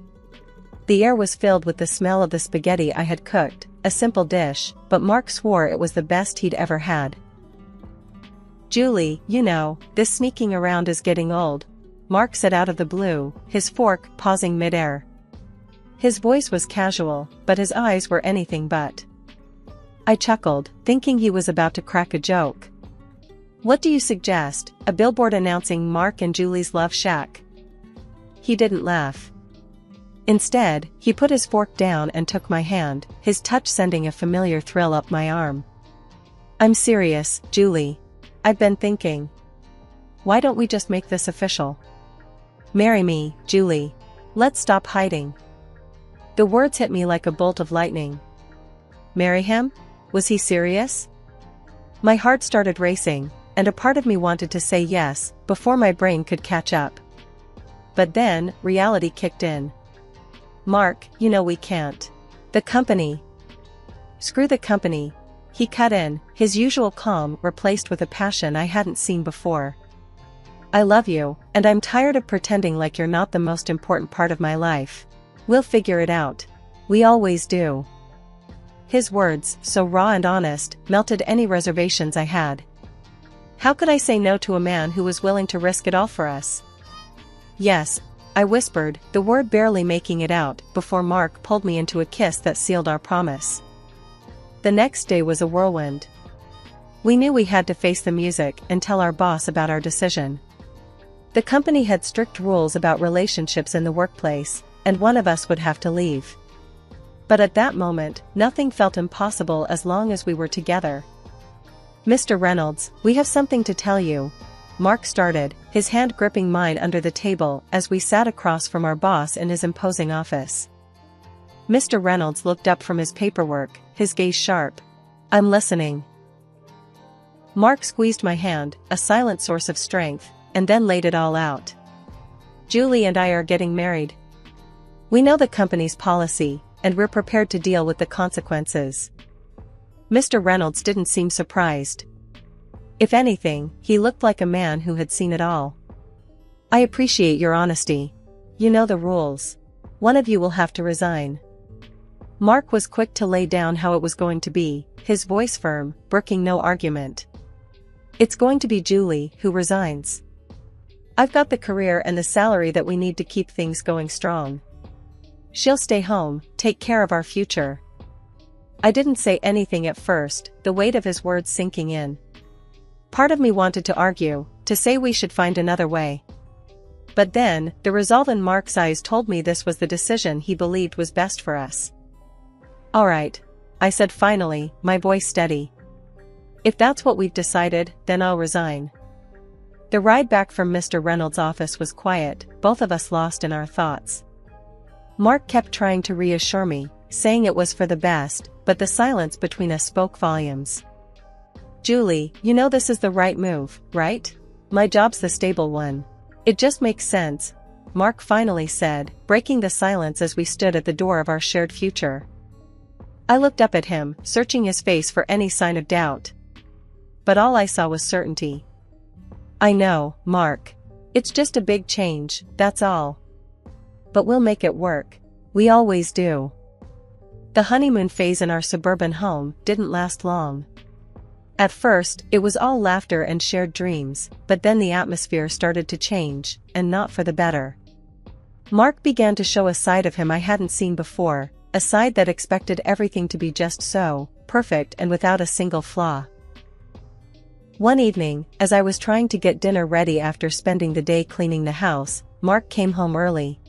The air was filled with the smell of the spaghetti I had cooked, a simple dish, but Mark swore it was the best he'd ever had. "Julie, you know, this sneaking around is getting old," Mark said out of the blue, his fork pausing mid-air. His voice was casual, but his eyes were anything but. I chuckled, thinking he was about to crack a joke. "What do you suggest, a billboard announcing Mark and Julie's love shack?" He didn't laugh. Instead, he put his fork down and took my hand, his touch sending a familiar thrill up my arm. "I'm serious, Julie. I've been thinking. Why don't we just make this official? Marry me, Julie. Let's stop hiding." The words hit me like a bolt of lightning. Marry him? Was he serious? My heart started racing, and a part of me wanted to say yes, before my brain could catch up. But then, reality kicked in. "Mark, you know we can't. The company." "Screw the company," he cut in, his usual calm replaced with a passion I hadn't seen before. "I love you, and I'm tired of pretending like you're not the most important part of my life. We'll figure it out. We always do." His words, so raw and honest, melted any reservations I had. How could I say no to a man who was willing to risk it all for us? "Yes," I whispered, the word barely making it out, before Mark pulled me into a kiss that sealed our promise. The next day was a whirlwind. We knew we had to face the music and tell our boss about our decision. The company had strict rules about relationships in the workplace, and one of us would have to leave. But at that moment, nothing felt impossible as long as we were together. "Mr. Reynolds, we have something to tell you," Mark started, his hand gripping mine under the table as we sat across from our boss in his imposing office. Mr. Reynolds looked up from his paperwork, his gaze sharp. "I'm listening." Mark squeezed my hand, a silent source of strength, and then laid it all out. "Julie and I are getting married. We know the company's policy, and we're prepared to deal with the consequences." Mr. Reynolds didn't seem surprised. If anything, he looked like a man who had seen it all. "I appreciate your honesty. You know the rules. One of you will have to resign." Mark was quick to lay down how it was going to be, his voice firm, brooking no argument. "It's going to be Julie who resigns. I've got the career and the salary that we need to keep things going strong. She'll stay home, take care of our future." I didn't say anything at first, the weight of his words sinking in. Part of me wanted to argue, to say we should find another way. But then, the resolve in Mark's eyes told me this was the decision he believed was best for us. "All right," I said finally, my voice steady. "If that's what we've decided, then I'll resign." The ride back from Mr. Reynolds' office was quiet, both of us lost in our thoughts. Mark kept trying to reassure me, saying it was for the best, but the silence between us spoke volumes. "Julie, you know this is the right move, right? My job's the stable one. It just makes sense," Mark finally said, breaking the silence as we stood at the door of our shared future. I looked up at him, searching his face for any sign of doubt. But all I saw was certainty. "I know, Mark. It's just a big change, that's all. But we'll make it work. We always do." The honeymoon phase in our suburban home didn't last long. At first, it was all laughter and shared dreams, but then the atmosphere started to change, and not for the better. Mark began to show a side of him I hadn't seen before, a side that expected everything to be just so, perfect and without a single flaw. One evening, as I was trying to get dinner ready after spending the day cleaning the house, Mark came home early.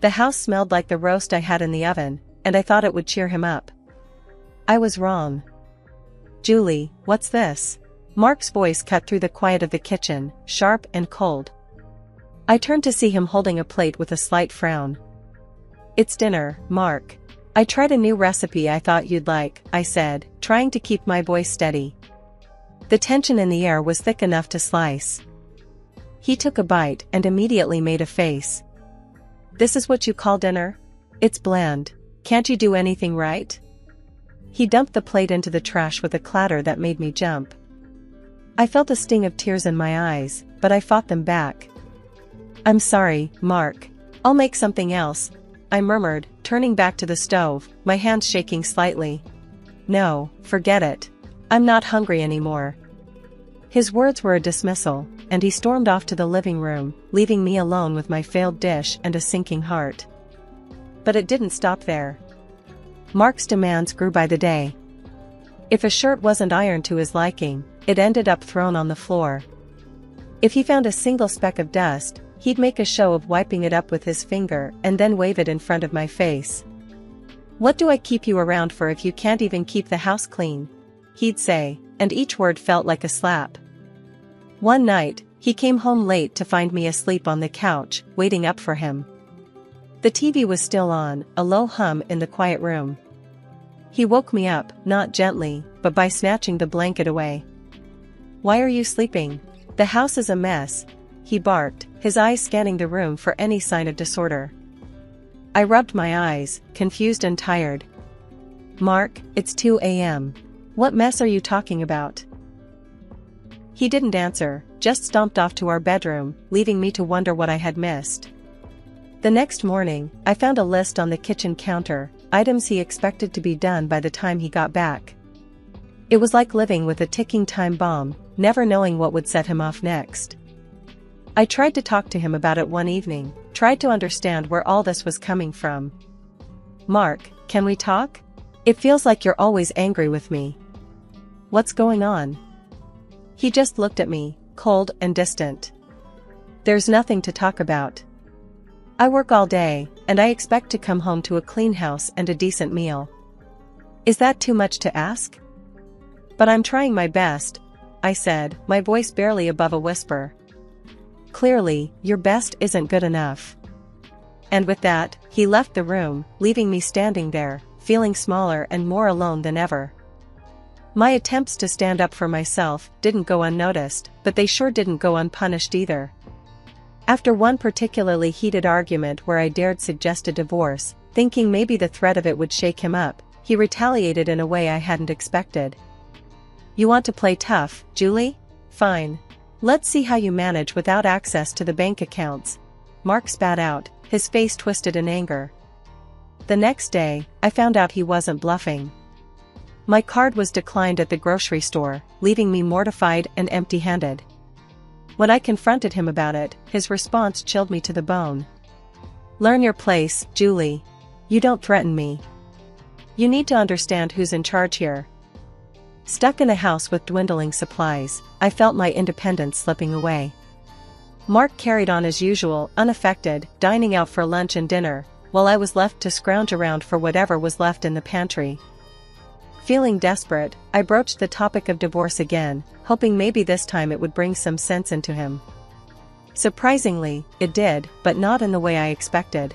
The house smelled like the roast I had in the oven, and I thought it would cheer him up. I was wrong. "Julie, what's this?" Mark's voice cut through the quiet of the kitchen, sharp and cold. I turned to see him holding a plate with a slight frown. "It's dinner, Mark. I tried a new recipe I thought you'd like," I said, trying to keep my voice steady. The tension in the air was thick enough to slice. He took a bite and immediately made a face. "This is what you call dinner? It's bland. Can't you do anything right?" He dumped the plate into the trash with a clatter that made me jump. I felt a sting of tears in my eyes, but I fought them back. "I'm sorry, Mark. I'll make something else," I murmured, turning back to the stove, my hands shaking slightly. "No, forget it. I'm not hungry anymore." His words were a dismissal, and he stormed off to the living room, leaving me alone with my failed dish and a sinking heart. But it didn't stop there. Mark's demands grew by the day. If a shirt wasn't ironed to his liking, it ended up thrown on the floor. If he found a single speck of dust, he'd make a show of wiping it up with his finger and then wave it in front of my face. "What do I keep you around for if you can't even keep the house clean?" he'd say, and each word felt like a slap. One night, he came home late to find me asleep on the couch, waiting up for him. The TV was still on, a low hum in the quiet room. He woke me up, not gently, but by snatching the blanket away. "Why are you sleeping? The house is a mess," he barked, his eyes scanning the room for any sign of disorder. I rubbed my eyes, confused and tired. "Mark, it's 2 a.m. What mess are you talking about?" He didn't answer, just stomped off to our bedroom, leaving me to wonder what I had missed. The next morning, I found a list on the kitchen counter, items he expected to be done by the time he got back. It was like living with a ticking time bomb, never knowing what would set him off next. I tried to talk to him about it one evening, tried to understand where all this was coming from. "Mark, can we talk? It feels like you're always angry with me. What's going on?" He just looked at me, cold and distant. "There's nothing to talk about. I work all day, and I expect to come home to a clean house and a decent meal. Is that too much to ask?" "But I'm trying my best," I said, my voice barely above a whisper. "Clearly, your best isn't good enough." And with that, he left the room, leaving me standing there, feeling smaller and more alone than ever. My attempts to stand up for myself didn't go unnoticed, but they sure didn't go unpunished either. After one particularly heated argument where I dared suggest a divorce, thinking maybe the threat of it would shake him up, he retaliated in a way I hadn't expected. "You want to play tough, Julie? Fine. Let's see how you manage without access to the bank accounts," Mark spat out, his face twisted in anger. The next day, I found out he wasn't bluffing. My card was declined at the grocery store, leaving me mortified and empty-handed. When I confronted him about it, his response chilled me to the bone. "Learn your place, Julie. You don't threaten me. You need to understand who's in charge here." Stuck in a house with dwindling supplies, I felt my independence slipping away. Mark carried on as usual, unaffected, dining out for lunch and dinner, while I was left to scrounge around for whatever was left in the pantry. Feeling desperate, I broached the topic of divorce again, hoping maybe this time it would bring some sense into him. Surprisingly, it did, but not in the way I expected.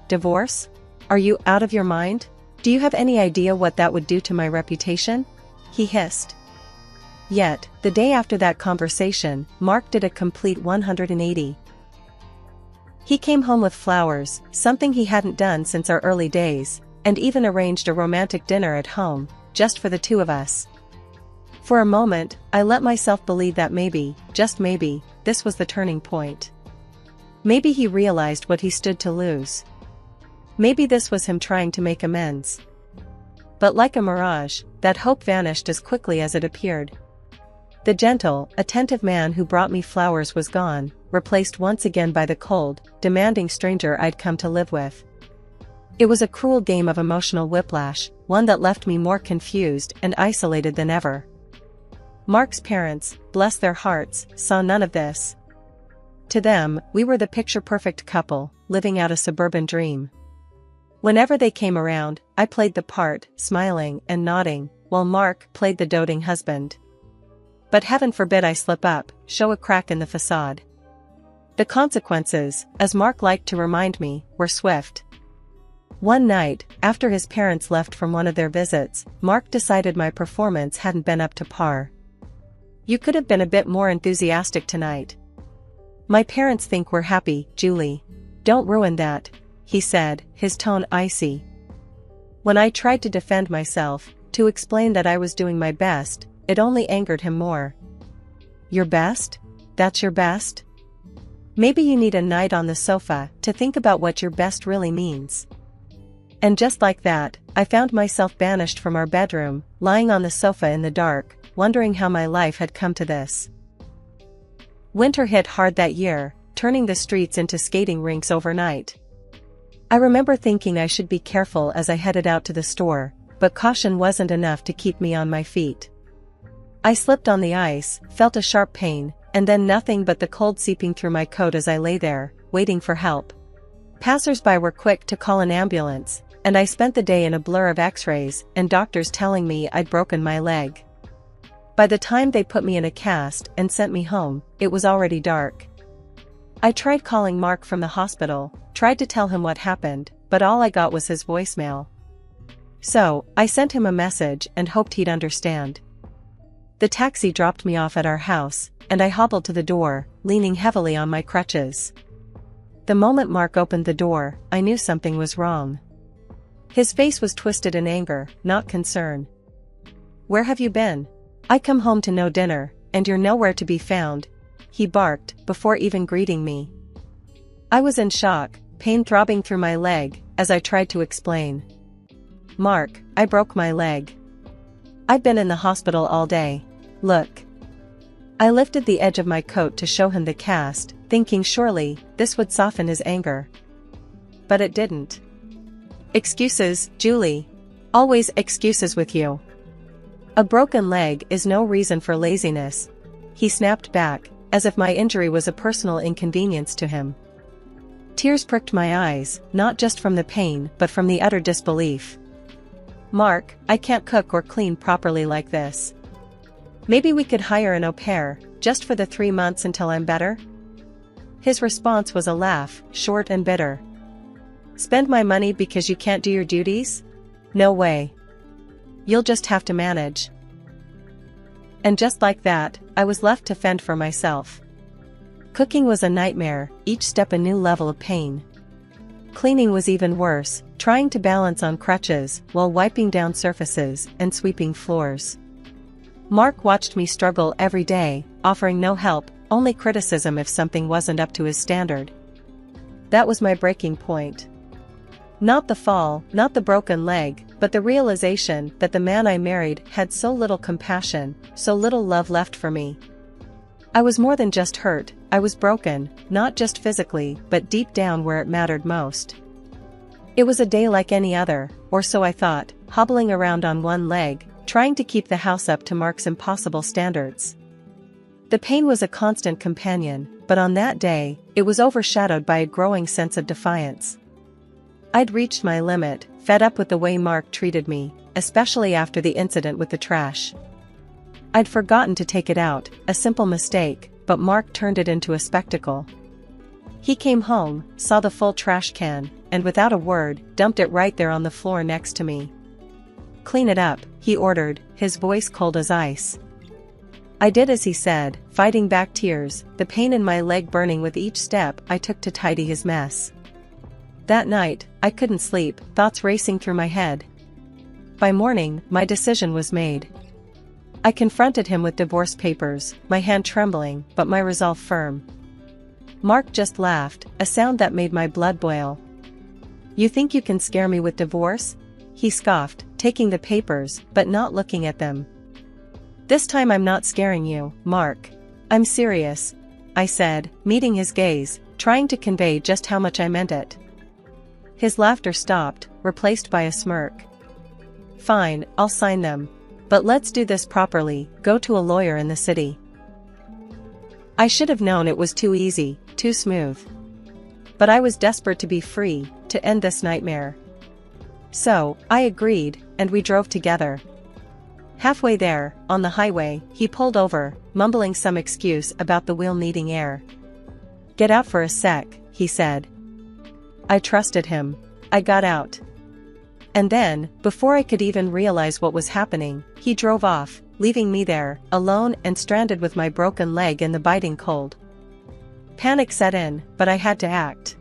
"Divorce? Are you out of your mind? Do you have any idea what that would do to my reputation?" he hissed. Yet, the day after that conversation, Mark did a complete 180. He came home with flowers, something he hadn't done since our early days, and even arranged a romantic dinner at home, just for the two of us. For a moment, I let myself believe that maybe, just maybe, this was the turning point. Maybe he realized what he stood to lose. Maybe this was him trying to make amends. But like a mirage, that hope vanished as quickly as it appeared. The gentle, attentive man who brought me flowers was gone, replaced once again by the cold, demanding stranger I'd come to live with. It was a cruel game of emotional whiplash, one that left me more confused and isolated than ever. Mark's parents, bless their hearts, saw none of this. To them, we were the picture-perfect couple, living out a suburban dream. Whenever they came around, I played the part, smiling and nodding, while Mark played the doting husband. But heaven forbid I slip up, show a crack in the facade. The consequences, as Mark liked to remind me, were swift. One night, after his parents left from one of their visits, Mark decided my performance hadn't been up to par. "You could have been a bit more enthusiastic tonight. My parents think we're happy, Julie. Don't ruin that," he said, his tone icy. When I tried to defend myself, to explain that I was doing my best, it only angered him more. "Your best? That's your best? Maybe you need a night on the sofa to think about what your best really means." And just like that, I found myself banished from our bedroom, lying on the sofa in the dark, wondering how my life had come to this. Winter hit hard that year, turning the streets into skating rinks overnight. I remember thinking I should be careful as I headed out to the store, but caution wasn't enough to keep me on my feet. I slipped on the ice, felt a sharp pain, and then nothing but the cold seeping through my coat as I lay there, waiting for help. Passers-by were quick to call an ambulance, and I spent the day in a blur of x-rays and doctors telling me I'd broken my leg. By the time they put me in a cast and sent me home, it was already dark. I tried calling Mark from the hospital, tried to tell him what happened, but all I got was his voicemail. So, I sent him a message and hoped he'd understand. The taxi dropped me off at our house, and I hobbled to the door, leaning heavily on my crutches. The moment Mark opened the door, I knew something was wrong. His face was twisted in anger, not concern. "Where have you been? I come home to no dinner, and you're nowhere to be found," he barked, before even greeting me. I was in shock, pain throbbing through my leg, as I tried to explain. "Mark, I broke my leg. I've been in the hospital all day. Look." I lifted the edge of my coat to show him the cast, thinking surely this would soften his anger. But it didn't. "Excuses, Julie. Always excuses with you. A broken leg is no reason for laziness," he snapped back, as if my injury was a personal inconvenience to him. Tears pricked my eyes, not just from the pain but from the utter disbelief. "Mark, I can't cook or clean properly like this. Maybe we could hire an au pair, just for the 3 months until I'm better?" His response was a laugh, short and bitter. "Spend my money because you can't do your duties? No way. You'll just have to manage." And just like that, I was left to fend for myself. Cooking was a nightmare, each step a new level of pain. Cleaning was even worse, trying to balance on crutches while wiping down surfaces and sweeping floors. Mark watched me struggle every day, offering no help, only criticism if something wasn't up to his standard. That was my breaking point. Not the fall, not the broken leg, but the realization that the man I married had so little compassion, so little love left for me. I was more than just hurt, I was broken, not just physically, but deep down where it mattered most. It was a day like any other, or so I thought, hobbling around on one leg, trying to keep the house up to Mark's impossible standards. The pain was a constant companion, but on that day, it was overshadowed by a growing sense of defiance. I'd reached my limit, fed up with the way Mark treated me, especially after the incident with the trash. I'd forgotten to take it out, a simple mistake, but Mark turned it into a spectacle. He came home, saw the full trash can, and without a word, dumped it right there on the floor next to me. "Clean it up," he ordered, his voice cold as ice. I did as he said, fighting back tears, the pain in my leg burning with each step I took to tidy his mess. That night, I couldn't sleep, thoughts racing through my head. By morning, my decision was made. I confronted him with divorce papers, my hand trembling, but my resolve firm. Mark just laughed, a sound that made my blood boil. "You think you can scare me with divorce?" he scoffed, taking the papers, but not looking at them. "This time I'm not scaring you, Mark. I'm serious," I said, meeting his gaze, trying to convey just how much I meant it. His laughter stopped, replaced by a smirk. "Fine, I'll sign them. But let's do this properly, go to a lawyer in the city." I should have known it was too easy, too smooth. But I was desperate to be free, to end this nightmare. So, I agreed, and we drove together. Halfway there, on the highway, he pulled over, mumbling some excuse about the wheel needing air. "Get out for a sec," he said. I trusted him. I got out. And then, before I could even realize what was happening, he drove off, leaving me there, alone and stranded with my broken leg in the biting cold. Panic set in, but I had to act.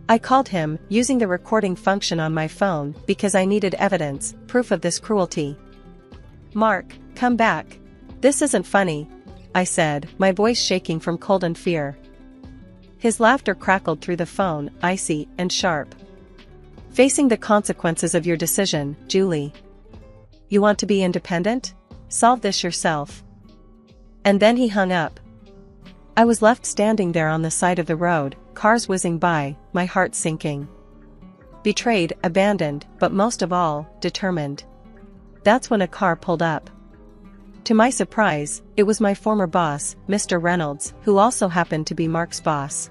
I called him, using the recording function on my phone, because I needed evidence, proof of this cruelty. "Mark, come back. This isn't funny," I said, my voice shaking from cold and fear. His laughter crackled through the phone, icy and sharp. "Facing the consequences of your decision, Julie. You want to be independent? Solve this yourself." And then he hung up. I was left standing there on the side of the road, cars whizzing by, my heart sinking. Betrayed, abandoned, but most of all, determined. That's when a car pulled up. To my surprise, it was my former boss, Mr. Reynolds, who also happened to be Mark's boss.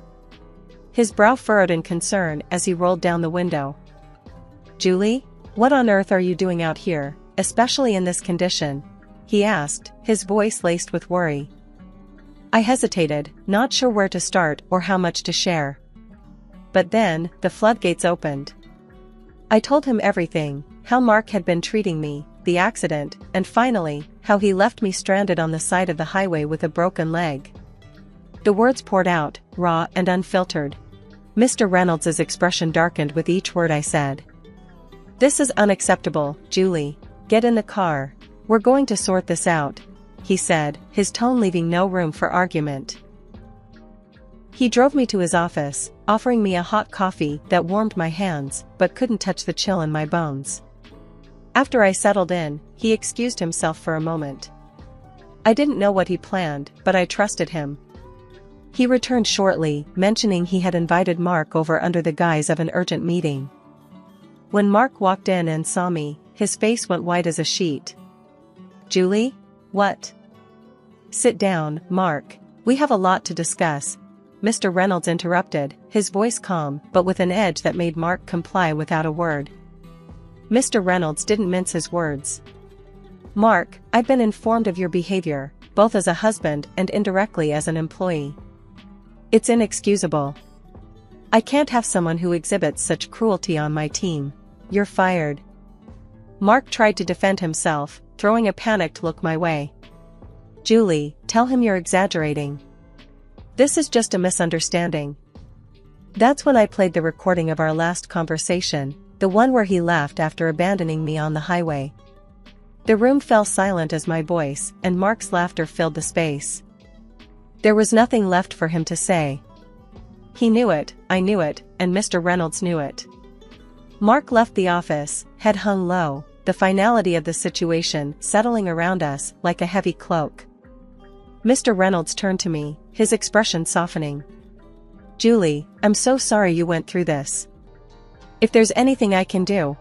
His brow furrowed in concern as he rolled down the window. "Julie, what on earth are you doing out here, especially in this condition?" he asked, his voice laced with worry. I hesitated, not sure where to start or how much to share. But then, the floodgates opened. I told him everything, how Mark had been treating me, the accident, and finally, how he left me stranded on the side of the highway with a broken leg. The words poured out, raw and unfiltered. Mr. Reynolds' expression darkened with each word I said. "This is unacceptable, Julie. Get in the car. We're going to sort this out," he said, his tone leaving no room for argument. He drove me to his office, offering me a hot coffee that warmed my hands, but couldn't touch the chill in my bones. After I settled in, he excused himself for a moment. I didn't know what he planned, but I trusted him. He returned shortly, mentioning he had invited Mark over under the guise of an urgent meeting. When Mark walked in and saw me, his face went white as a sheet. "Julie? What?" "Sit down, Mark. We have a lot to discuss," Mr. Reynolds interrupted, his voice calm but with an edge that made Mark comply without a word. Mr. Reynolds didn't mince his words. "Mark, I've been informed of your behavior, both as a husband and indirectly as an employee. It's inexcusable. I can't have someone who exhibits such cruelty on my team. You're fired." Mark tried to defend himself, throwing a panicked look my way. "Julie, tell him you're exaggerating. This is just a misunderstanding." That's when I played the recording of our last conversation, the one where he laughed after abandoning me on the highway. The room fell silent as my voice and Mark's laughter filled the space. There was nothing left for him to say. He knew it, I knew it, and Mr. Reynolds knew it. Mark left the office, head hung low, the finality of the situation settling around us like a heavy cloak. Mr. Reynolds turned to me, his expression softening. "Julie, I'm so sorry you went through this. If there's anything I can do..."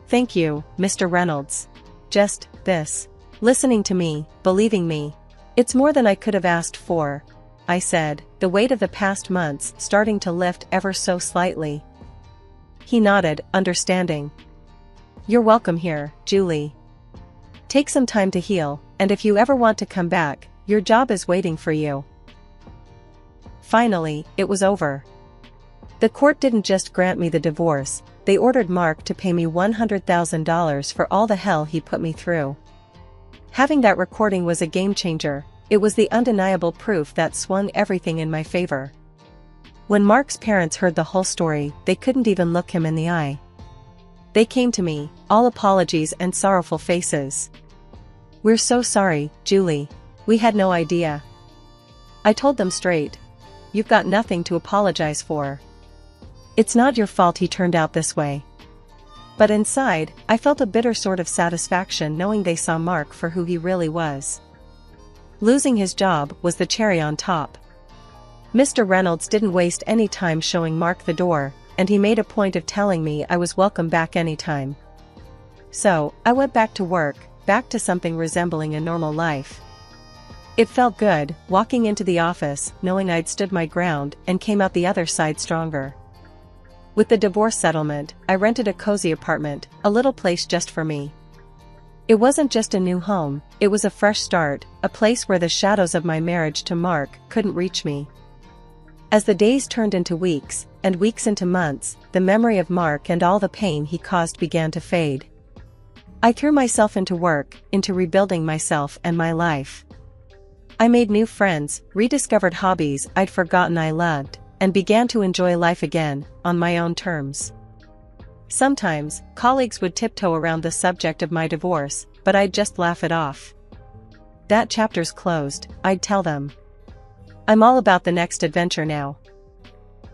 "Thank you, Mr. Reynolds. Just this. Listening to me, believing me. It's more than I could have asked for," I said, the weight of the past months starting to lift ever so slightly. He nodded, understanding. "You're welcome here, Julie. Take some time to heal, and if you ever want to come back, your job is waiting for you." Finally, it was over. The court didn't just grant me the divorce, they ordered Mark to pay me $100,000 for all the hell he put me through. Having that recording was a game changer. It was the undeniable proof that swung everything in my favor. When Mark's parents heard the whole story, they couldn't even look him in the eye. They came to me, all apologies and sorrowful faces. "We're so sorry, Julie. We had no idea." I told them straight. "You've got nothing to apologize for. It's not your fault he turned out this way." But inside, I felt a bitter sort of satisfaction knowing they saw Mark for who he really was. Losing his job was the cherry on top. Mr. Reynolds didn't waste any time showing Mark the door, and he made a point of telling me I was welcome back anytime. So, I went back to work, back to something resembling a normal life. It felt good, walking into the office, knowing I'd stood my ground and came out the other side stronger. With the divorce settlement, I rented a cozy apartment, a little place just for me. It wasn't just a new home, it was a fresh start, a place where the shadows of my marriage to Mark couldn't reach me. As the days turned into weeks, and weeks into months, the memory of Mark and all the pain he caused began to fade. I threw myself into work, into rebuilding myself and my life. I made new friends, rediscovered hobbies I'd forgotten I loved, and began to enjoy life again, on my own terms. Sometimes, colleagues would tiptoe around the subject of my divorce, but I'd just laugh it off. That chapter's closed, I'd tell them. I'm all about the next adventure now.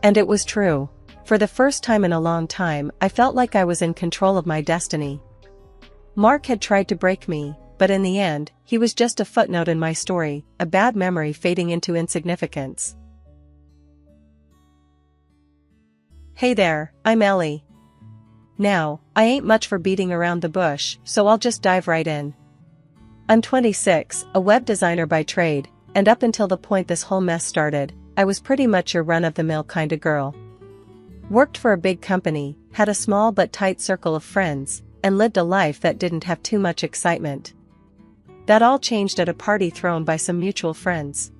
And it was true. For the first time in a long time, I felt like I was in control of my destiny. Mark had tried to break me, but in the end, he was just a footnote in my story, a bad memory fading into insignificance. Hey there, I'm Ellie. Now, I ain't much for beating around the bush, so I'll just dive right in. I'm 26, a web designer by trade, and up until the point this whole mess started, I was pretty much your run-of-the-mill kinda girl. Worked for a big company, had a small but tight circle of friends, and lived a life that didn't have too much excitement. That all changed at a party thrown by some mutual friends.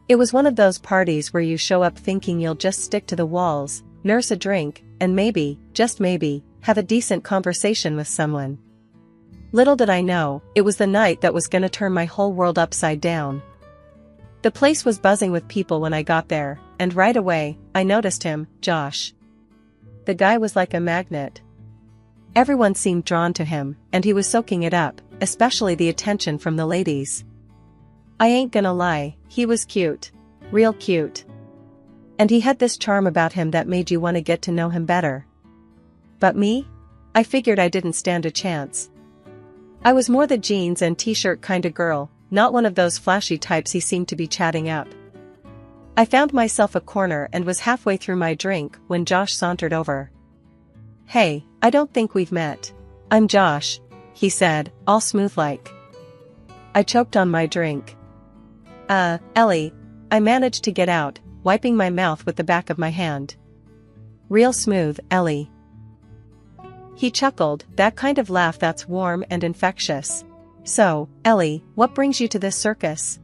It was one of those parties where you show up thinking you'll just stick to the walls, nurse a drink, and maybe, just maybe, have a decent conversation with someone. Little did I know, it was the night that was gonna turn my whole world upside down. The place was buzzing with people when I got there, and right away, I noticed him, Josh. The guy was like a magnet. Everyone seemed drawn to him, and he was soaking it up, especially the attention from the ladies. I ain't gonna lie, he was cute. Real cute. And he had this charm about him that made you want to get to know him better. But me? I figured I didn't stand a chance. I was more the jeans and t-shirt kinda girl, not one of those flashy types he seemed to be chatting up. I found myself a corner and was halfway through my drink when Josh sauntered over. Hey, I don't think we've met. I'm Josh, he said, all smooth-like. I choked on my drink. Ellie, I managed to get out, wiping my mouth with the back of my hand. Real smooth, Ellie. He chuckled, that kind of laugh that's warm and infectious. So, Ellie, what brings you to this circus?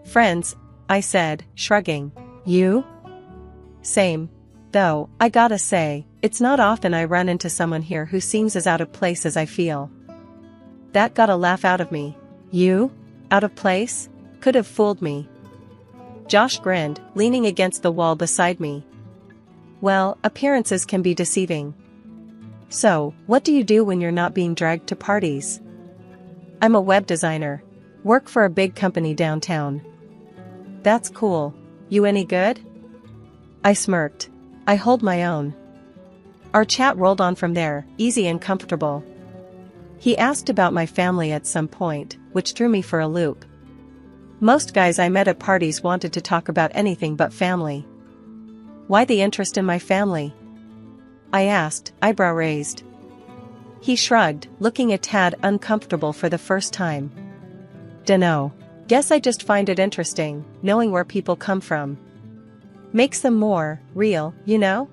Friends, I said, shrugging. You? Same. Though, I gotta say, it's not often I run into someone here who seems as out of place as I feel. That got a laugh out of me. You? Out of place? Could have fooled me. Josh grinned, leaning against the wall beside me. Well, appearances can be deceiving. So, what do you do when you're not being dragged to parties? I'm a web designer. Work for a big company downtown. That's cool. You any good? I smirked. I hold my own. Our chat rolled on from there, easy and comfortable. He asked about my family at some point, which threw me for a loop. Most guys I met at parties wanted to talk about anything but family. Why the interest in my family? I asked, eyebrow raised. He shrugged, looking a tad uncomfortable for the first time. Dunno. Guess I just find it interesting, knowing where people come from. Makes them more real, you know?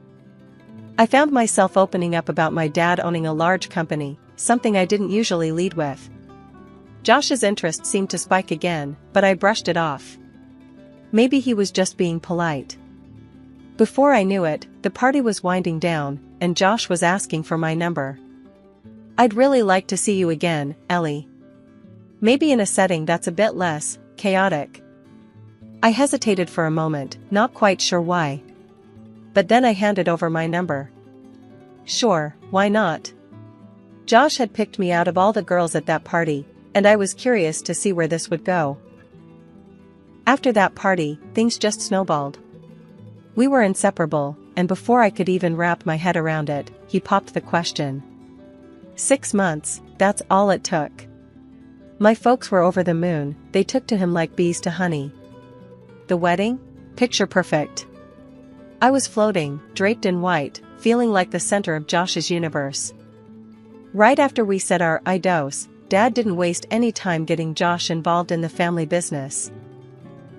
I found myself opening up about my dad owning a large company, something I didn't usually lead with. Josh's interest seemed to spike again, but I brushed it off. Maybe he was just being polite. Before I knew it, the party was winding down, and Josh was asking for my number. I'd really like to see you again, Ellie. Maybe in a setting that's a bit less chaotic. I hesitated for a moment, not quite sure why. But then I handed over my number. Sure, why not? Josh had picked me out of all the girls at that party, and I was curious to see where this would go. After that party, things just snowballed. We were inseparable, and before I could even wrap my head around it, he popped the question. 6 months, that's all it took. My folks were over the moon, they took to him like bees to honey. The wedding? Picture perfect. I was floating, draped in white, feeling like the center of Josh's universe. Right after we said our I dose, Dad didn't waste any time getting Josh involved in the family business.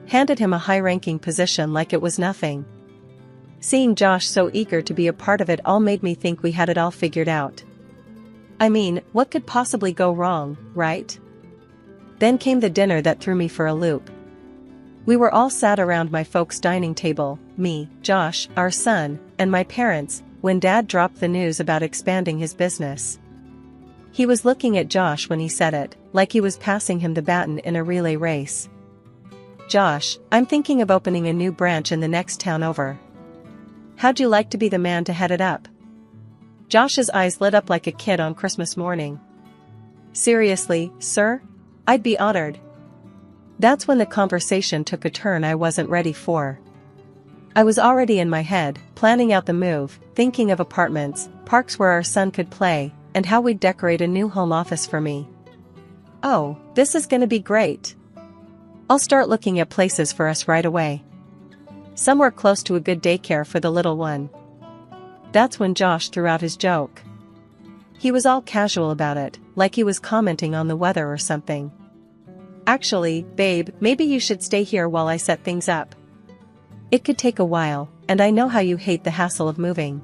Handed him a high-ranking position like it was nothing. Seeing Josh so eager to be a part of it all made me think we had it all figured out. I mean, what could possibly go wrong, right? Then came the dinner that threw me for a loop. We were all sat around my folks' dining table, me, Josh, our son, and my parents, when Dad dropped the news about expanding his business. He was looking at Josh when he said it, like he was passing him the baton in a relay race. "Josh, I'm thinking of opening a new branch in the next town over. How'd you like to be the man to head it up?" Josh's eyes lit up like a kid on Christmas morning. "Seriously, sir? I'd be honored." That's when the conversation took a turn I wasn't ready for. I was already in my head, planning out the move, thinking of apartments, parks where our son could play, and how we'd decorate a new home office for me. "Oh, this is gonna be great. I'll start looking at places for us right away. Somewhere close to a good daycare for the little one." That's when Josh threw out his joke. He was all casual about it, like he was commenting on the weather or something. "Actually, babe, maybe you should stay here while I set things up. It could take a while, and I know how you hate the hassle of moving."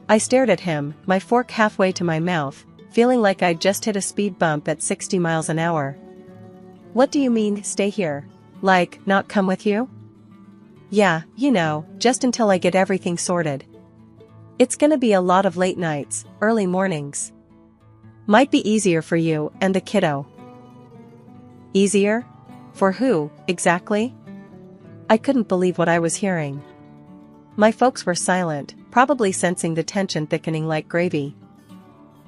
I stared at him, my fork halfway to my mouth, feeling like I'd just hit a speed bump at 60 miles an hour. "What do you mean, stay here? Like, not come with you?" "Yeah, you know, just until I get everything sorted. It's gonna be a lot of late nights, early mornings. Might be easier for you and the kiddo." "Easier? For who, exactly?" I couldn't believe what I was hearing. My folks were silent, probably sensing the tension thickening like gravy.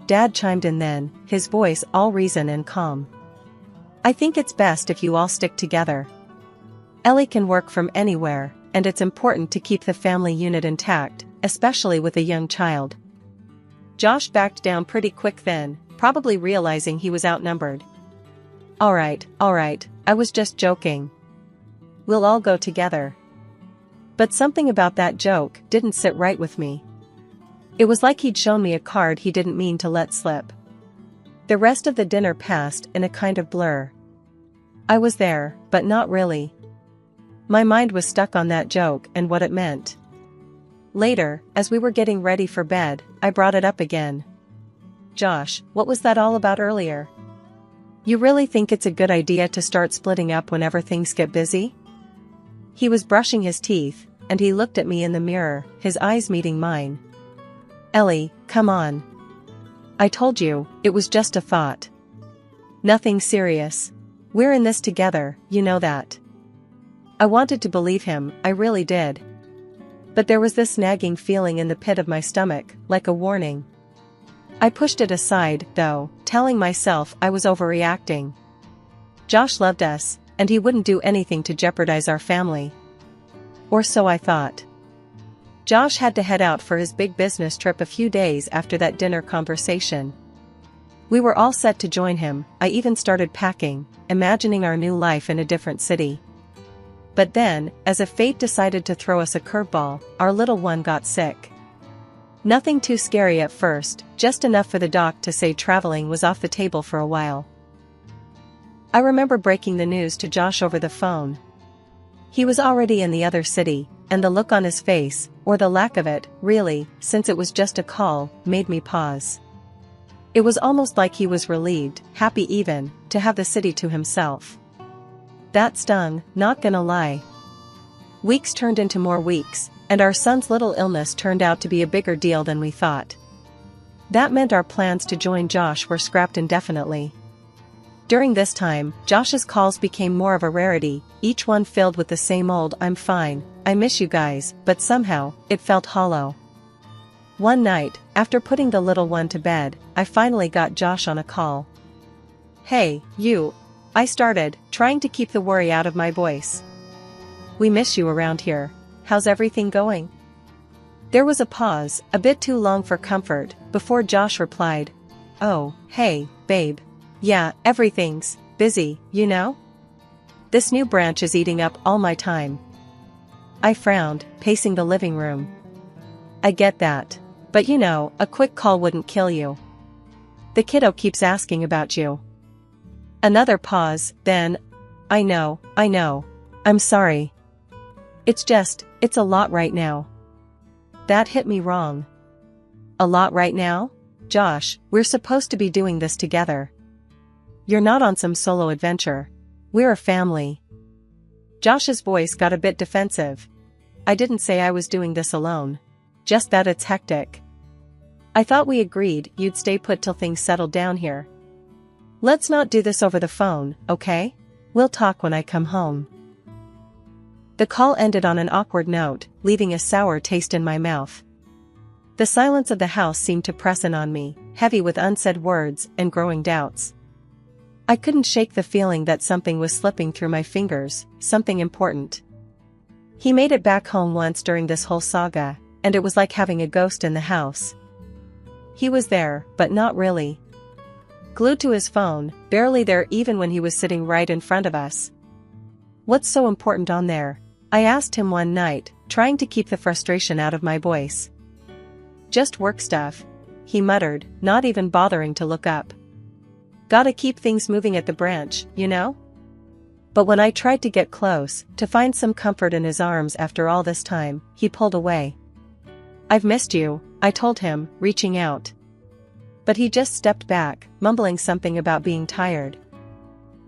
Dad chimed in then, his voice all reason and calm. "I think it's best if you all stick together. Ellie can work from anywhere, and it's important to keep the family unit intact, especially with a young child." Josh backed down pretty quick then, probably realizing he was outnumbered. All right, I was just joking. We'll all go together." But something about that joke didn't sit right with me. It was like he'd shown me a card he didn't mean to let slip. The rest of the dinner passed in a kind of blur. I was there, but not really. My mind was stuck on that joke and what it meant. Later, as we were getting ready for bed, I brought it up again. "Josh, what was that all about earlier? You really think it's a good idea to start splitting up whenever things get busy?" He was brushing his teeth, and he looked at me in the mirror, his eyes meeting mine. "Ellie, come on. I told you, it was just a thought. Nothing serious. We're in this together, you know that." I wanted to believe him, I really did. But there was this nagging feeling in the pit of my stomach, like a warning. I pushed it aside, though, telling myself I was overreacting. Josh loved us, and he wouldn't do anything to jeopardize our family. Or so I thought. Josh had to head out for his big business trip a few days after that dinner conversation. We were all set to join him. I even started packing, imagining our new life in a different city. But then, as if fate decided to throw us a curveball, our little one got sick. Nothing too scary at first, just enough for the doc to say traveling was off the table for a while. I remember breaking the news to Josh over the phone. He was already in the other city, and the look on his face, or the lack of it, really, since it was just a call, made me pause. It was almost like he was relieved, happy even, to have the city to himself. That stung, not gonna lie. Weeks turned into more weeks, and our son's little illness turned out to be a bigger deal than we thought. That meant our plans to join Josh were scrapped indefinitely. During this time, Josh's calls became more of a rarity, each one filled with the same old "I'm fine, I miss you guys," but somehow, it felt hollow. One night, after putting the little one to bed, I finally got Josh on a call. "Hey, you," I started, trying to keep the worry out of my voice. "We miss you around here. How's everything going?" There was a pause, a bit too long for comfort, before Josh replied, "Oh, hey, babe. Yeah, everything's busy, you know? This new branch is eating up all my time." I frowned, pacing the living room. "I get that. But you know, a quick call wouldn't kill you." The kiddo keeps asking about you. Another pause, then, I know. I'm sorry. It's a lot right now. That hit me wrong. A lot right now? Josh, we're supposed to be doing this together. You're not on some solo adventure. We're a family. Josh's voice got a bit defensive. I didn't say I was doing this alone. Just that it's hectic. I thought we agreed you'd stay put till things settled down here. Let's not do this over the phone, okay? We'll talk when I come home. The call ended on an awkward note, leaving a sour taste in my mouth. The silence of the house seemed to press in on me, heavy with unsaid words and growing doubts. I couldn't shake the feeling that something was slipping through my fingers, something important. He made it back home once during this whole saga, and it was like having a ghost in the house. He was there, but not really. Glued to his phone, barely there even when he was sitting right in front of us. What's so important on there? I asked him one night, trying to keep the frustration out of my voice. Just work stuff, he muttered, not even bothering to look up. Gotta keep things moving at the branch, you know? But when I tried to get close, to find some comfort in his arms after all this time, he pulled away. I've missed you, I told him, reaching out. But he just stepped back, mumbling something about being tired.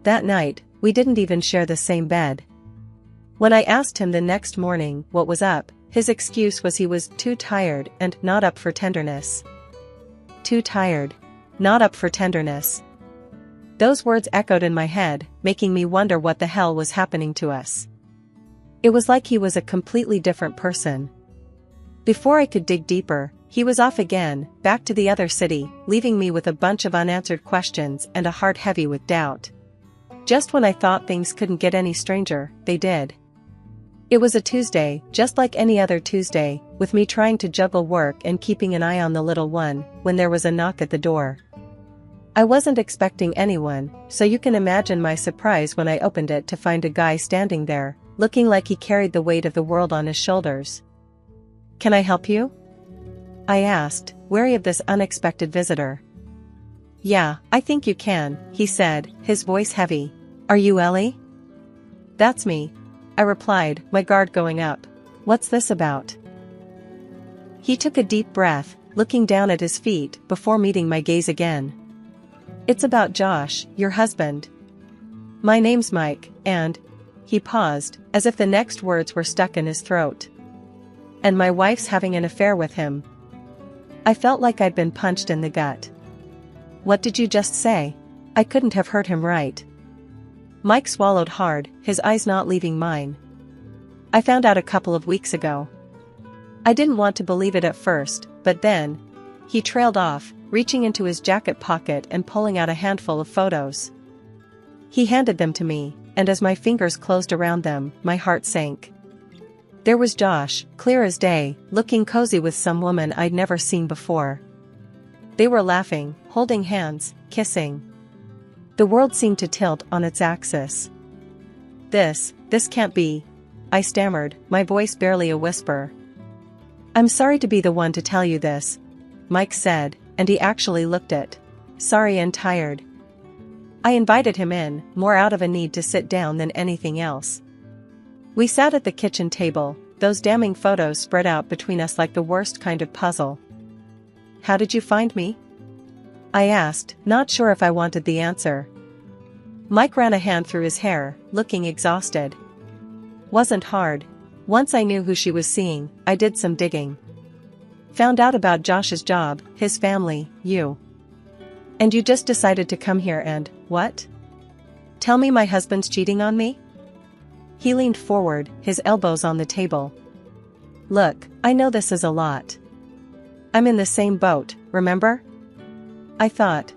That night, we didn't even share the same bed. When I asked him the next morning what was up, his excuse was he was too tired and not up for tenderness. Too tired. Not up for tenderness. Those words echoed in my head, making me wonder what the hell was happening to us. It was like he was a completely different person. Before I could dig deeper, he was off again, back to the other city, leaving me with a bunch of unanswered questions and a heart heavy with doubt. Just when I thought things couldn't get any stranger, they did. It was a Tuesday, just like any other Tuesday, with me trying to juggle work and keeping an eye on the little one, when there was a knock at the door. I wasn't expecting anyone, so you can imagine my surprise when I opened it to find a guy standing there, looking like he carried the weight of the world on his shoulders. "Can I help you?" I asked, wary of this unexpected visitor. "Yeah, I think you can," he said, his voice heavy. "Are you Ellie?" "That's me," I replied, my guard going up. "What's this about?" He took a deep breath, looking down at his feet before meeting my gaze again. "It's about Josh, your husband. My name's Mike, and..." He paused, as if the next words were stuck in his throat. "And my wife's having an affair with him." I felt like I'd been punched in the gut. "What did you just say?" I couldn't have heard him right. Mike swallowed hard, his eyes not leaving mine. "I found out a couple of weeks ago." I didn't want to believe it at first, but then... He trailed off, reaching into his jacket pocket and pulling out a handful of photos. He handed them to me, and as my fingers closed around them, my heart sank. There was Josh, clear as day, looking cozy with some woman I'd never seen before. They were laughing, holding hands, kissing. The world seemed to tilt on its axis. This can't be," I stammered, my voice barely a whisper. "I'm sorry to be the one to tell you this," Mike said, and he actually looked it. Sorry and tired. I invited him in, more out of a need to sit down than anything else. We sat at the kitchen table, those damning photos spread out between us like the worst kind of puzzle. "How did you find me?" I asked, not sure if I wanted the answer. Mike ran a hand through his hair, looking exhausted. "Wasn't hard. Once I knew who she was seeing, I did some digging. Found out about Josh's job, his family, you. And you just decided to come here and, what? Tell me my husband's cheating on me?" He leaned forward, his elbows on the table. "Look, I know this is a lot. I'm in the same boat, remember? I thought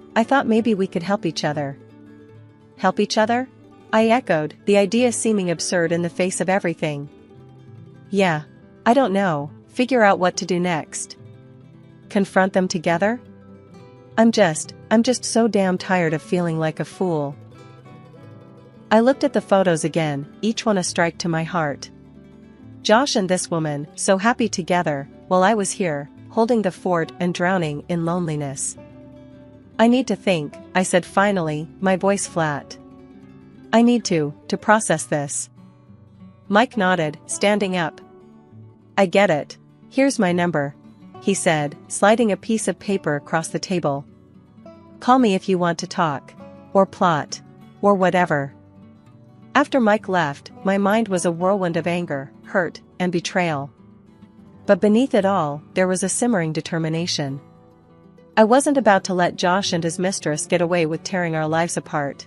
maybe we could help each other." "Help each other?" I echoed, the idea seeming absurd in the face of everything. "Yeah. I don't know, figure out what to do next. Confront them together? I'm just so damn tired of feeling like a fool." I looked at the photos again, each one a strike to my heart. Josh and this woman, so happy together, while I was here, holding the fort and drowning in loneliness. I need to think, I said finally, my voice flat. I need to process this. Mike nodded, standing up. I get it. Here's my number, he said, sliding a piece of paper across the table. Call me if you want to talk. Or plot. Or whatever. After Mike left, my mind was a whirlwind of anger, hurt, and betrayal. But beneath it all, there was a simmering determination. I wasn't about to let Josh and his mistress get away with tearing our lives apart.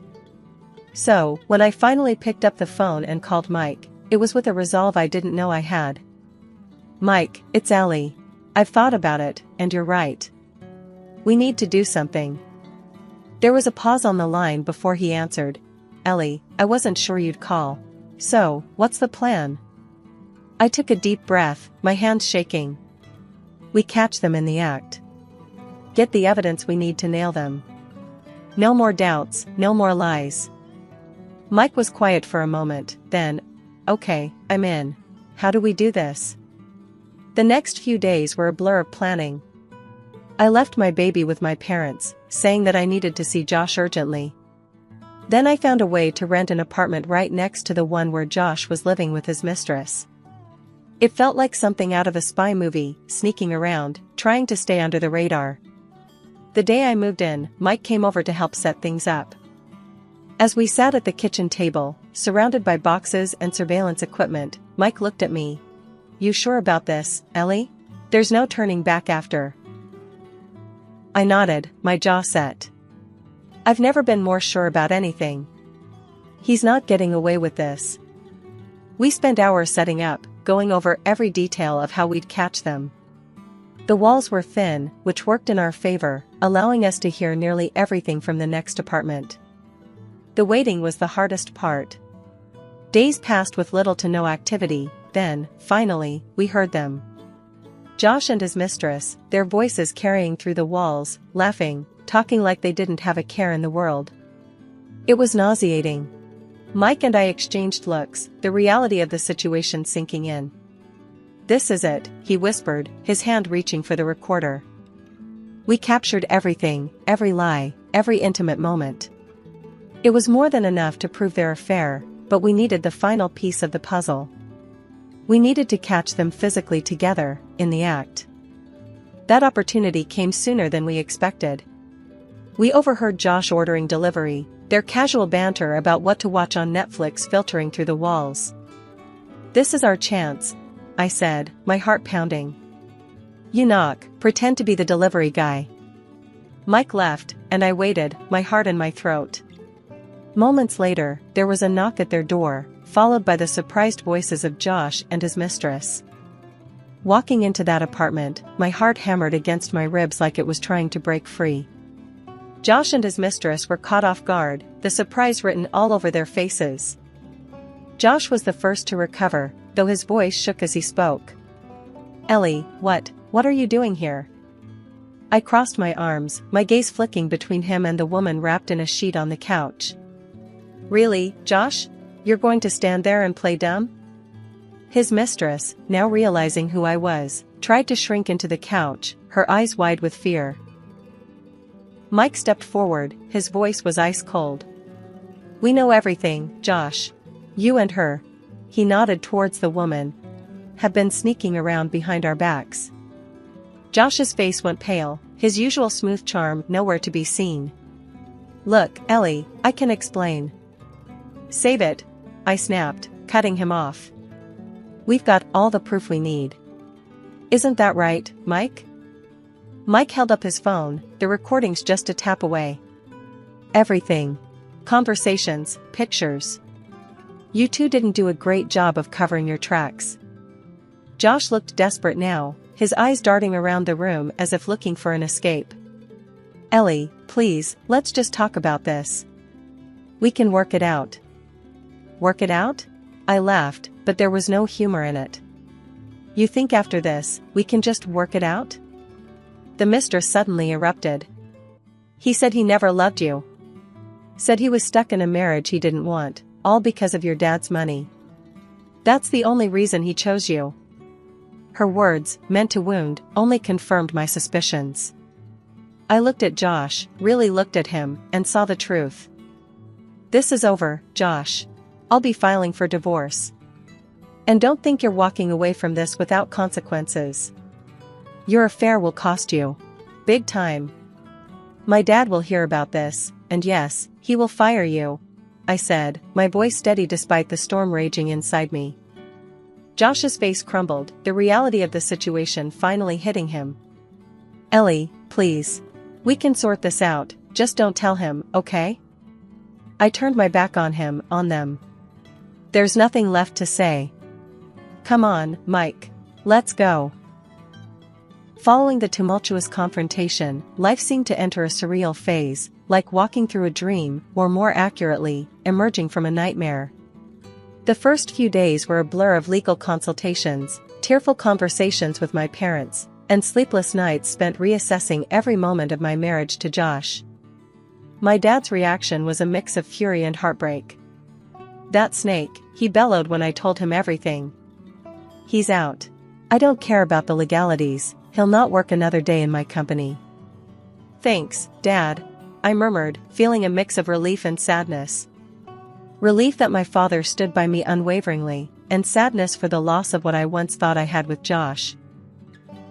So, when I finally picked up the phone and called Mike, it was with a resolve I didn't know I had. Mike, it's Ellie. I've thought about it, and you're right. We need to do something. There was a pause on the line before he answered. Ellie, I wasn't sure you'd call. So, what's the plan? I took a deep breath, my hands shaking. We catch them in the act. Get the evidence we need to nail them. No more doubts, no more lies. Mike was quiet for a moment, then, okay, I'm in. How do we do this? The next few days were a blur of planning. I left my baby with my parents, saying that I needed to see Josh urgently. Then I found a way to rent an apartment right next to the one where Josh was living with his mistress. It felt like something out of a spy movie, sneaking around, trying to stay under the radar. The day I moved in, Mike came over to help set things up. As we sat at the kitchen table, surrounded by boxes and surveillance equipment, Mike looked at me. You sure about this, Ellie? There's no turning back after. I nodded, my jaw set. I've never been more sure about anything. He's not getting away with this. We spent hours setting up, going over every detail of how we'd catch them. The walls were thin, which worked in our favor, allowing us to hear nearly everything from the next apartment. The waiting was the hardest part. Days passed with little to no activity, then, finally, we heard them. Josh and his mistress, their voices carrying through the walls, laughing, talking like they didn't have a care in the world. It was nauseating. Mike and I exchanged looks, the reality of the situation sinking in. This is it, he whispered, his hand reaching for the recorder. We captured everything, every lie, every intimate moment. It was more than enough to prove their affair, but we needed the final piece of the puzzle. We needed to catch them physically together, in the act. That opportunity came sooner than we expected. We overheard Josh ordering delivery, their casual banter about what to watch on Netflix filtering through the walls. This is our chance, I said, my heart pounding. You knock, pretend to be the delivery guy. Mike left, and I waited, my heart in my throat. Moments later, there was a knock at their door, followed by the surprised voices of Josh and his mistress. Walking into that apartment, my heart hammered against my ribs like it was trying to break free. Josh and his mistress were caught off guard, the surprise written all over their faces. Josh was the first to recover, though his voice shook as he spoke. Ellie, what are you doing here? I crossed my arms, my gaze flicking between him and the woman wrapped in a sheet on the couch. Really, Josh? You're going to stand there and play dumb? His mistress, now realizing who I was, tried to shrink into the couch, her eyes wide with fear. Mike stepped forward, his voice was ice cold. We know everything, Josh. You and her. He nodded towards the woman. Have been sneaking around behind our backs. Josh's face went pale, his usual smooth charm nowhere to be seen. Look, Ellie, I can explain. Save it, I snapped, cutting him off. We've got all the proof we need. Isn't that right, Mike? Mike held up his phone, the recording's just a tap away. Everything. Conversations, pictures. You two didn't do a great job of covering your tracks. Josh looked desperate now, his eyes darting around the room as if looking for an escape. Ellie, please, let's just talk about this. We can work it out. Work it out? I laughed, but there was no humor in it. You think after this, we can just work it out? The mistress suddenly erupted. He said he never loved you. Said he was stuck in a marriage he didn't want, all because of your dad's money. That's the only reason he chose you. Her words, meant to wound, only confirmed my suspicions. I looked at Josh, really looked at him, and saw the truth. This is over, Josh. I'll be filing for divorce. And don't think you're walking away from this without consequences. Your affair will cost you. Big time. My dad will hear about this, and yes, he will fire you, I said, my voice steady despite the storm raging inside me. Josh's face crumbled, the reality of the situation finally hitting him. Ellie, please. We can sort this out, just don't tell him, okay? I turned my back on him, on them. There's nothing left to say. Come on, Mike. Let's go. Following the tumultuous confrontation, life seemed to enter a surreal phase, like walking through a dream, or more accurately, emerging from a nightmare. The first few days were a blur of legal consultations, tearful conversations with my parents, and sleepless nights spent reassessing every moment of my marriage to Josh. My dad's reaction was a mix of fury and heartbreak. That snake, he bellowed when I told him everything. He's out. I don't care about the legalities, he'll not work another day in my company. Thanks, Dad, I murmured, feeling a mix of relief and sadness. Relief that my father stood by me unwaveringly, and sadness for the loss of what I once thought I had with Josh.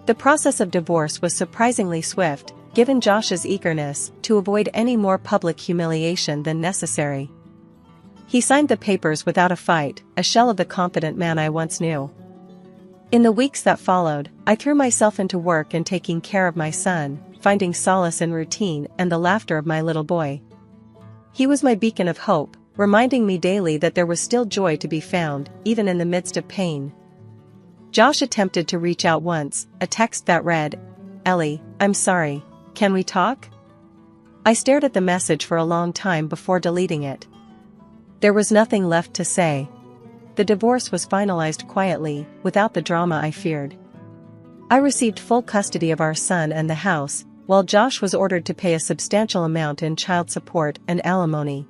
The process of divorce was surprisingly swift, given Josh's eagerness to avoid any more public humiliation than necessary. He signed the papers without a fight, a shell of the confident man I once knew. In the weeks that followed, I threw myself into work and taking care of my son, finding solace in routine and the laughter of my little boy. He was my beacon of hope, reminding me daily that there was still joy to be found, even in the midst of pain. Josh attempted to reach out once, a text that read, Ellie, I'm sorry, can we talk? I stared at the message for a long time before deleting it. There was nothing left to say. The divorce was finalized quietly, without the drama I feared. I received full custody of our son and the house, while Josh was ordered to pay a substantial amount in child support and alimony.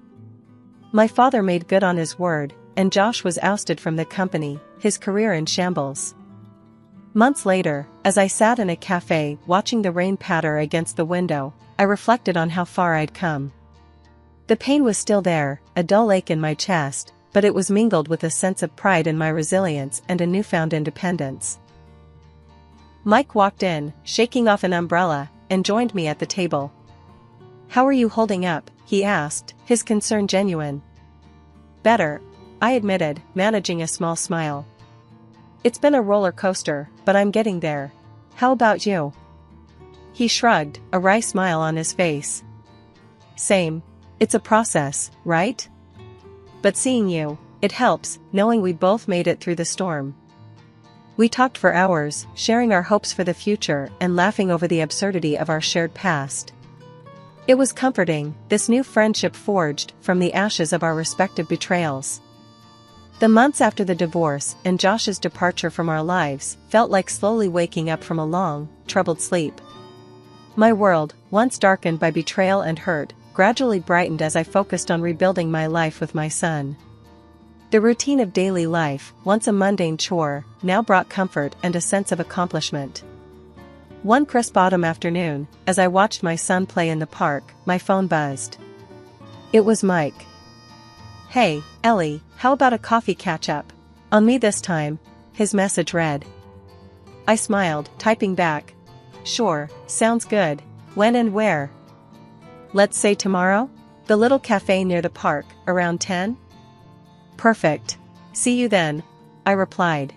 My father made good on his word, and Josh was ousted from the company, his career in shambles. Months later, as I sat in a cafe watching the rain patter against the window, I reflected on how far I'd come. The pain was still there, a dull ache in my chest, but it was mingled with a sense of pride in my resilience and a newfound independence. Mike walked in, shaking off an umbrella, and joined me at the table. How are you holding up? He asked, his concern genuine. Better, I admitted, managing a small smile. It's been a roller coaster, but I'm getting there. How about you? He shrugged, a wry smile on his face. Same. It's a process, right? But seeing you, it helps, knowing we both made it through the storm. We talked for hours, sharing our hopes for the future and laughing over the absurdity of our shared past. It was comforting, this new friendship forged from the ashes of our respective betrayals. The months after the divorce and Josh's departure from our lives felt like slowly waking up from a long, troubled sleep. My world, once darkened by betrayal and hurt, gradually brightened as I focused on rebuilding my life with my son. The routine of daily life, once a mundane chore, now brought comfort and a sense of accomplishment. One crisp autumn afternoon, as I watched my son play in the park, my phone buzzed. It was Mike. Hey, Ellie, how about a coffee catch-up? On me this time, his message read. I smiled, typing back. Sure, sounds good. When and where? Let's say tomorrow? The little cafe near the park, around 10? Perfect. See you then, I replied.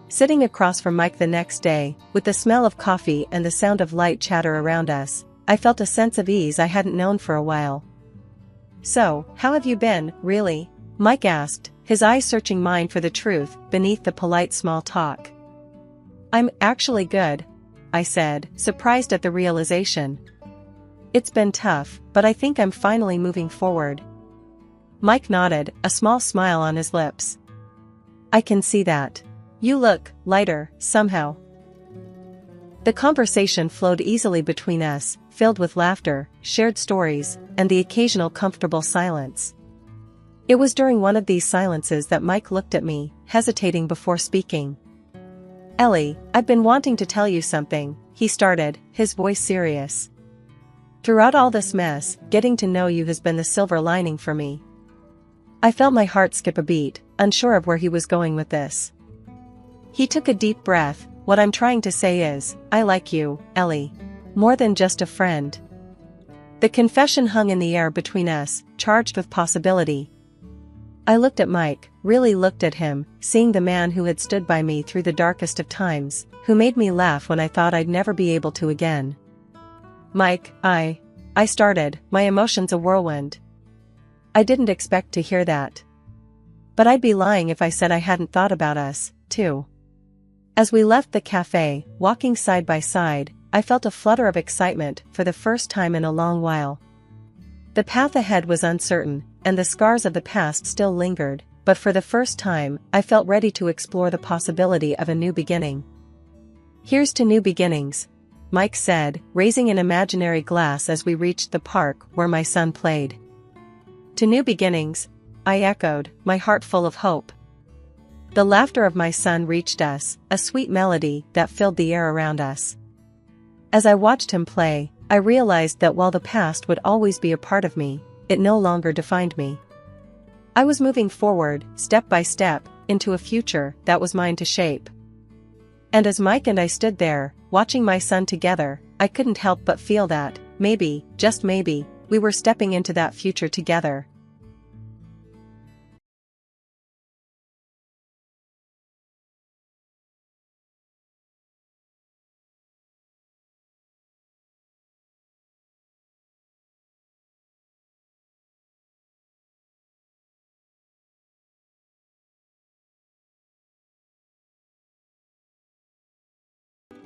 Sitting across from Mike the next day, with the smell of coffee and the sound of light chatter around us, I felt a sense of ease I hadn't known for a while. So, how have you been, really? Mike asked, his eyes searching mine for the truth beneath the polite small talk. I'm actually good, I said, surprised at the realization. It's been tough, but I think I'm finally moving forward. Mike nodded, a small smile on his lips. I can see that. You look lighter, somehow. The conversation flowed easily between us, filled with laughter, shared stories, and the occasional comfortable silence. It was during one of these silences that Mike looked at me, hesitating before speaking. Ellie, I've been wanting to tell you something, he started, his voice serious. Throughout all this mess, getting to know you has been the silver lining for me. I felt my heart skip a beat, unsure of where he was going with this. He took a deep breath. What I'm trying to say is, I like you, Ellie. More than just a friend. The confession hung in the air between us, charged with possibility. I looked at Mike, really looked at him, seeing the man who had stood by me through the darkest of times, who made me laugh when I thought I'd never be able to again. Mike, I started, my emotions a whirlwind. I didn't expect to hear that. But I'd be lying if I said I hadn't thought about us, too. As we left the cafe, walking side by side, I felt a flutter of excitement for the first time in a long while. The path ahead was uncertain, and the scars of the past still lingered, but for the first time, I felt ready to explore the possibility of a new beginning. Here's to new beginnings, Mike said, raising an imaginary glass as we reached the park where my son played. To new beginnings, I echoed, my heart full of hope. The laughter of my son reached us, a sweet melody that filled the air around us. As I watched him play, I realized that while the past would always be a part of me, it no longer defined me. I was moving forward, step by step, into a future that was mine to shape. And as Mike and I stood there, watching my son together, I couldn't help but feel that, maybe, just maybe, we were stepping into that future together.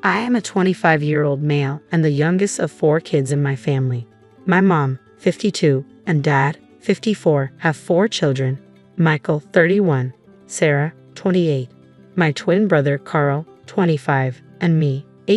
I am a 25-year-old male and the youngest of 4 kids in my family. My mom, 52, and dad, 54, have 4 children: Michael, 31, Sarah, 28, my twin brother Carl, 25, and me,